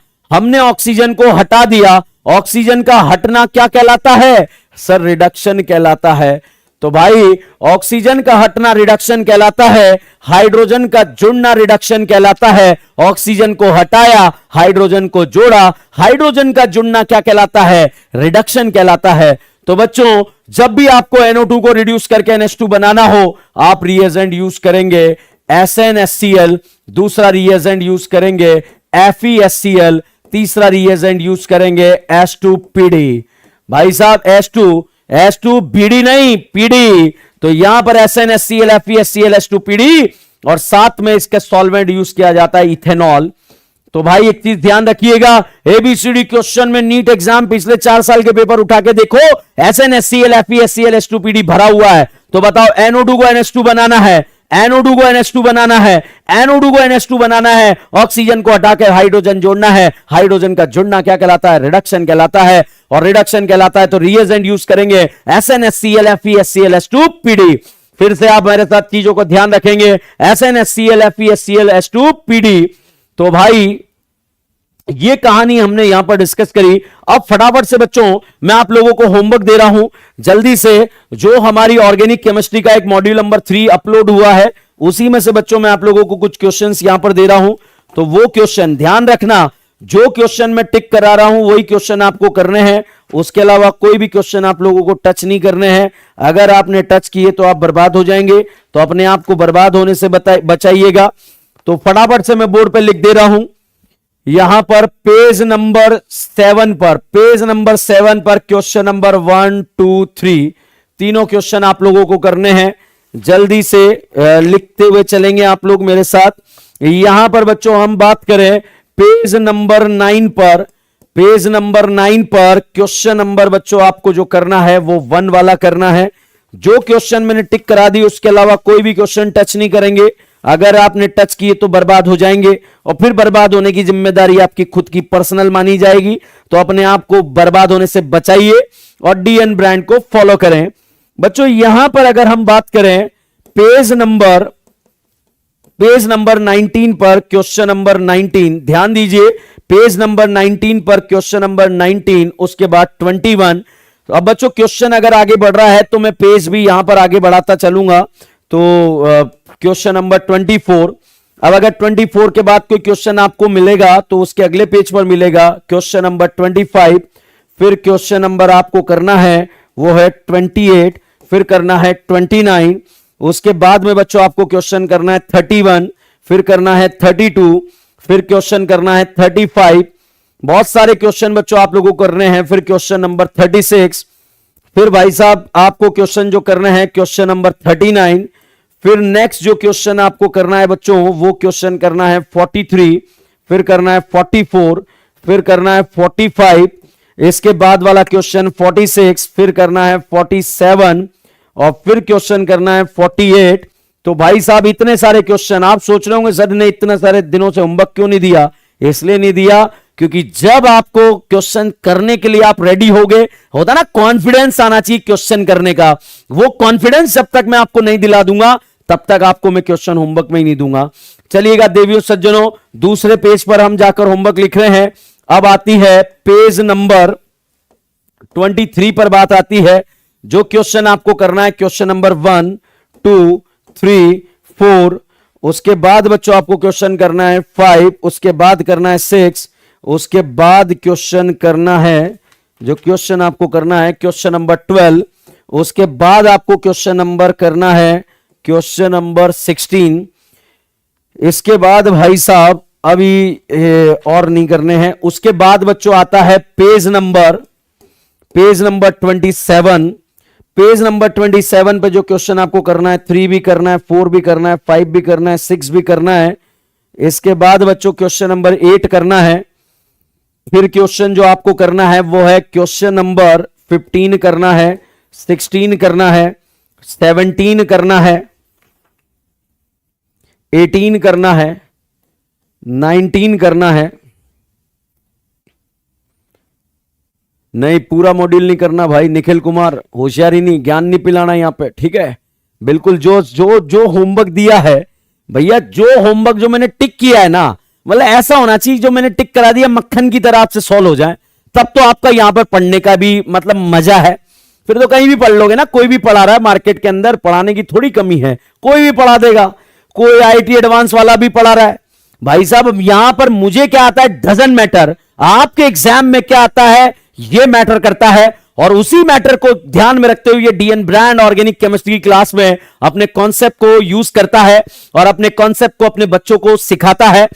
ऑक्सीजन का हटना क्या कहलाता है सर? रिडक्शन कहलाता है। तो भाई ऑक्सीजन का हटना रिडक्शन कहलाता है, हाइड्रोजन का जुड़ना रिडक्शन कहलाता है। ऑक्सीजन को हटाया, हाइड्रोजन को जोड़ा, हाइड्रोजन का जुड़ना क्या कहलाता है? रिडक्शन कहलाता है। तो बच्चों जब भी आपको NO2 को रिड्यूस करके NH2 बनाना हो, आप रिएजेंट यूज करेंगे SnHCl, दूसरा रिएजेंट यूज करेंगे FeSCl, तीसरा रिएजेंट यूज करेंगे H2PD। भाई साहब H2BD नहीं PD। तो यहां पर SnHCl, FeSCl, H2PD और साथ में इसके सॉल्वेंट यूज किया जाता है इथेनॉल। तो भाई एक चीज ध्यान रखिएगा, ABCD क्वेश्चन में नीट एग्जाम पिछले 4 साल के पेपर उठा के देखो, SnHCl, FeSCl, H2PD भरा हुआ है। तो बताओ NO2 को NH2 बनाना है, NO2 को NH2 बनाना है, NO2 को NH2 बनाना है, ऑक्सीजन को हटाकर हाइड्रोजन जोड़ना है। हाइड्रोजन का जुड़ना क्या कहलाता है? रिडक्शन कहलाता है। और रिडक्शन कहलाता है तो रिएजेंट यूज करेंगे SnHCl FeHCl H2PD। फिर से आप मेरे साथ चीजों को ध्यान रखेंगे, SnHCl FeHCl H2PD। तो भाई ये कहानी हमने यहां पर डिस्कस करी। अब फटाफट से बच्चों मैं आप लोगों को होमवर्क दे रहा हूं जल्दी से। जो हमारी ऑर्गेनिक केमिस्ट्री का एक मॉड्यूल नंबर 3 अपलोड हुआ है, उसी में से बच्चों मैं आप लोगों को कुछ क्वेश्चंस यहां पर दे रहा हूं। तो वो क्वेश्चन ध्यान रखना, जो क्वेश्चन मैं टिक करा रहा हूं वही क्वेश्चन आपको करने हैं। उसके अलावा कोई भी क्वेश्चन आप लोगों को टच नहीं करने हैं। अगर आपने टच किए तो आप बर्बाद हो जाएंगे, तो अपने आप को बर्बाद होने से बचाइएगा। तो फटाफट से मैं बोर्ड पर लिख दे रहा हूं, यहां पर पेज नंबर 7 पर क्वेश्चन नंबर 1 2 3 तीनों क्वेश्चन आप लोगों को करने हैं। जल्दी से लिखते हुए चलेंगे आप लोग मेरे साथ। यहां पर बच्चों हम बात करें पेज नंबर 9 पर, क्वेश्चन नंबर बच्चों आपको जो करना है वो 1 वाला करना है। जो क्वेश्चन मैंने टिक करा दी उसके अलावा कोई भी क्वेश्चन टच नहीं करेंगे। अगर आपने टच किए तो बर्बाद हो जाएंगे, और फिर बर्बाद होने की जिम्मेदारी आपकी खुद की पर्सनल मानी जाएगी। तो अपने आप को बर्बाद होने से बचाइए और डीएन ब्रांड को फॉलो करें। बच्चों यहां पर अगर हम बात करें पेज नंबर 19 पर क्वेश्चन नंबर 19, ध्यान दीजिए पेज नंबर 19 पर क्वेश्चन नंबर 19, उसके बाद 21। तो अब बच्चों क्वेश्चन अगर आगे बढ़ रहा है तो मैं पेज भी यहां पर आगे बढ़ाता चलूंगा। तो क्वेश्चन नंबर 24, अब अगर 24 के बाद कोई क्वेश्चन आपको मिलेगा तो उसके अगले पेज पर मिलेगा क्वेश्चन नंबर 25। फिर क्वेश्चन नंबर आपको करना है वो है 28, फिर करना है 29। उसके बाद में बच्चों आपको क्वेश्चन करना है 31, फिर करना है 32, फिर क्वेश्चन करना है 35। बहुत सारे क्वेश्चन बच्चों आप लोगों को करने हैं। फिर क्वेश्चन नंबर 36, फिर भाई साहब आपको क्वेश्चन जो करना है क्वेश्चन नंबर 39। फिर नेक्स्ट जो क्वेश्चन आपको करना है बच्चों वो क्वेश्चन करना है 43, फिर करना है 44, फिर करना है 45। इसके बाद वाला क्वेश्चन 46, फिर करना है 47 और फिर क्वेश्चन करना है 48। तो भाई साहब इतने सारे क्वेश्चन, आप सोच रहे होंगे सर ने इतने सारे दिनों से होमवर्क क्यों नहीं दिया? इसलिए नहीं दिया क्योंकि जब आपको क्वेश्चन करने के लिए आप रेडी होगे, होता ना कॉन्फिडेंस आना चाहिए क्वेश्चन करने का, वो कॉन्फिडेंस जब तक मैं आपको नहीं दिला दूंगा तब तक आपको मैं क्वेश्चन होमवर्क में ही नहीं दूंगा। चलिएगा देवियों सज्जनों, दूसरे पेज पर हम जाकर होमवर्क लिख रहे हैं। अब आती है पेज नंबर 23 पर बात आती है। जो क्वेश्चन आपको करना है क्वेश्चन नंबर 1 2 3 4, उसके बाद बच्चों आपको क्वेश्चन करना है 5, उसके बाद करना है 6, उसके बाद क्वेश्चन करना है, जो क्वेश्चन आपको करना है क्वेश्चन नंबर 12, उसके बाद आपको क्वेश्चन नंबर करना है क्वेश्चन नंबर 16। इसके बाद भाई साहब अभी और नहीं करने हैं। उसके बाद बच्चों आता है पेज नंबर 27। पेज नंबर 27 पे जो क्वेश्चन आपको करना है 3 भी करना है, 4 भी करना है, 5 भी करना है, 6 भी करना है। इसके बाद बच्चों क्वेश्चन नंबर 8 करना है। फिर क्वेश्चन जो आपको करना है वो है क्वेश्चन नंबर 15 करना है, 16 करना है, 17 करना है, 18 करना है, 19 करना है। नहीं, पूरा मॉड्यूल नहीं करना भाई निखिल कुमार, होशियारी नहीं, ज्ञान नहीं पिलाना यहां पे, ठीक है? बिल्कुल जो जो जो होमवर्क दिया है भैया, जो होमवर्क जो मैंने टिक किया है ना, मतलब ऐसा होना चाहिए जो मैंने टिक करा दिया मक्खन की तरह आपसे सॉल्व हो जाए, तब तो आपका यहां पर पढ़ने का भी मतलब मजा है। फिर तो कहीं भी पढ़ लोगे ना, कोई भी पढ़ा रहा है मार्केट के अंदर, पढ़ाने की थोड़ी कमी है, कोई भी पढ़ा देगा, कोई आईटी एडवांस वाला भी पढ़ा रहा है। भाई साहब यहां पर मुझे क्या आता है डजंट मैटर, आपके एग्जाम में क्या आता है ये मैटर करता है। और उसी मैटर को ध्यान में रखते हुए DN brand organic chemistry class में अपने कॉन्सेप्ट को यूज करता है और अपने कॉन्सेप्ट को अपने बच्चों को सिखाता है।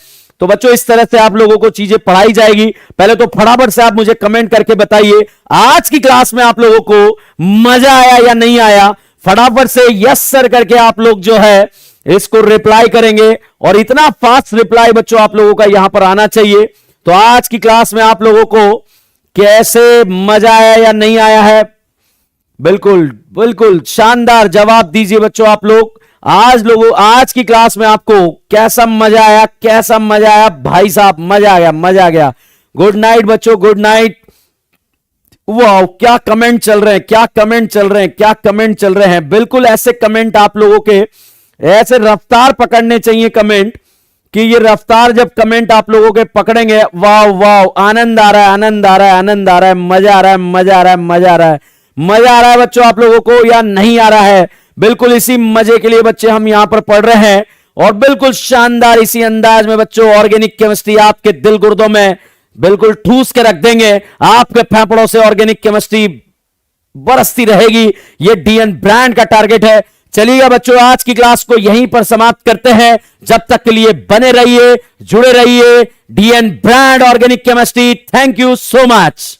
तो बच्चों इस तरह से आप लोगों को चीजें पढ़ाई जाएगी। पहले तो फटाफट से आप मुझे कमेंट करके बताइए आज की क्लास में आप लोगों को मजा आया या नहीं आया। फटाफट से यस सर करके आप लोग जो है इसको रिप्लाई करेंगे, और इतना फास्ट रिप्लाई बच्चों आप लोगों का यहां पर आना चाहिए। तो आज की क्लास में आप लोगों को कैसे मजा आया या नहीं आया है? बिल्कुल बिल्कुल शानदार जवाब दीजिए बच्चों आप लोग। आज लोगों, आज की क्लास में आपको कैसा मजा आया, कैसा मजा आया भाई साहब, मजा आ गया, मजा आ गया। गुड नाइट बच्चों, गुड नाइट। वाह, क्या कमेंट चल रहे हैं, क्या कमेंट चल रहे हैं, क्या कमेंट चल रहे हैं। बिल्कुल ऐसे कमेंट आप लोगों के, ऐसे रफ्तार पकड़ने चाहिए कमेंट, कि ये रफ्तार जब कमेंट आप लोगों के पकड़ेंगे, वाह वाह, आनंद आ रहा है, आनंद आ रहा है, आनंद आ रहा है, मजा आ रहा है, मजा आ रहा है, मजा आ रहा है, मजा आ रहा है बच्चों आप लोगों को, या नहीं आ रहा है। बिल्कुल इसी मजे के लिए बच्चे हम यहां पर पढ़ रहे हैं, और बिल्कुल शानदार इसी अंदाज में बच्चों ऑर्गेनिक केमिस्ट्री आपके दिल गुर्दों में बिल्कुल ठूस के रख देंगे। आपके फेफड़ों से ऑर्गेनिक केमिस्ट्री बरसती रहेगी, ये डीएन ब्रांड का टारगेट है। चलिएगा बच्चों, आज की क्लास को यहीं पर समाप्त करते हैं। जब तक के लिए बने रहिए, जुड़े रहिए। DN brand organic chemistry, thank you so much.